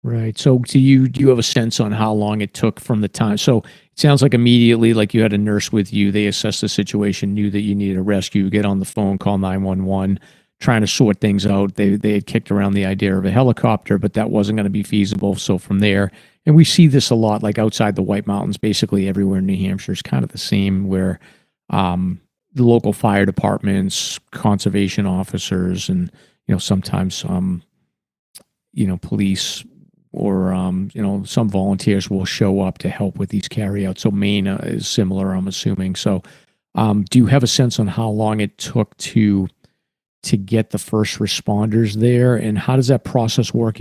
Right. So do you have a sense on how long it took from the time? So it sounds like immediately, like you had a nurse with you, they assessed the situation, knew that you needed a rescue, get on the phone, call 911, trying to sort things out. They had kicked around the idea of a helicopter, but that wasn't going to be feasible. So from there, and we see this a lot, like outside the White Mountains, basically everywhere in New Hampshire is kind of the same, where the local fire departments, conservation officers, and sometimes police or some volunteers will show up to help with these carryouts. So Maine is similar, I'm assuming. So do you have a sense on how long it took to get the first responders there, and how does that process work?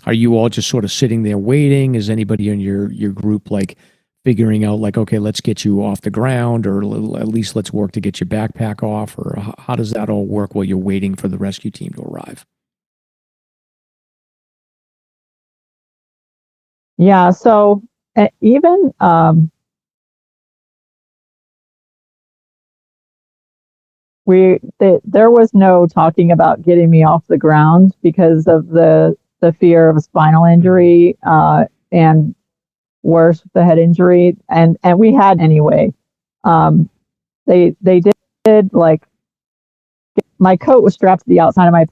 Are you all just sort of sitting there waiting? Is anybody in your group like figuring out like, okay, let's get you off the ground, or at least let's work to get your backpack off, or how does that all work while you're waiting for the rescue team to arrive? Yeah, so even there was no talking about getting me off the ground because of the fear of a spinal injury and worse, the head injury, and we had anyway. They did like my coat was strapped to the outside of my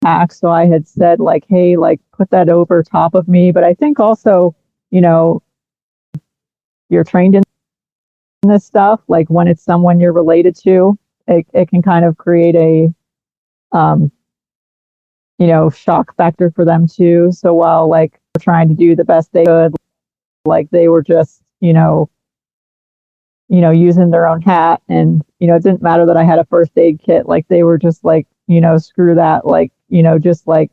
pack, so I had said like, hey, like put that over top of me. But I think also, you're trained in this stuff. Like when it's someone you're related to, it can kind of create a shock factor for them too. So while like we're trying to do the best they could, like they were just using their own hat, and it didn't matter that I had a first aid kit. Like they were just like, screw that, like just like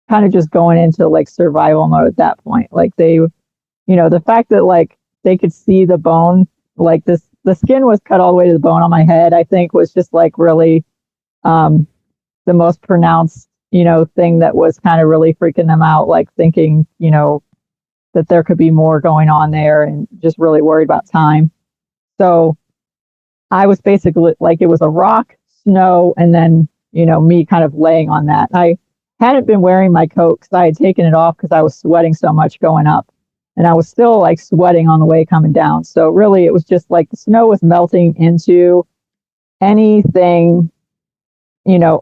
kind of just going into like survival mode at that point. Like they, the fact that like they could see the bone, like this the skin was cut all the way to the bone on my head, I think was just like really the most pronounced, thing that was kind of really freaking them out, like thinking, that there could be more going on there and just really worried about time. So I was basically like, it was a rock, snow, and then, me kind of laying on that. I hadn't been wearing my coat because I had taken it off because I was sweating so much going up. And I was still like sweating on the way coming down. So really it was just like the snow was melting into anything,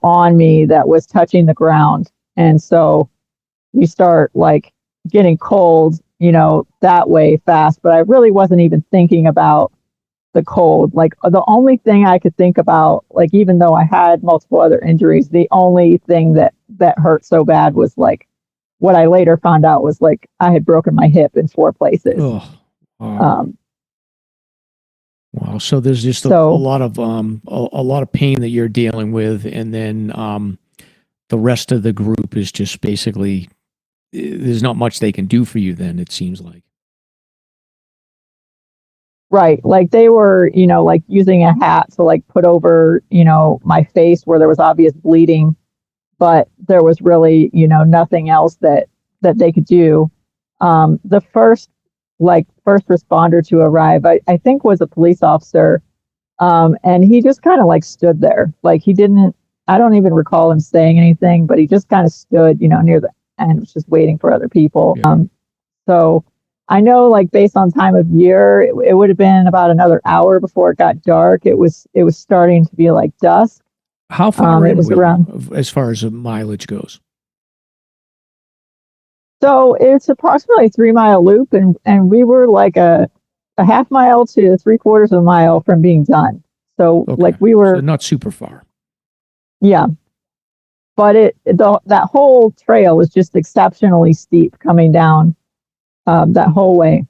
on me that was touching the ground. And so you start like getting cold, that way fast. But I really wasn't even thinking about the cold. Like the only thing I could think about, like even though I had multiple other injuries, the only thing that hurt so bad was like what I later found out was like I had broken my hip in 4 places. Oh, wow. Wow. So there's just a lot of pain that you're dealing with, and then the rest of the group is just basically there's not much they can do for you. Then it seems like. Right. Like they were, like using a hat to like put over, my face where there was obvious bleeding, but there was really, nothing else that they could do. The first responder to arrive, I think was a police officer. And he just kind of like stood there. Like I don't even recall him saying anything, but he just kind of stood, near the end, was just waiting for other people. Yeah. So I know like based on time of year, it would have been about another hour before it got dark. It was starting to be like dusk. How far it was around as far as the mileage goes? So it's approximately a 3-mile loop, and we were like a half mile to 3/4 of a mile from being done. So like we were not super far. Yeah. But that whole trail was just exceptionally steep coming down that whole way.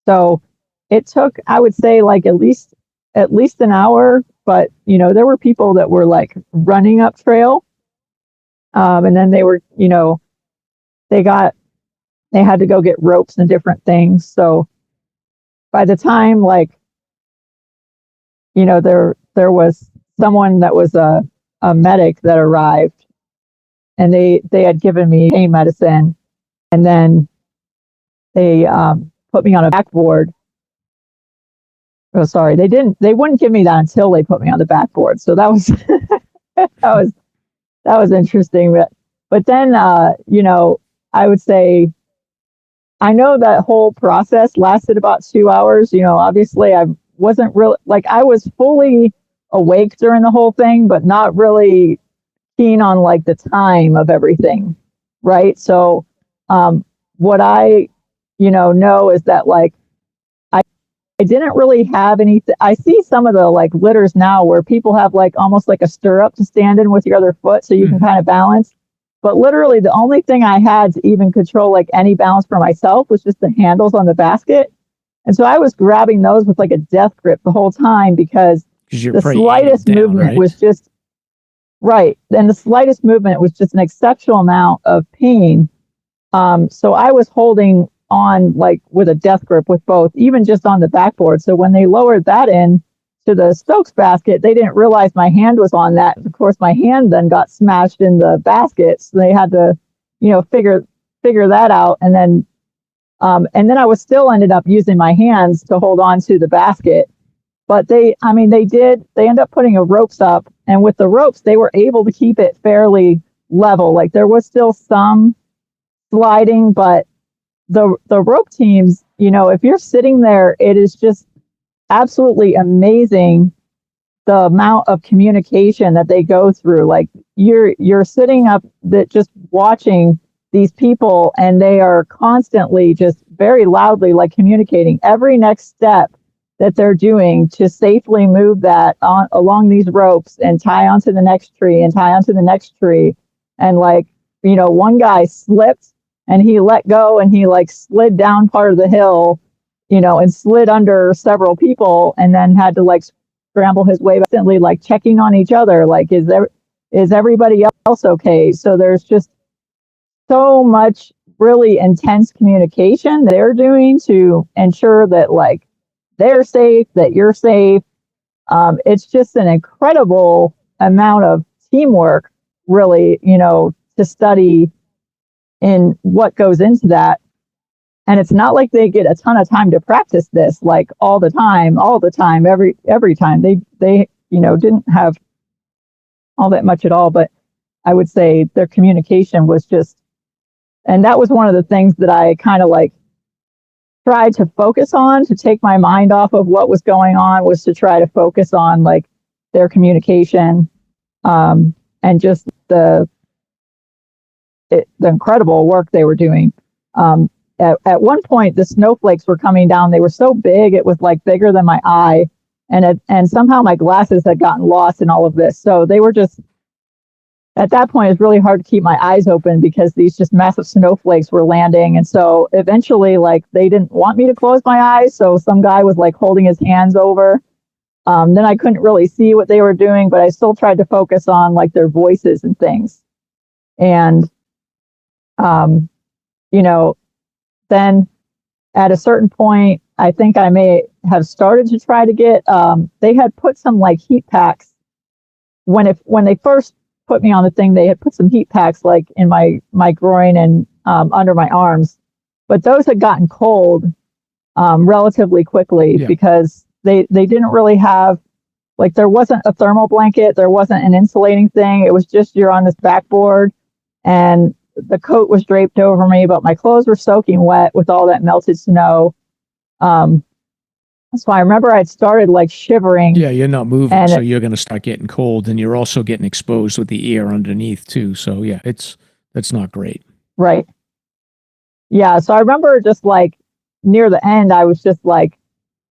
So it took, I would say, like at least an hour. But there were people that were like running up trail, and then they were, they had to go get ropes and different things. So by the time there was someone that was a medic that arrived, and they had given me pain medicine, and then they put me on a backboard. Oh, sorry, they wouldn't give me that until they put me on the backboard. So that was that was interesting. But then I would say I know that whole process lasted about 2 hours. Obviously I wasn't really like I was fully awake during the whole thing, but not really keen on like the time of everything. Right. So what I know is that like I didn't really have anything. I see some of the like litters now where people have like almost like a stirrup to stand in with your other foot so you can kind of balance. But literally the only thing I had to even control like any balance for myself was just the handles on the basket. And so I was grabbing those with like a death grip the whole time because the slightest movement was just right. And the slightest movement was just an exceptional amount of pain. So I was holding on like with a death grip with both, even just on the backboard. So when they lowered that in to the Stokes basket, they didn't realize my hand was on that. Of course, my hand then got smashed in the basket. So they had to, figure that out. And then I was still ended up using my hands to hold on to the basket. But they ended up putting ropes up, and with the ropes, they were able to keep it fairly level. Like there was still some sliding, but the rope teams, if you're sitting there, it is just absolutely amazing the amount of communication that they go through. Like you're sitting up that just watching these people, and they are constantly just very loudly like communicating every next step that they're doing to safely move that on along these ropes and tie onto the next tree and tie onto the next tree. And like, one guy slipped and he let go and he like slid down part of the hill, and slid under several people, and then had to like scramble his way back, like checking on each other. Like, is everybody else okay? So there's just so much really intense communication they're doing to ensure that like they're safe, that you're safe. It's just an incredible amount of teamwork, really, to study in what goes into that. And it's not like they get a ton of time to practice this, like all the time, every time. They didn't have all that much at all, but I would say their communication was just, and that was one of the things that I kind of like tried to focus on, to take my mind off of what was going on, was to try to focus on like their communication, and just the incredible work they were doing. At one point, the snowflakes were coming down. They were so big, it was like bigger than my eye. And somehow my glasses had gotten lost in all of this. So they were just, at that point, it's really hard to keep my eyes open because these just massive snowflakes were landing. And so eventually, like, they didn't want me to close my eyes. So some guy was like holding his hands over. Then I couldn't really see what they were doing, but I still tried to focus on like their voices and things. And, then at a certain point, I think I may have started to try to get, they had put some like heat packs when they first put me on the thing, they had put some heat packs like in my groin and under my arms, but those had gotten cold relatively quickly because they didn't really have, like, there wasn't a thermal blanket, there wasn't an insulating thing. It was just, you're on this backboard and the coat was draped over me, but my clothes were soaking wet with all that melted snow. So I remember I'd started like shivering. Yeah, you're not moving, so you're going to start getting cold, and you're also getting exposed with the air underneath too. So yeah, that's not great. Right. Yeah, so I remember just like near the end, I was just like,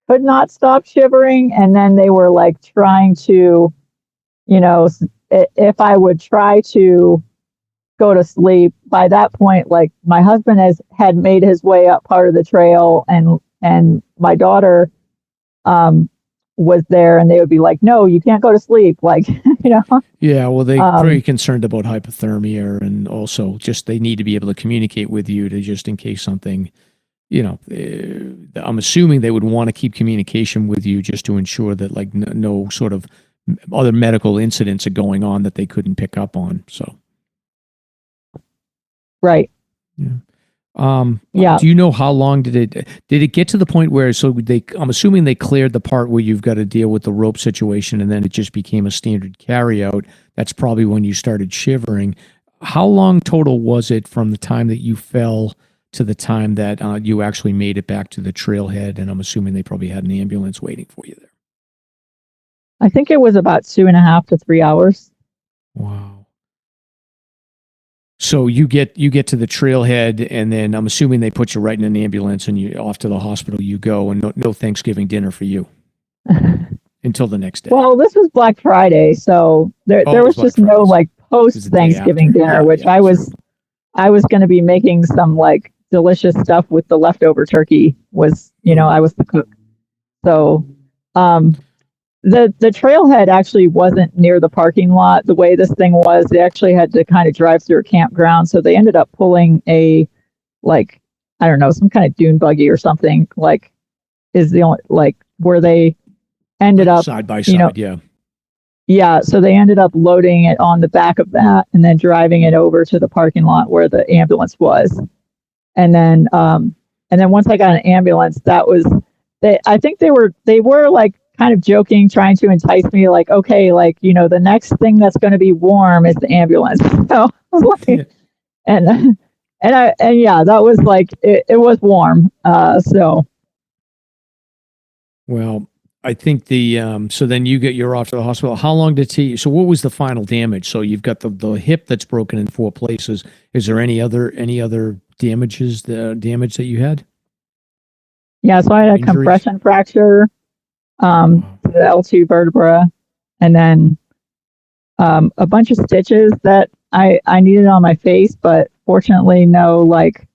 could not stop shivering. And then they were like trying to, if I would try to go to sleep, by that point, like my husband had made his way up part of the trail, and my daughter was there, and they would be like, no, you can't go to sleep. Like, Yeah, well, they're very concerned about hypothermia, and also just they need to be able to communicate with you to just in case something, I'm assuming they would want to keep communication with you just to ensure that like no sort of other medical incidents are going on that they couldn't pick up on. So. Right. Yeah. Yeah. Do you know how long did it get to the point where, I'm assuming they cleared the part where you've got to deal with the rope situation, and then it just became a standard carryout. That's probably when you started shivering. How long total was it from the time that you fell to the time that you actually made it back to the trailhead? And I'm assuming they probably had an ambulance waiting for you there. I think it was about 2.5 to 3 hours. Wow. So you get to the trailhead, and then I'm assuming they put you right in an ambulance, and you off to the hospital you go, and no Thanksgiving dinner for you until the next day. Well, this was Black Friday, so there was just no like post Thanksgiving dinner, which I was going to be making some like delicious stuff with the leftover turkey. I was the cook, so The trailhead actually wasn't near the parking lot. The way this thing was, they actually had to kind of drive through a campground. So they ended up pulling some kind of dune buggy or something, like, is the only, like, where they ended up side by side. Yeah. Yeah. So they ended up loading it on the back of that and then driving it over to the parking lot where the ambulance was. And then once I got an ambulance, I think they were like, kind of joking, trying to entice me, like, okay, like, the next thing that's going to be warm is the ambulance. So, and yeah, that was like, it was warm. So. Well, I think so then you're off to the hospital. How long did it take? So what was the final damage? So you've got the hip that's broken in 4 places. Is there any other damages, the damage that you had? Yeah. So I had a compression fracture. The L2 vertebra, and then a bunch of stitches that I needed on my face, but fortunately nothing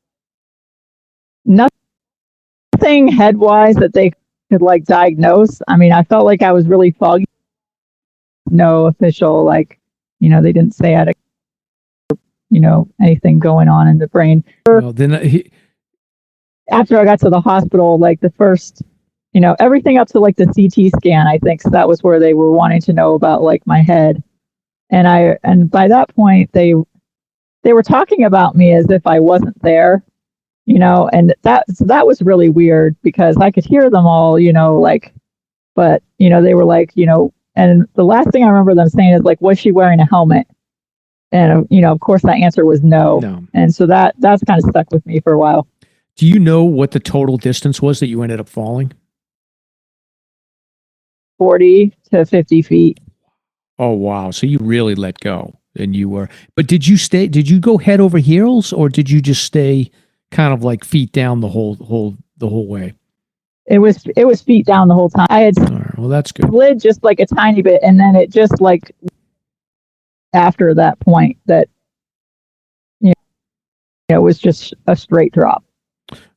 head-wise that they could like diagnose. I mean, I felt like I was really foggy. No official, like, they didn't say I had anything going on in the brain. Well, then after I got to the hospital, like the first everything up to like the CT scan, I think. So that was where they were wanting to know about like my head. And by that point, they were talking about me as if I wasn't there, and that was really weird because I could hear them all, but, they were like, and the last thing I remember them saying is like, was she wearing a helmet? And, of course that answer was no. And so that's kind of stuck with me for a while. Do you know what the total distance was that you ended up falling? 40 to 50 feet. Oh, wow. So you really let go and but did you go head over heels or did you just stay kind of like feet down the whole way? It was feet down the whole time. I had well, that's good. Slid just like a tiny bit. And then it just like after that point that, it was just a straight drop.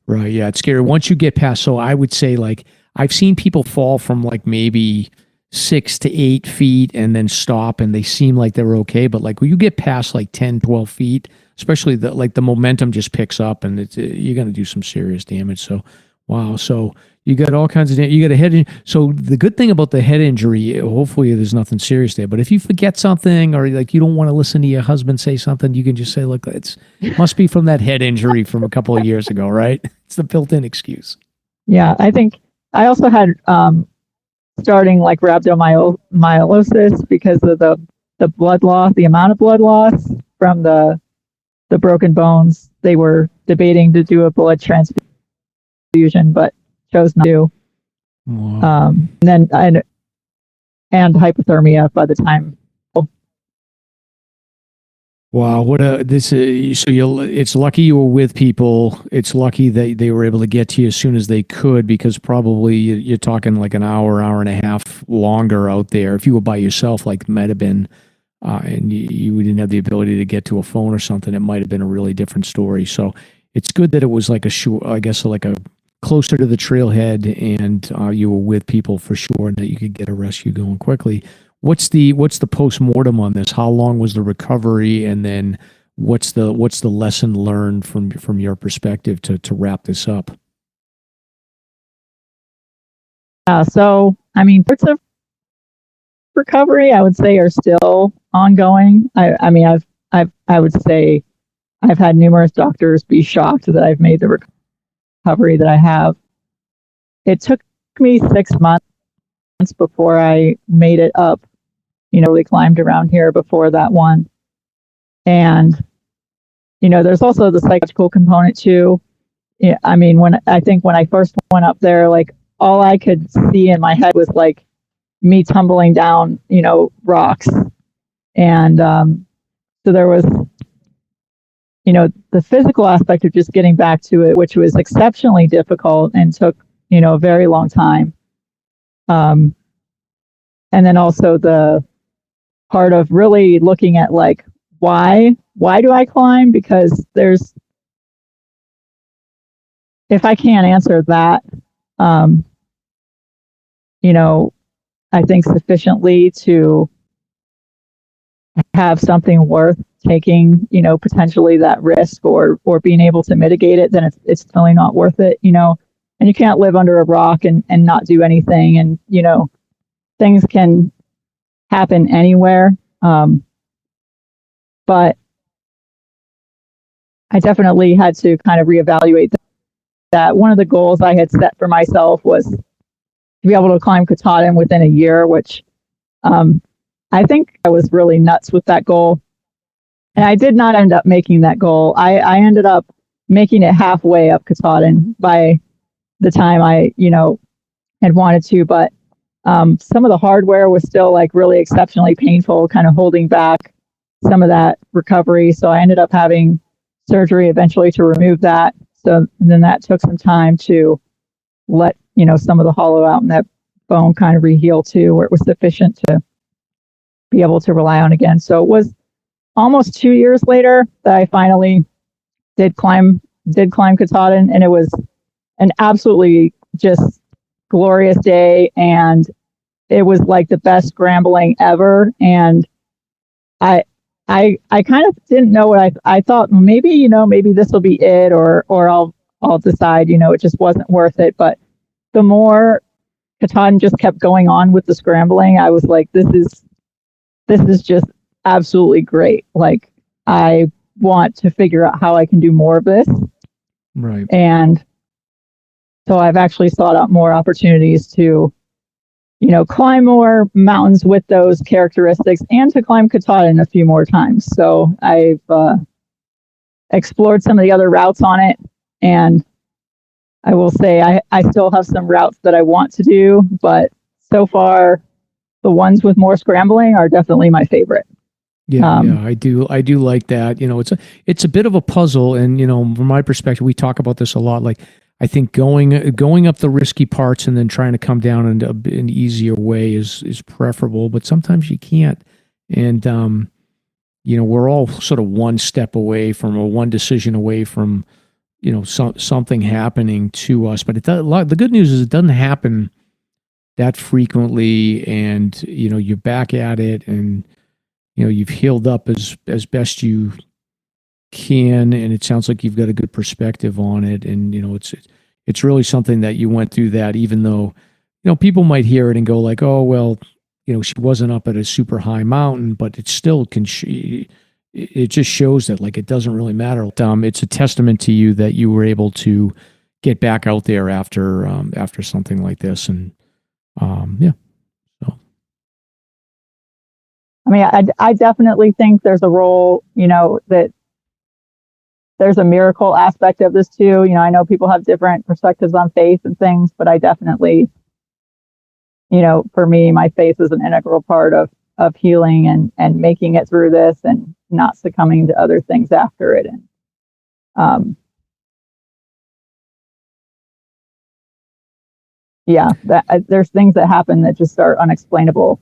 Right. Yeah. It's scary. Once you get past, so I would say like, I've seen people fall from like maybe 6 to 8 feet and then stop and they seem like they're okay. But like when you get past like 10, 12 feet, especially the momentum just picks up and you're going to do some serious damage. So, wow. So you got all kinds of, you got a head. So the good thing about the head injury, hopefully there's nothing serious there, but if you forget something or like you don't want to listen to your husband say something, you can just say, look, it must be from that head injury from a couple of years ago, right? It's the built-in excuse. Yeah. I think I also had, starting like rhabdomyolysis because of the blood loss, the amount of blood loss from the broken bones. They were debating to do a blood transfusion, but chose not to. Wow. And hypothermia by the time. Wow, it's lucky you were with people. It's lucky that they were able to get to you as soon as they could, because probably you're talking like an hour and a half longer out there. If you were by yourself, like it might have been, and you didn't have the ability to get to a phone or something, it might have been a really different story. So it's good that it was like a closer to the trailhead, and you were with people for sure, and that you could get a rescue going quickly. What's the post-mortem on this? How long was the recovery, and then what's the lesson learned from your perspective to wrap this up? So I mean, parts of recovery I would say are still ongoing. I would say I've had numerous doctors be shocked that I've made the recovery that I have. It took me 6 months before I made it up, really climbed around here before that one. And, there's also the psychological component too. Yeah, I mean, when I first went up there, like all I could see in my head was like me tumbling down, rocks. And so there was, the physical aspect of just getting back to it, which was exceptionally difficult and took, a very long time. And then also the part of really looking at like, why do I climb? Because if I can't answer that, I think sufficiently to have something worth taking, potentially that risk or being able to mitigate it, then it's totally not worth it, and you can't live under a rock and not do anything. And, things can happen anywhere. But I definitely had to kind of reevaluate that. One of the goals I had set for myself was to be able to climb Katahdin within a year, which I think I was really nuts with that goal. And I did not end up making that goal. I ended up making it halfway up Katahdin by the time I, had wanted to. But some of the hardware was still like really exceptionally painful, kind of holding back some of that recovery. So I ended up having surgery eventually to remove that. So then that took some time to let, some of the hollow out in that bone kind of reheal too, where it was sufficient to be able to rely on again. So it was almost 2 years later that I finally did climb Katahdin, and it was an absolutely just glorious day, and it was like the best scrambling ever. And I kind of didn't know what I thought. Maybe maybe this will be it, or I'll decide it just wasn't worth it. But the more Katahdin just kept going on with the scrambling, I was like, this is just absolutely great. Like, I want to figure out how I can do more of this. Right. And so I've actually sought out more opportunities to, climb more mountains with those characteristics and to climb Katahdin a few more times. So I've explored some of the other routes on it. And I will say I still have some routes that I want to do, but so far the ones with more scrambling are definitely my favorite. Yeah, I do like that. It's a bit of a puzzle, and from my perspective, we talk about this a lot. Like, I think going up the risky parts and then trying to come down in an easier way is preferable, but sometimes you can't. And we're all sort of one step away from, or one decision away from, something happening to us. But the good news is it doesn't happen that frequently, and you're back at it, and you've healed up as best you can, and it sounds like you've got a good perspective on it. And it's really something that you went through that, even though people might hear it and go like, oh well, she wasn't up at a super high mountain, but it still can. It just shows that like it doesn't really matter. It's a testament to you that you were able to get back out there after something like this, and yeah. So. I mean, I definitely think there's a role, that there's a miracle aspect of this too. I know people have different perspectives on faith and things, but I definitely, for me, my faith is an integral part of healing and making it through this and not succumbing to other things after it. And there's things that happen that just are unexplainable.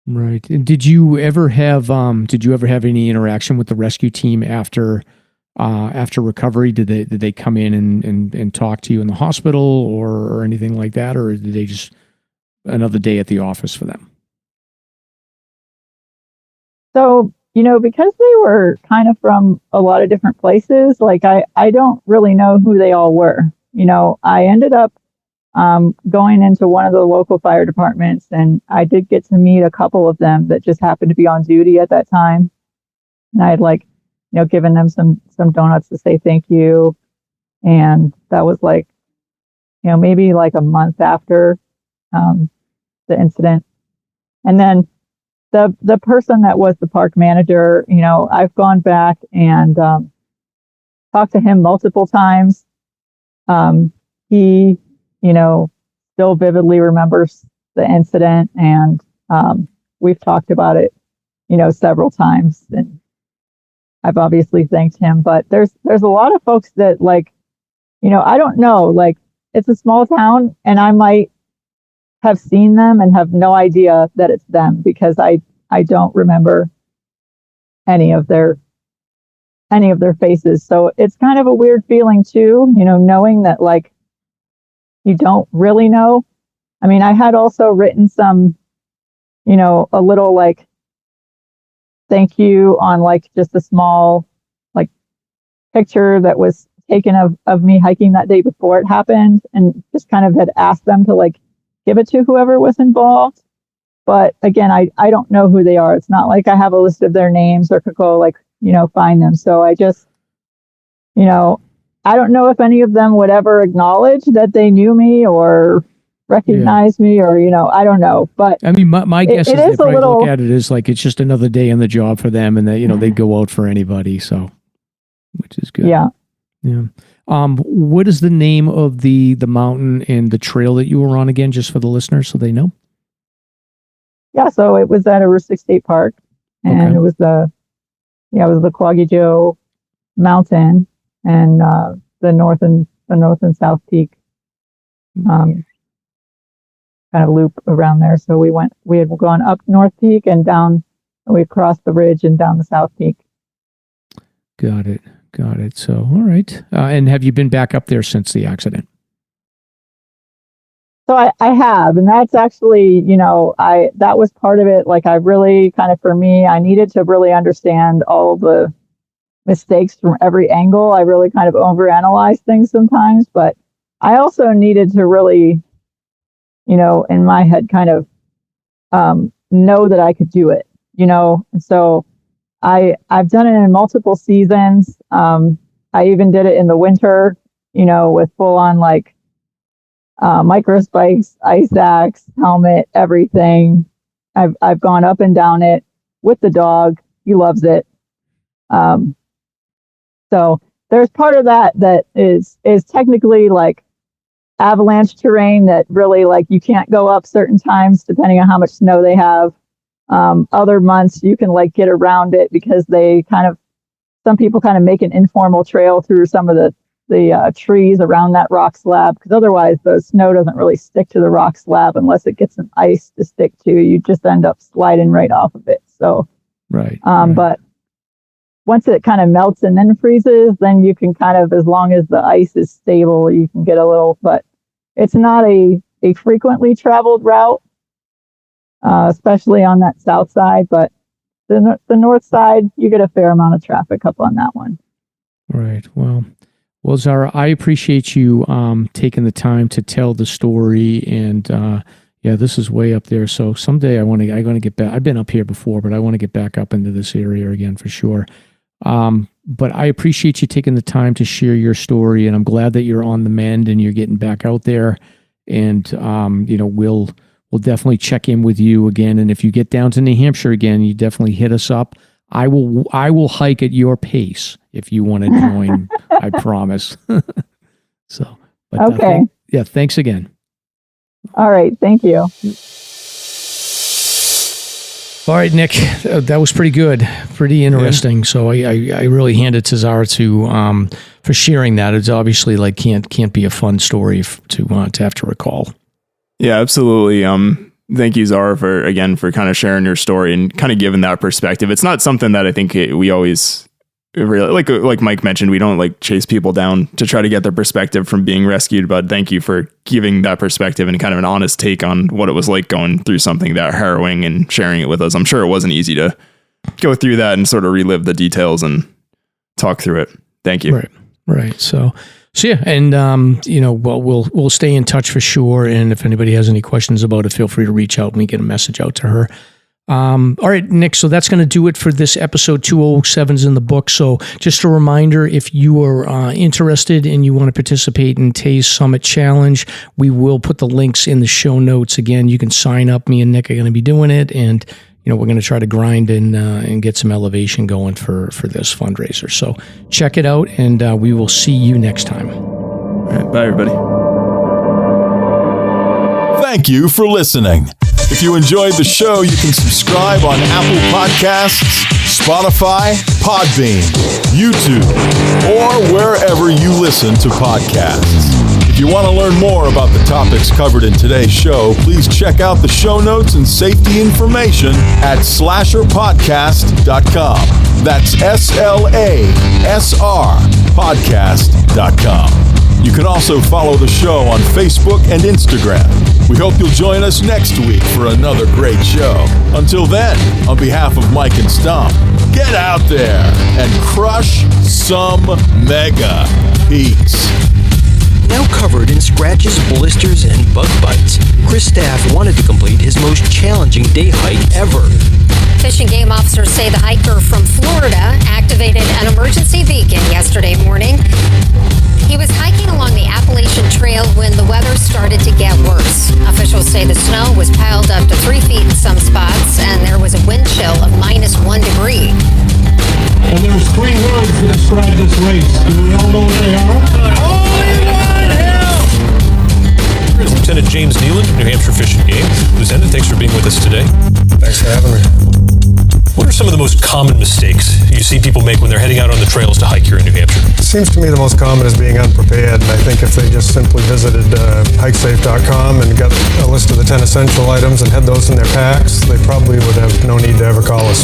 Right. And did you ever have any interaction with the rescue team after recovery? Did they come in and talk to you in the hospital or anything like that, or did they just another day at the office for them? So, because they were kind of from a lot of different places, like I don't really know who they all were. I ended up going into one of the local fire departments, and I did get to meet a couple of them that just happened to be on duty at that time. And I had given them some donuts to say thank you. And that was maybe like a month after the incident. And then the person that was the park manager, I've gone back and talked to him multiple times. He still vividly remembers the incident, and we've talked about it, several times, and I've obviously thanked him. But there's a lot of folks that I don't know, it's a small town, and I might have seen them and have no idea that it's them because I don't remember any of their faces. So it's kind of a weird feeling too, knowing that you don't really know. I mean, I had also written some, a little thank you on just a small picture that was taken of me hiking that day before it happened, and just kind of had asked them to give it to whoever was involved. But again, I don't know who they are. It's not like I have a list of their names or could go find them. So I just, I don't know if any of them would ever acknowledge that they knew me or recognize me, or I don't know. But I mean, my guess is they probably look at it as it's just another day in the job for them, and that they go out for anybody. So, which is good. Yeah. What is the name of the mountain and the trail that you were on again, just for the listeners so they know? Yeah, so it was at Aroostook State Park, and it was the Quaggy Joe Mountain and the north and south peak kind of loop around there. So we had gone up North Peak and down, and we crossed the ridge and down the South Peak. Got it. So, all right. And have you been back up there since the accident? So I have, and that's actually, that was part of it. I really kind of, for me, I needed to really understand all the mistakes from every angle. I really kind of overanalyze things sometimes, but I also needed to really, in my head kind of know that I could do it, so I've done it in multiple seasons. I even did it in the winter, with full on micro spikes, ice axe, helmet, everything. I've gone up and down it with the dog. He loves it. So there's part of that is technically avalanche terrain that really you can't go up certain times depending on how much snow they have. Other months you can get around it because some people kind of make an informal trail through some of the trees around that rock slab, because otherwise the snow doesn't really stick to the rock slab unless it gets some ice to stick to. You just end up sliding right off of it. So right. But once it kind of melts and then freezes, then you can as long as the ice is stable, you can get a little, but it's not a frequently traveled route, especially on that south side. But the north side, you get a fair amount of traffic up on that one. Right. Well, Zara, I appreciate you taking the time to tell the story, and this is way up there. So someday I'm going to get back. I've been up here before, but I want to get back up into this area again for sure. But I appreciate you taking the time to share your story, and I'm glad that you're on the mend and you're getting back out there. And we'll definitely check in with you again. And if you get down to New Hampshire again, you definitely hit us up. I will hike at your pace if you want to join. I promise. So, but, okay. Thanks again. All right. Thank you. All right, Nick, that was pretty good, pretty interesting. Yeah. So I really hand it to Zara for sharing that. It's obviously can't be a fun story to have to recall. Yeah, absolutely. Thank you, Zara, for kind of sharing your story and kind of giving that perspective. It's not something that I think we always really, like Mike mentioned, we don't chase people down to try to get their perspective from being rescued. But thank you for giving that perspective and kind of an honest take on what it was like going through something that harrowing and sharing it with us. I'm sure it wasn't easy to go through that and sort of relive the details and talk through it. Thank you. Right. So yeah, and we'll stay in touch for sure. And if anybody has any questions about it, feel free to reach out and we get a message out to her. All right, Nick, so that's going to do it for this episode. 207's in the book. So just a reminder, if you are interested and you want to participate in Tay's Summit Challenge, we will put the links in the show notes. Again, you can sign up. Me and Nick are going to be doing it, and we're going to try to grind and get some elevation going for this fundraiser. So check it out, and we will see you next time. All right, bye, everybody. Thank you for listening. If you enjoyed the show, you can subscribe on Apple Podcasts, Spotify, Podbean, YouTube, or wherever you listen to podcasts. If you want to learn more about the topics covered in today's show, please check out the show notes and safety information at SLASRPodcast.com. That's SLASRPodcast.com. You can also follow the show on Facebook and Instagram. We hope you'll join us next week for another great show. Until then, on behalf of Mike and Stomp, get out there and crush some mega peaks. Now covered in scratches, blisters, and bug bites, Chris Staff wanted to complete his most challenging day hike ever. Fish and Game officers say the hiker from Florida activated an emergency beacon yesterday morning. He was hiking along the Appalachian Trail when the weather started to get worse. Officials say the snow was piled up to 3 feet in some spots, and there was a wind chill of -1 degree. And there's 3 words to describe this race. Do we all know what they are? Only one help! Lieutenant James Nealon, New Hampshire Fish and Game. Lieutenant, thanks for being with us today. Thanks for having me. What are some of the most common mistakes you see people make when they're heading out on the trails to hike here in New Hampshire? It seems to me the most common is being unprepared, and I think if they just simply visited hikesafe.com and got a list of the 10 essential items and had those in their packs, they probably would have no need to ever call us.